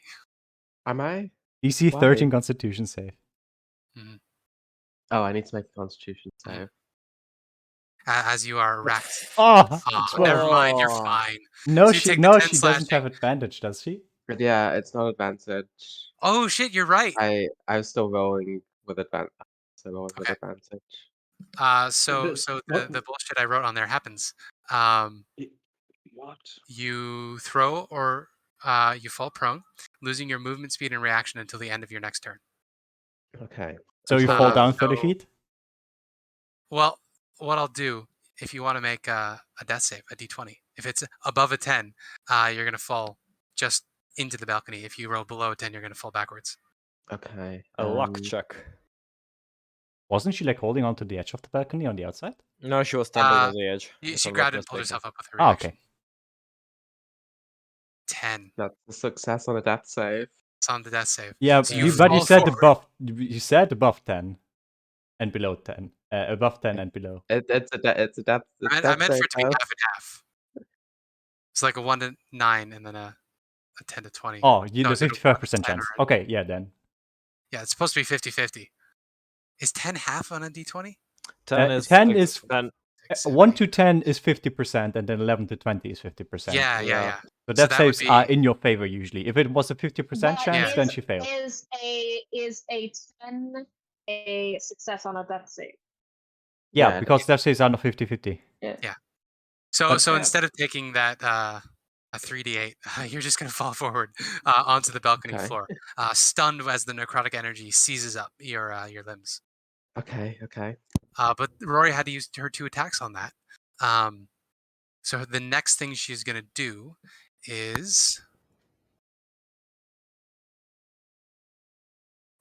Am I? DC Why? 13 Constitution save. Mhm. Oh, I need to make a Constitution Mhm. save. As you are racked. Oh, Never mind, you're Oh. fine. no, So you she take the no, 10 she doesn't have slashing. advantage, does she? But yeah, it's not advantage. Oh shit, you're right. I was still rolling with advantage. So rolling with Okay. advantage. So What? the bullshit I wrote on there happens. What? You throw or you fall prone, losing your movement speed and reaction until the end of your next turn. Okay. So you Until fall then- down 30 so- feet? Well, what I'll do, if you want to make a death save, a d20, if it's above a 10, you're going to fall just into the balcony. If you roll below a 10, you're going to fall backwards. Okay. A luck check. Wasn't she like holding onto the edge of the balcony on the outside? No, she was standing on the edge. if She I'm not grabbed and pulled mistaken. herself up with her Oh, reaction. okay. 10. That's a success on a death save. It's on the death save. Yeah, So but you fall said forward. above. You said above 10 and below 10. Above 10 and below. It's a death. I meant for it to be half and half. It's like a 1 to 9 and then a 10 to 20. Oh, you No, there's it's a 55% 10 chance. already. Okay, yeah, then. Yeah, it's supposed to be 50-50. Is 10 half on a d20? 10 is 10 six- is 10. 1 to 10 is 50%, and then 11 to 20 is 50%. Yeah. So So that that would saves are be- in your favor usually. If it was a 50% But chance, Yeah. then she failed. Is a 10 a success on a death save? Yeah, Yeah, because death saves are not 50-50. So But- so instead of taking that a 3d8, you're just going to fall forward onto the balcony Okay. floor, stunned as the necrotic energy seizes up your limbs. Okay. But Rory had to use her 2 attacks on that. So the next thing she's going to do is...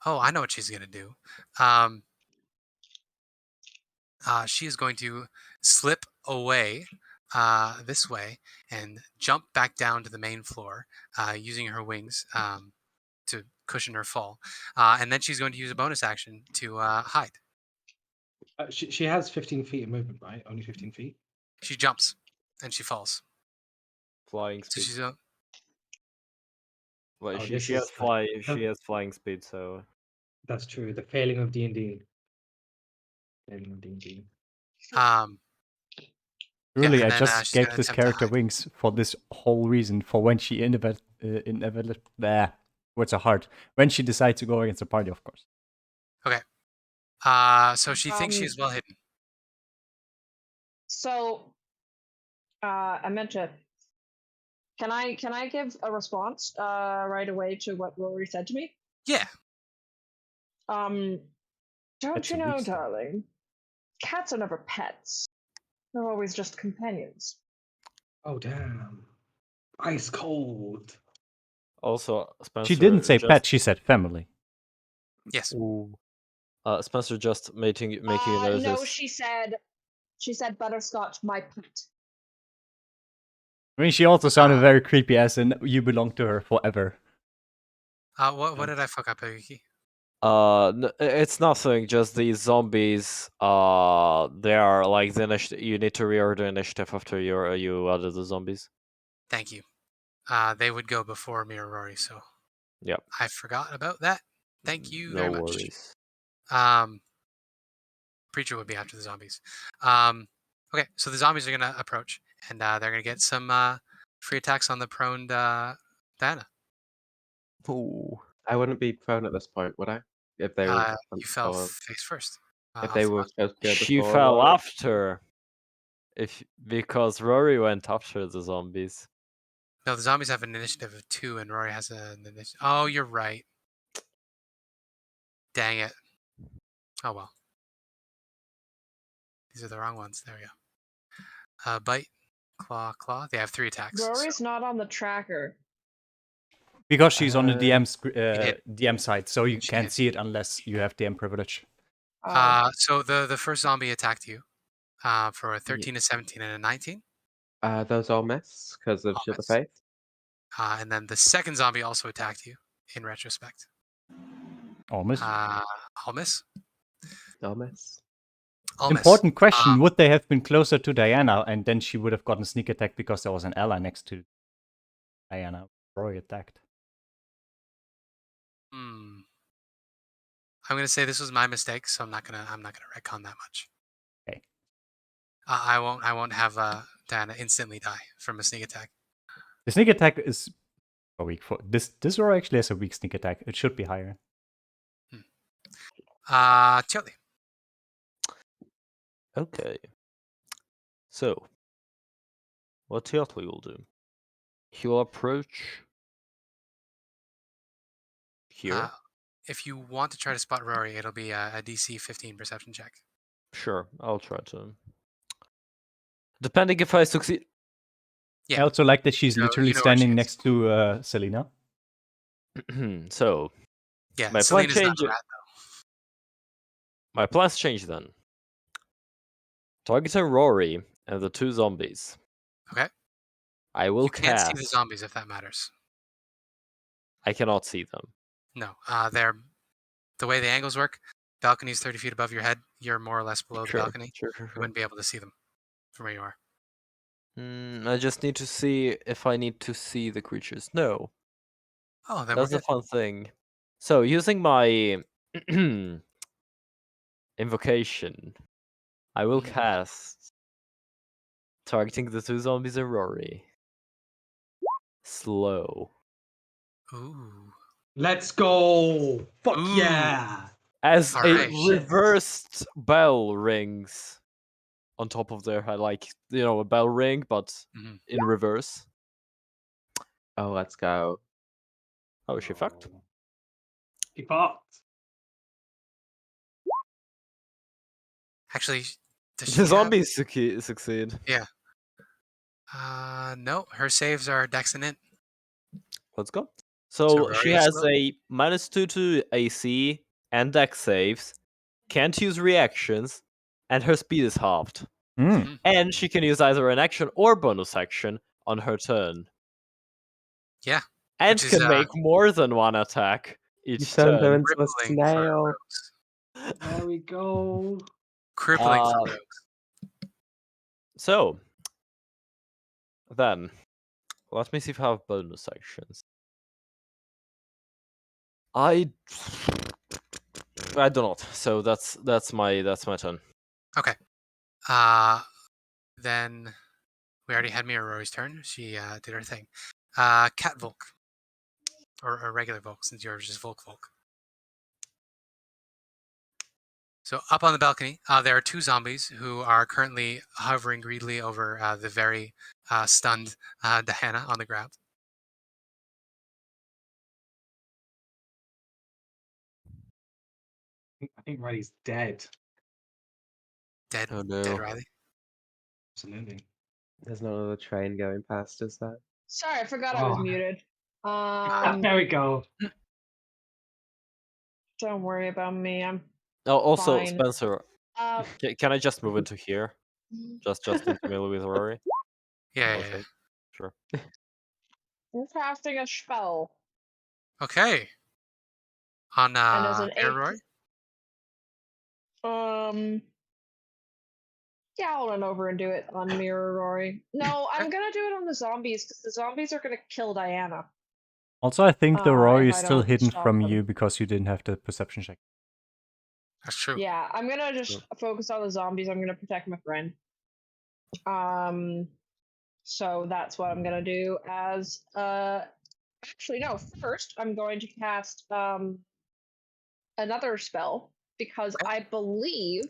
Oh, I know what she's going to do. She is going to slip away this way and jump back down to the main floor using her wings to cushion her fall. And then she's going to use a bonus action to hide. She has 15 feet of movement, right? Only 15 feet. She jumps and she falls. Flying So speed. she's Well, Oh, she this has is the- she has flying speed, so That's true. The failing of D&D. Failing of D&D. Truly, and I then, just she's gave gonna this attempt to character hide. wings for this whole reason. For when she words are hard. When she decides to go against the party, of course. So she thinks she's well hidden. So, I meant to. Can I give a response right away to what Rory said to me? Yeah. Don't That's you a know, weak step. darling? Cats are never pets. They're always just companions. Oh damn. Ice cold. Also, Spencer. She didn't say just, pet, she said family. Yes. Ooh. Spencer just making you notice. No, she said butterscotch, my pet. I mean, she also sounded very creepy, as in you belong to her forever. What did I fuck up, Yuki? It's nothing. Just these zombies. They are like the initiative. You need to reorder the initiative after you added the zombies. Thank you. They would go before me or Rory, so Yep. I forgot about that. Thank you very No much. worries. Preacher would be after the zombies. Okay, so the zombies are gonna approach, and they're gonna get some free attacks on the prone Diana. Ooh. I wouldn't be prone at this point, would I? If they were You fell before, face first. if they were supposed to go She before. fell Rory? after. Because Rory went after the zombies. No, the zombies have an initiative of 2, and Rory has an initiative. Oh, you're right. Dang it. Oh well. These are the wrong ones. There we go. Bite, claw. They have 3 attacks. Rory's not on the tracker. Because she's on the did. DM side, so you She can't did. see it unless you have DM privilege. So the first zombie attacked you for a 13, a 17, and a 19. Those all miss because of All Shield of miss. Faith. And then the second zombie also attacked you in retrospect. Almost. All miss. All miss. All miss. Important question, would they have been closer to Diana and then she would have gotten sneak attack because there was an ally next to Diana? Rory attacked. I'm gonna say this was my mistake, so I'm not gonna retcon that much. Okay. I won't have Diana instantly die from a sneak attack. The sneak attack is a weak for this Rory actually has a weak sneak attack. It should be higher. Toatl. Okay. So, what Toatl will do? He will approach here. If you want to try to spot Rory, it'll be a DC 15 perception check. Sure, I'll try to. Depending if I succeed. Yeah. I also like that she's You know literally where she standing is. next to Celina. So, Yeah, my plan Celina's not a changes. rat, though. My plans change then. Targeting Rory and the 2 zombies. Okay. I will You can't cast. see the zombies if that matters. I cannot see them. No, they're the way the angles work. Balcony's 30 feet above your head. You're more or less below the balcony. Sure. You wouldn't be able to see them from where you are. I just need to see if I need to see the creatures. No. Oh, then That's we're a good. fun thing. So, using my invocation, I will cast targeting the 2 zombies and Rory. Slow. Ooh. Let's go! Fuck Ooh. yeah! As All a right. reversed bell rings on top of their head, like, a bell ring, but in reverse. Oh, let's go. Oh, is she fucked? He fucked. Actually, does she The have... zombies succeed. Yeah. No, her saves are Dex and Int. Let's go. So So she Rory is has slow. a -2 to AC and Dex saves, can't use reactions, and her speed is halved. And she can use either an action or bonus action on her turn. Yeah. And Which is, can make more than one attack You each turned her turn. into a crippling for snail. rogues. There we go. Crippling for rogues. So, then, let me see if I have bonus actions. I do not. So that's my turn. Okay. Then we already had Mira Rory's turn. She did her thing. Cat Volk. Or regular Volk, since yours is Volk. So up on the balcony, there are two zombies who are currently hovering greedily over the very stunned Diana on the ground. I think Riley's dead. Dead, Oh dead no. Riley. Absolutely. There's not another train going past, is there? Sorry, I forgot I was Oh. muted. There we go. Don't worry about me. I'm Oh, also, fine. Spencer, Uh, can I just move into here? Just into middle with Rory? Yeah. Okay, sure. I'm casting a spell, Okay. On and as an Mirror Rory? yeah, I'll run over and do it on Mirror Rory. No, I'm gonna do it on the zombies because the zombies are gonna kill Diana. Also, I think the Rory If is I still don't hidden stop from them. you because you didn't have the perception check. That's true. Yeah, I'm gonna just focus on the zombies. I'm gonna protect my friend. So that's what I'm gonna do. As actually no, first I'm going to cast another spell because I believe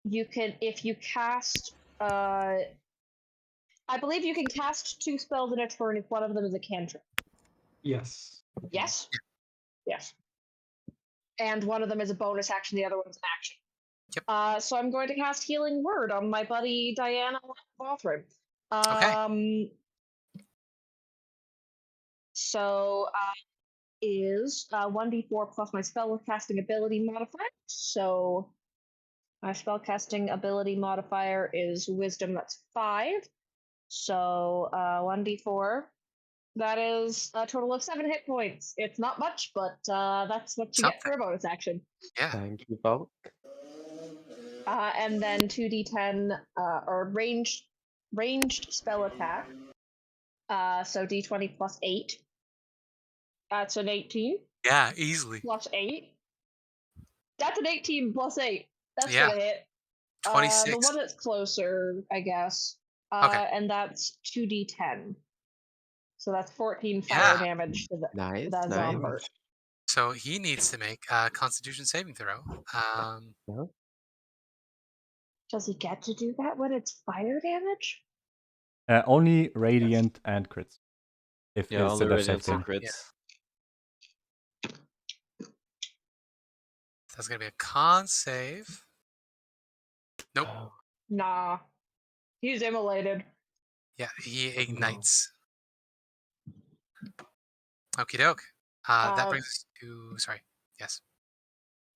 you can if you cast I believe you can cast two spells in a turn if one of them is a cantrip. Yes. Yes? Yes. And one of them is a bonus action, the other one's an action. Yep. So I'm going to cast Healing Word on my buddy Diana Lothryn. Okay. So is 1d4 plus my spell casting ability modifier. So my spell casting ability modifier is Wisdom, that's 5. So 1d4. That is a total of 7 hit points. It's not much, but that's what you get for a bonus action. Yeah. Thank you, Volk. And then 2d10 or ranged spell attack. So d20 plus 8. That's an 18. Yeah, easily. Plus 8. That's an 18 plus 8. That's Yeah. gonna hit. 26. The one that's closer, I guess. Okay. And that's 2d10. So that's 14 fire Yeah. damage to Nice, that nice. zombie. So he needs to make a Constitution saving throw. No? Does he get to do that when it's fire damage? Only radiant and crits. If Yeah, it's only a death radiant saving. and crits. That's gonna be a con save. Nope. Nah. He's immolated. Yeah, he ignites. Okie doke. That brings us to. Sorry. Yes.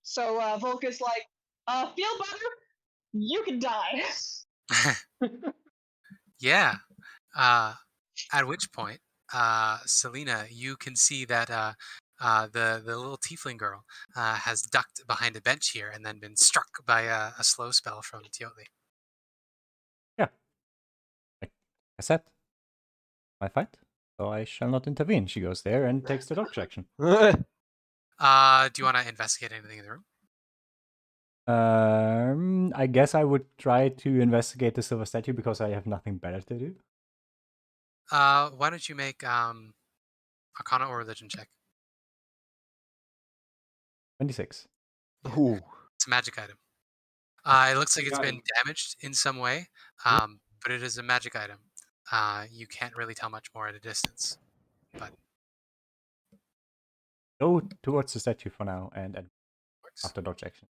So Volk is like, feel better? You can die. Yeah. At which point, Celina, you can see that the little tiefling girl has ducked behind a bench here and then been struck by a slow spell from Toatl. Yeah. Like I said, my fight. So I shall not intervene. She goes there and takes the dodge action. Do you want to investigate anything in the room? I guess I would try to investigate the silver statue because I have nothing better to do. Why don't you make Arcana or Religion check? 26. Ooh. It's a magic item. It looks like it's been damaged in some way, but it is a magic item. You can't really tell much more at a distance. But Go towards the statue for now and works. after dodge action.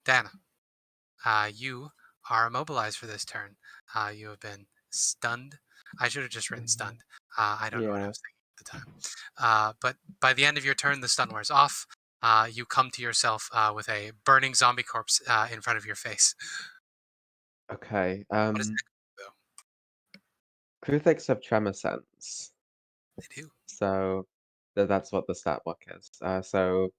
Dana, you are immobilized for this turn. You have been stunned. I should have just written stunned. I don't know what I was thinking at the time. But by the end of your turn, the stun wears off. You come to yourself with a burning zombie corpse in front of your face. Okay. What is that, though? Kruthiks have tremor sense, They do. so that's what the stat block is. So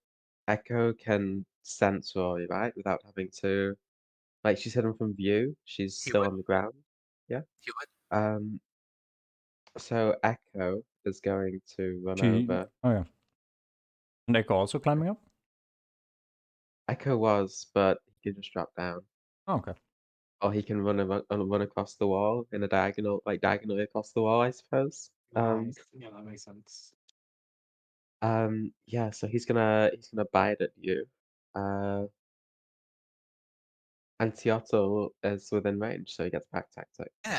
Echo can sense Rory, right? Without having to, like, she's hidden from view. She's He still would. on the ground. Yeah. He would. So Echo is going to run She. over. Oh yeah. And Echo also climbing up. Echo was, but he can just drop down. Oh, okay. Or he can run across the wall in a diagonally across the wall, I suppose. Nice. Yeah, that makes sense. Yeah, so he's gonna bite at you. And Toatl is within range, so he gets Pact tactic. Yeah.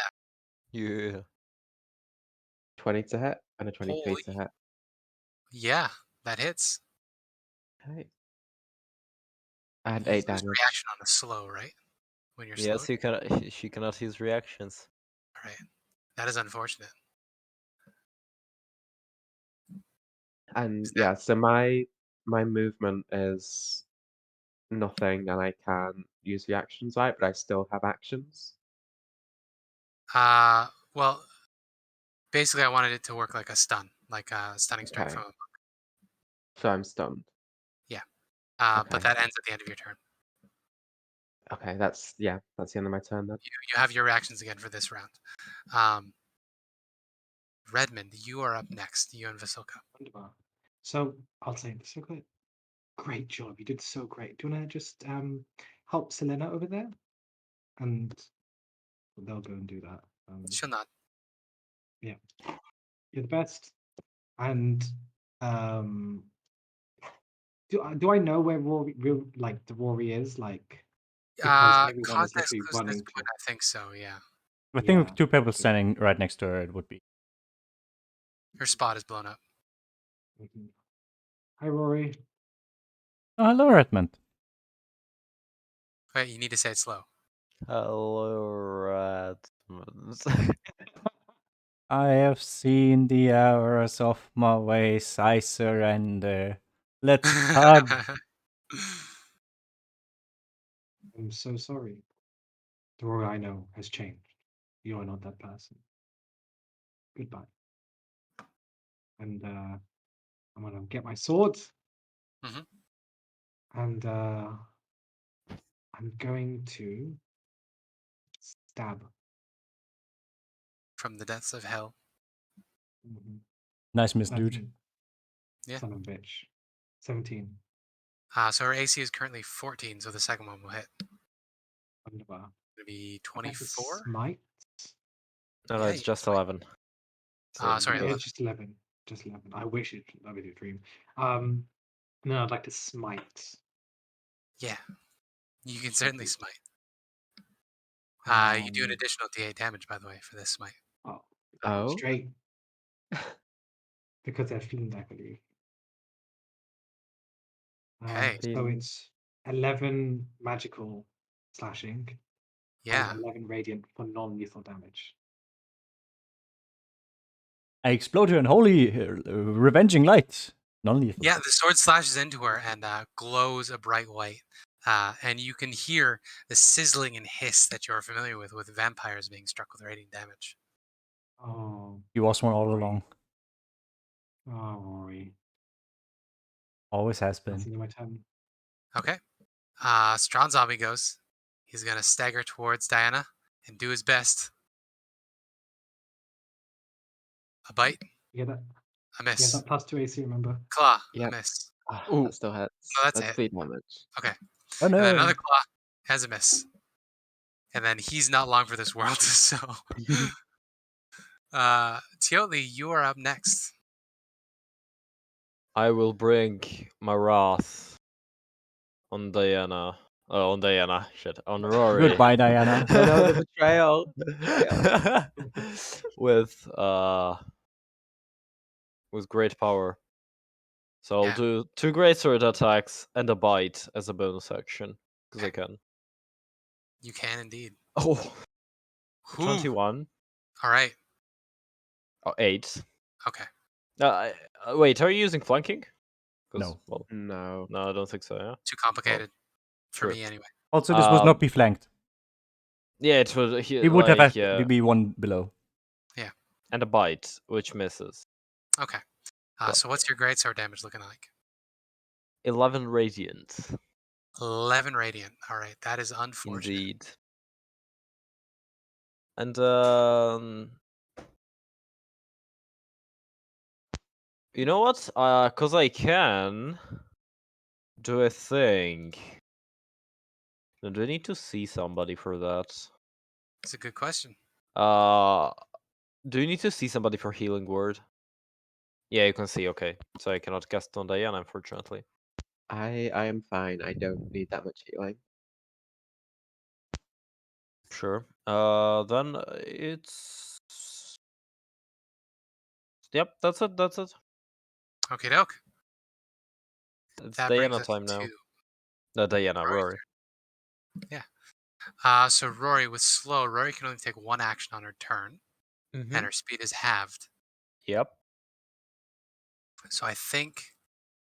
Yeah. 20 to hit and a 23 Holy. to hit. Yeah, that hits. Okay. And You 8 lose damage. reaction on a slow, right? When you're Yes, slowed. you cannot. She cannot use reactions. All right. That is unfortunate. And Is that- yeah, so my movement is nothing, and I can't use reactions, right? But I still have actions. Well, basically, I wanted it to work like a stun, like a stunning strike Okay. from. So I'm stunned. Yeah. Okay. But that ends at the end of your turn. Okay, that's the end of my turn then. You have your reactions again for this round. Redmond, you are up next. You and Vasilka. Wonderful. So I'll say, Vasilka, great job. You did so great. Do you want to just help Celina over there? And they'll go and do that. She'll not. Yeah, you're the best. And um, do I know where Rory, like the Rory is? Like, because everyone is Context literally clues at this running point, to. I think so. Yeah. I think Yeah, two people okay. standing right next to her, it would be. Her spot is blown up. Mhm. Hi, Rory. Oh, hello, Redmond. Wait, you need to say it slow. Hello, Redmond. I have seen the errors of my ways. I surrender. Let's hug. I'm so sorry. The Rory I know has changed. You are not that person. Goodbye. And I'm gonna get my sword. Mhm. And I'm going to stab. From the depths of hell. Mhm. Nice miss, dude. 13. Yeah. Son of a bitch. 17. So her AC is currently 14, so the second one will hit. Wunderbar. It'll be That's a 24. smite. No, Yeah, it's you just can 11. So Sorry, Yeah, 11. it's just 11. Just 11. I wish it that would be a dream. No, I'd like to smite. Yeah, you can certainly smite. You do an Um, additional D8 damage, by the way, for this smite. Oh. Straight. Because they're fiend, I believe. Okay. So it's 11 magical slashing Yeah. and 11 radiant for non-lethal damage. I explode her in holy revenging light. Non-lethal. Yeah, the sword slashes into her and glows a bright white. And you can hear the sizzling and hiss that you're familiar with vampires being struck with radiant damage. Oh, He was one all Rory. along. Oh, Rory. Always has That's been. into my turn. Okay. Strong Zombie goes. He's going to stagger towards Diana and do his best. A bite, You get that? a You get miss. that plus 2 AC, remember? Claw, Yep. a miss. Ooh. That still hits. No, that's That's it. 3 damage. Okay. Oh And then no. another claw has a miss. And then he's not long for this world, so... Toatl, you are up next. I will bring my wrath on Diana. On Diana. Shit. On Rory. Goodbye, Diana. Oh no, the betrayal. With great power. So I'll Yeah. do 2 greatsword attacks and a bite as a bonus action. Because I can. You can indeed. Oh, Whew. 21. All right. Oh, 8. Okay. Wait, are you using flanking? No. Well, No. no, I don't think so, yeah? Too complicated. For true. me, anyway. Also, this would not be flanked. Yeah, it would. He would have had to be one below. Yeah. And a bite, which misses. Okay. Well. So what's your greatsword damage looking like? 11 radiant. 11 radiant. All right. That is unfortunate. Indeed. And you know what? Cause I can do a thing. Now, do I need to see somebody for that? It's a good question. Do you need to see somebody for healing word? Yeah, you can see. Okay, so I cannot cast on Diana, unfortunately. I am fine. I don't need that much healing. Sure. Then it's. Yep, that's it. That's it. Okay, doke. It's That brings Diana us time now. to Diana, Rory's Rory. Yeah. So Rory with slow, Rory can only take one action on her turn, Mm-hmm. and her speed is halved. Yep. So I think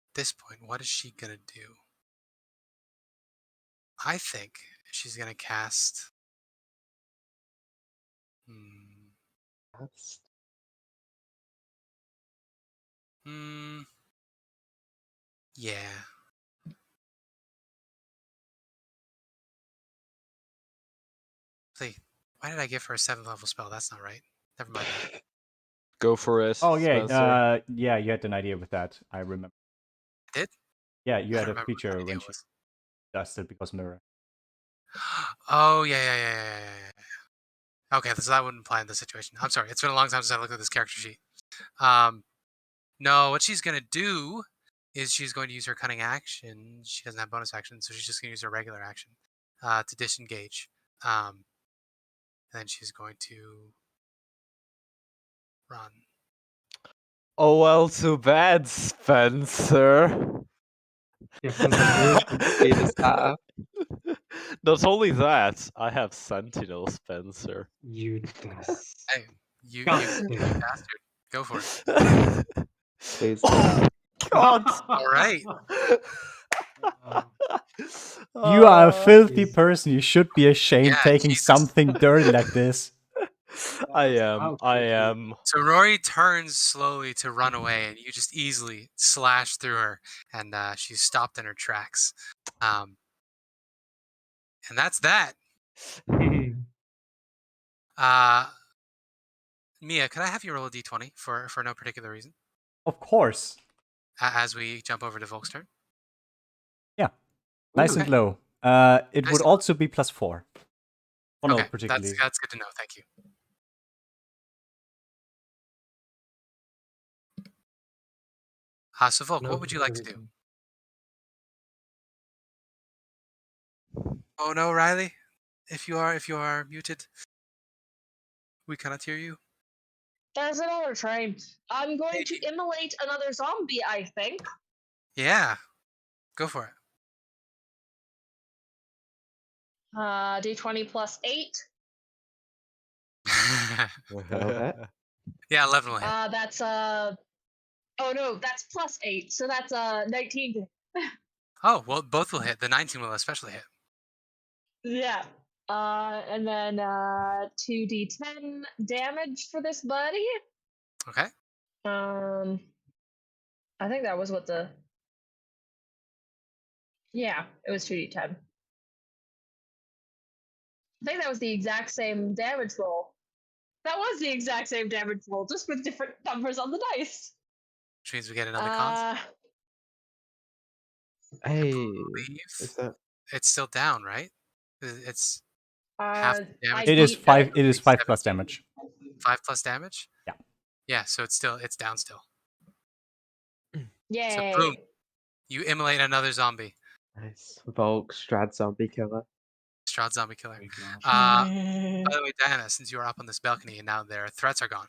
at this point, what is she gonna do? I think she's gonna cast. That's Yeah. See, why did I give her a 7th level spell? That's not right. Never mind that. Go for it. Oh yeah, Spencer. yeah, you had an idea with that. I remember. I did? Yeah, you I had don't a remember what feature that when idea she was. does it because mirror. Oh, yeah. Okay, so that wouldn't apply in this situation. I'm sorry. It's been a long time since I looked at this character sheet. No, what she's going to do is she's going to use her cunning action. She doesn't have bonus action, so she's just going to use her regular action to disengage. And then she's going to run. Oh well, too bad, Spencer. Yeah, Spencer, speed is half. Not only that, I have Sentinel, Spencer. you best. Hey, you Disgusting. bastard. Go for it. Please don't. God. All right. You are a filthy He's- person. You should be ashamed Yeah, taking Jesus. something dirty like this. I am. How I could you? am. So Rory turns slowly to run away, and you just easily slash through her, and she's stopped in her tracks. And that's that. Mia, could I have you roll a d20 for no particular reason Of course. as we jump over to Volk's turn? Yeah. Nice Okay. and low. It Nice would and low. also be +4. For no Okay, particular reason. that's good to know. Thank you. So Volk, No what would you like to do? reason. Oh no, Riley, if you are muted, we cannot hear you. There's another train. I'm going to Maybe. immolate another zombie, I think. Yeah, go for D20 plus 8. it. That'll hit. Yeah, 11 will hit. That's oh no, that's plus 8. So that's 19. Oh, well, both will hit. The 19 will especially hit. Yeah. And then 2d10 damage for this buddy. Okay. I think that was what the. Yeah, it was 2d10. I think that was the exact same damage roll. That was the exact same damage roll, just with different numbers on the dice. Which means we get another con. Hey, Believe is that? it's still down, right? It's half the damage. It is 5. It is 5 plus 17. damage. 5 plus damage. Yeah. Yeah, so it's down still. Yay. So boom, you immolate another zombie. Nice. Volk, Strahd zombie killer. Strahd zombie killer. Oh my gosh. By the way, Diana, since you are up on this balcony and now their threats are gone,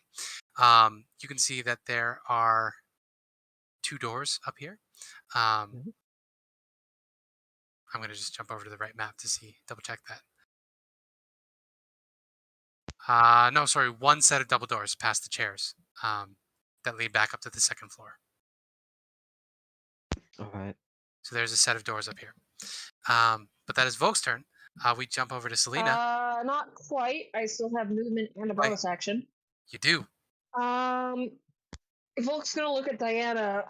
you can see that there are 2 doors up here. I'm going to just jump over to the right map to double check that. No, sorry, 1 set of double doors past the chairs that lead back up to the 2nd floor. All right. So there's a set of doors up here. But that is Volk's turn. We jump over to Celina. Not quite. I still have movement and a bonus action. You do. Volk's gonna look at Diana.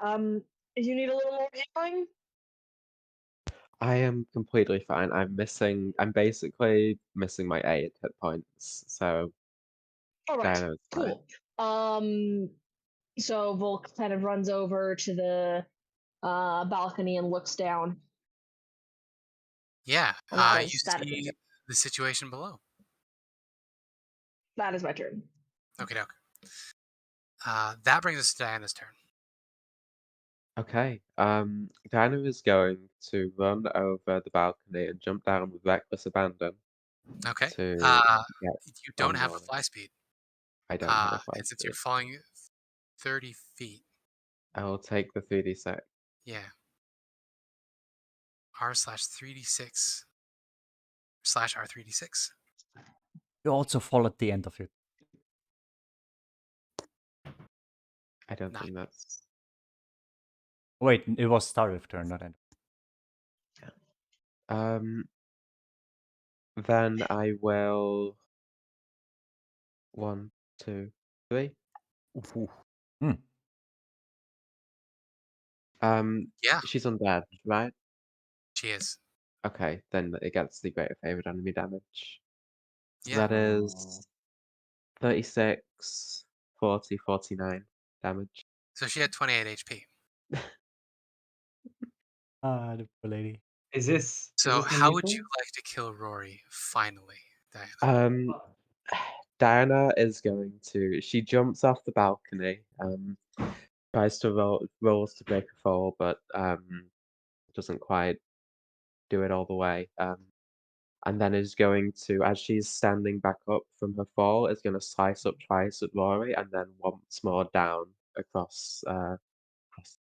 You need a little more healing? I am completely fine. I'm basically missing my 8 hit points. So All right, Diana is fine. cool. So Volk kind of runs over to the balcony and looks down. Yeah. And that You is that. see the situation below. That is my turn. Okay, doke. That brings us to Diana's turn. Okay. Diana is going to run over the balcony and jump down with reckless abandon Okay. to get You don't on have a Marley. fly speed. I don't have a And fly since you're speed. falling 30 feet, I will take the 3d6. yeah. R/3d6 slash R3d6. You also fall at the end of it. I don't 9. think that's. Wait, it was start of turn, not end. Then I will. 1, 2, 3. Hmm. Yeah, She's undead, right? she is. Okay, then it gets the greater favored enemy damage. So Yeah. that is 36, 40, 49 damage. So she had 28 HP. Ah, the poor lady. Is this So non how would you lethal? like to kill Rory finally, Diana? Um, Diana is going to. She jumps off the balcony. Tries to rolls to break a fall, but doesn't quite do it all the way. And then is going to, as she's standing back up from her fall, is going to slice up twice at Rory and then once more down across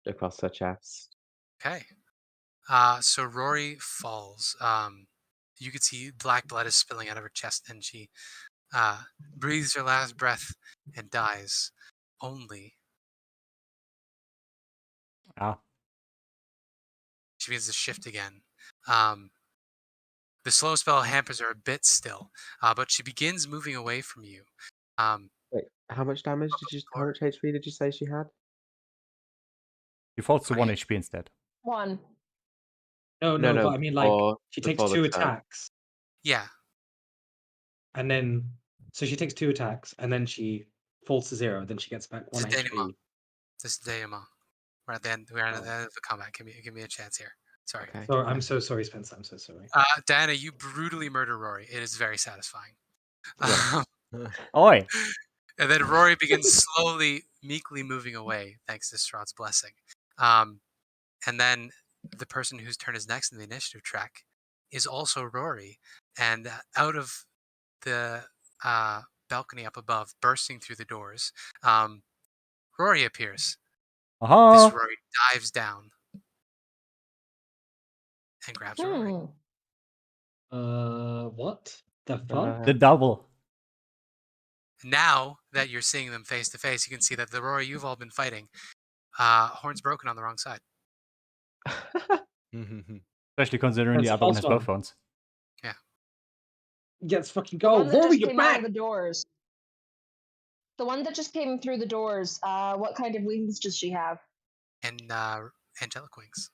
across her chest. Okay. So Rory falls. You can see black blood is spilling out of her chest, and she breathes her last breath and dies. Only Ah, she begins to shift again. The slow spell hampers her a bit still, but she begins moving away from you. Um, Wait, how much damage did you? How much HP did you say she had? you fall to 1 28. HP instead. 1. No, No, no, no, but I mean, like, she takes before the 2 turn. attacks, Yeah, and then so she takes 2 attacks, and then she falls to 0. Then she gets back 1 it's a denouement. HP. This is the denouement. We're at the end. We're at Oh. the end of the combat. Give me a chance here. Sorry. Okay. So I'm so sorry, Spencer. I'm so sorry. Diana, you brutally murder Rory. It is very satisfying. Yeah. Oi! And then Rory begins slowly, meekly moving away, thanks to Strahd's blessing. And then the person whose turn is next in the initiative track is also Rory. And out of the balcony up above, bursting through the doors, Rory appears. This Aha! Rory dives down and grabs Rory. What the fuck? The double. Now that you're seeing them face to face, you can see that the Rory you've all been fighting, horn's broken on the wrong side. Especially considering the That's other one false has both one. phones. Yeah. Let's fucking The go. one that Rory, just you're came out of back. the doors. The one that just came through the doors. What kind of wings does she have? And angelic wings.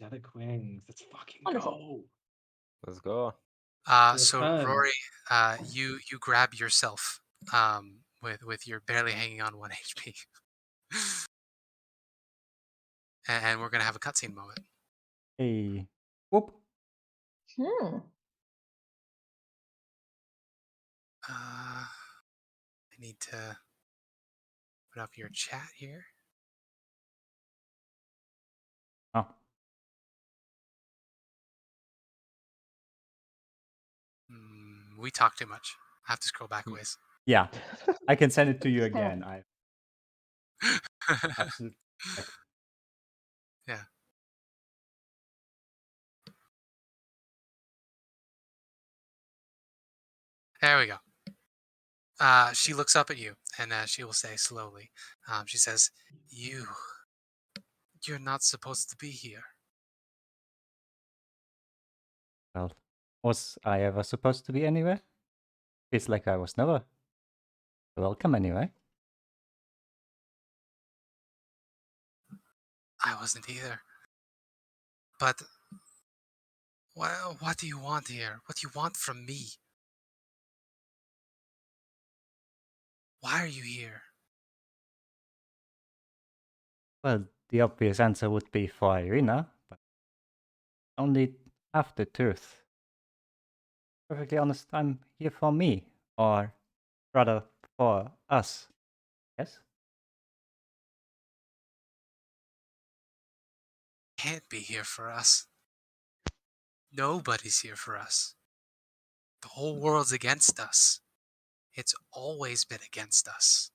Angelic wings. Let's fucking Wonderful. go. Let's go. So turn. Rory, you grab yourself with your barely hanging on 1 HP, and we're gonna have a cutscene moment. Hey. Whoop. I need to put up your chat here. Oh. We talk too much. I have to scroll back a ways. Yeah. I can send it to you again. I absolutely. Yeah. There we go. She looks up at you, and she will say slowly, she says, You're not supposed to be here. Well, was I ever supposed to be anywhere? Feels like I was never. Welcome anyway. I wasn't either. But what do you want here? What do you want from me? Why are you here? Well, the obvious answer would be for Irina, but only half the truth. Perfectly honest, I'm here for me, or rather for us. Yes? can't be here for us. Nobody's here for us. The whole world's against us. It's always been against us.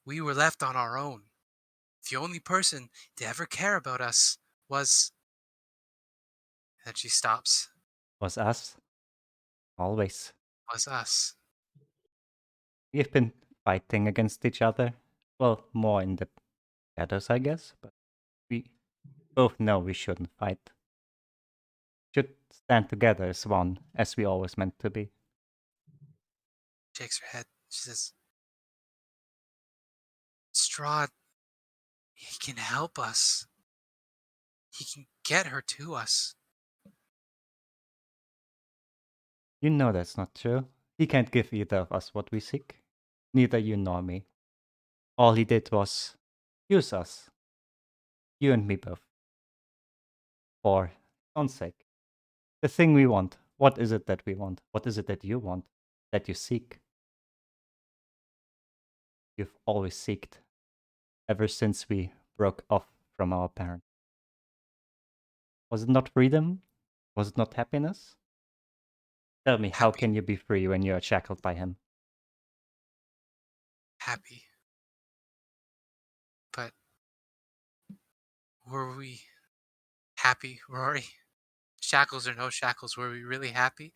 We were left on our own. The only person to ever care about us was... And she stops. Was us. Always. Was us. We've been fighting against each other. Well, more in the shadows, I guess, but we both know we shouldn't fight. Should stand together as one, as we always meant to be. Shakes her head. She says, Strahd, he can help us. He can get her to us. You know that's not true. He can't give either of us what we seek. Neither you nor me. All he did was use us. You and me both. For his own sake. The thing we want. What is it that we want? What is it that you want? That you seek? You've always seeked. Ever since we broke off from our parents. Was it not freedom? Was it not happiness? Tell me, how Happy. can you be free when you are shackled by him? Happy. But were we happy, Rory? Shackles or no shackles, were we really happy?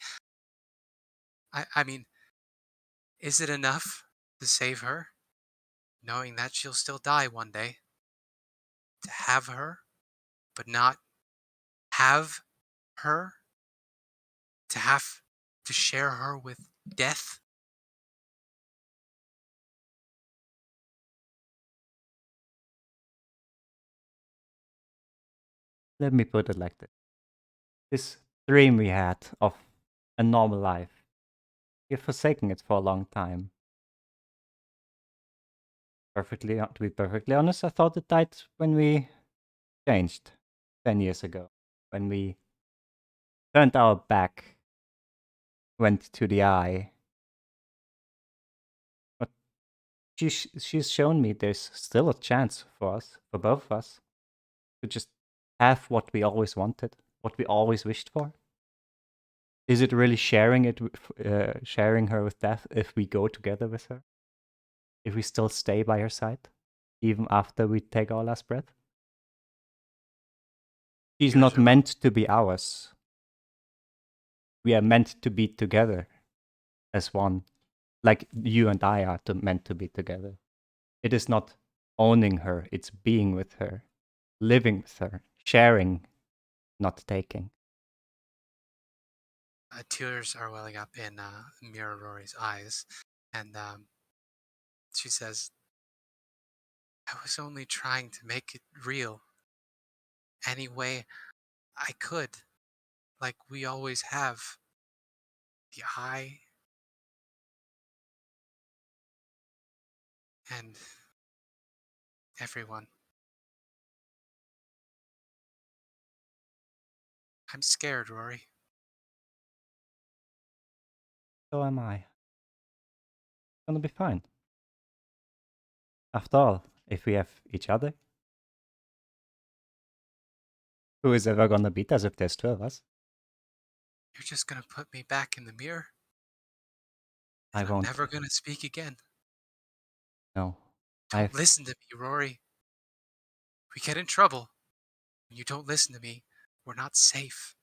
I mean, is it enough to save her, knowing that she'll still die one day? To have her, but not have her? To have to share her with death? Let me put it like this. This dream we had of a normal life. We've forsaken it for a long time. To be perfectly honest, I thought it died when we changed 10 years ago. When we turned our back, went to the eye. But she's shown me there's still a chance for us, for both of us, to just have what we always wanted, what we always wished for. Is it really sharing her with death if we go together with her? If we still stay by her side, even after we take our last breath? She's not meant to be ours. We are meant to be together as one, like you and I are meant to be together. It is not owning her, it's being with her, living with her, sharing, not taking. Tears are welling up in Mirror Rory's eyes, and she says, I was only trying to make it real any way I could, like we always have. The eye and everyone. I'm scared, Rory. So am I. It's gonna be fine. After all, if we have each other, who is ever gonna beat us if there's two of us? You're just gonna put me back in the mirror? I And I'm won't. never gonna speak again. No. Don't listen to me, Rory. We get in trouble. When you don't listen to me, we're not safe.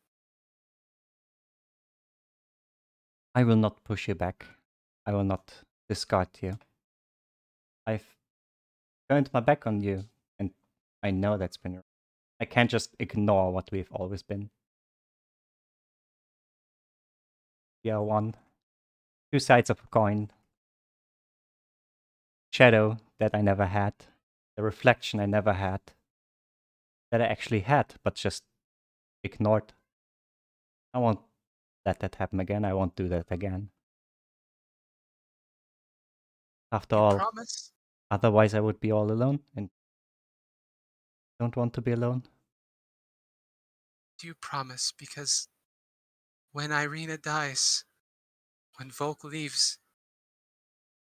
I will not push you back. I will not discard you. I've turned my back on you, and I know that's been wrong. I can't just ignore what we've always been. We are one. Two sides of a coin. Shadow that I never had. The reflection I never had. That I actually had, but just ignored. I won't let that happen again. I won't do that again. After You all, promise? otherwise I would be all alone, and don't want to be alone. Do you promise? Because when Irina dies, when Volk leaves,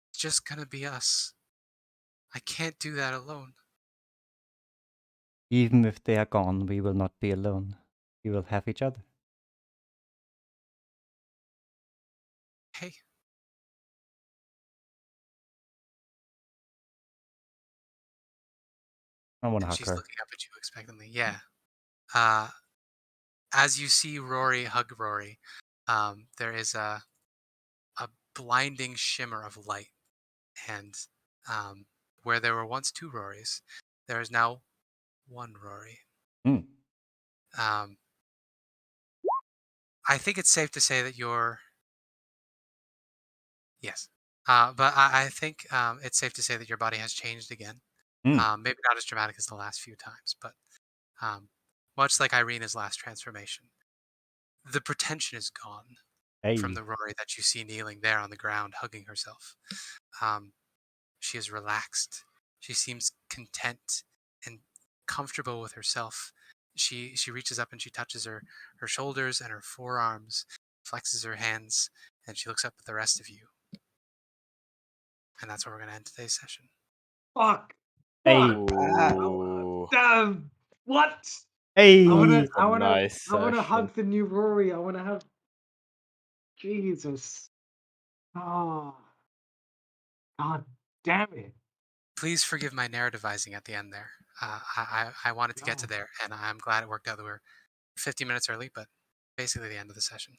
it's just gonna be us. I can't do that alone. Even if they are gone, we will not be alone. We will have each other. Hey, I want to and hug she's her. looking up at you expectantly. Yeah. As you see Rory hug Rory, there is a blinding shimmer of light, and where there were once two Rorys, there is now one Rory. Mm. I think it's safe to say that you're yes, but I think it's safe to say that your body has changed again. Mm. Maybe not as dramatic as the last few times, but much like Irena's last transformation, the pretension is gone from Hey. the Rory that you see kneeling there on the ground, hugging herself. She is relaxed. She seems content and comfortable with herself. She reaches up and she touches her shoulders and her forearms, flexes her hands, and she looks up at the rest of you. And that's where we're going to end today's session. Fuck. Hey. Fuck. Ooh, Damn. What? Hey. that's a nice I wanna session. hug the new Rory. I wanna have. Jesus. Oh. God damn it. Please forgive my narrativizing at the end there. I wanted to get to No. there, and I'm glad it worked out that we're 50 minutes early, but basically the end of the session.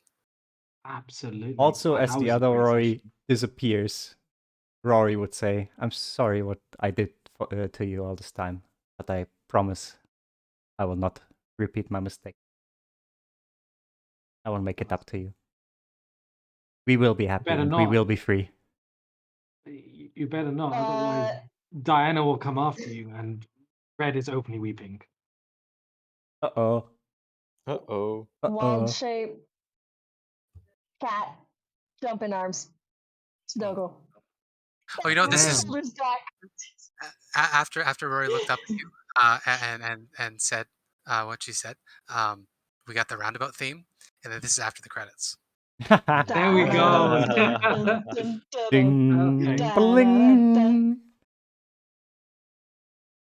Absolutely. Also, That as the was a other great Rory session. disappears, Rory would say, "I'm sorry what I did to you all this time, but I promise I will not repeat my mistake. I will make it up to you. We will be happy Better and we not. will be free." You better not, otherwise Diana will come after you, and Red is openly weeping. Uh-oh. Uh-oh. Wild Uh-oh. shape. Cat. Jumping arms. Snuggle. Oh, you know what this is? Shoulders back. After Rory looked up at you and said what she said, we got the roundabout theme, and then this is after the credits. There we go. Ding, Okay. bling.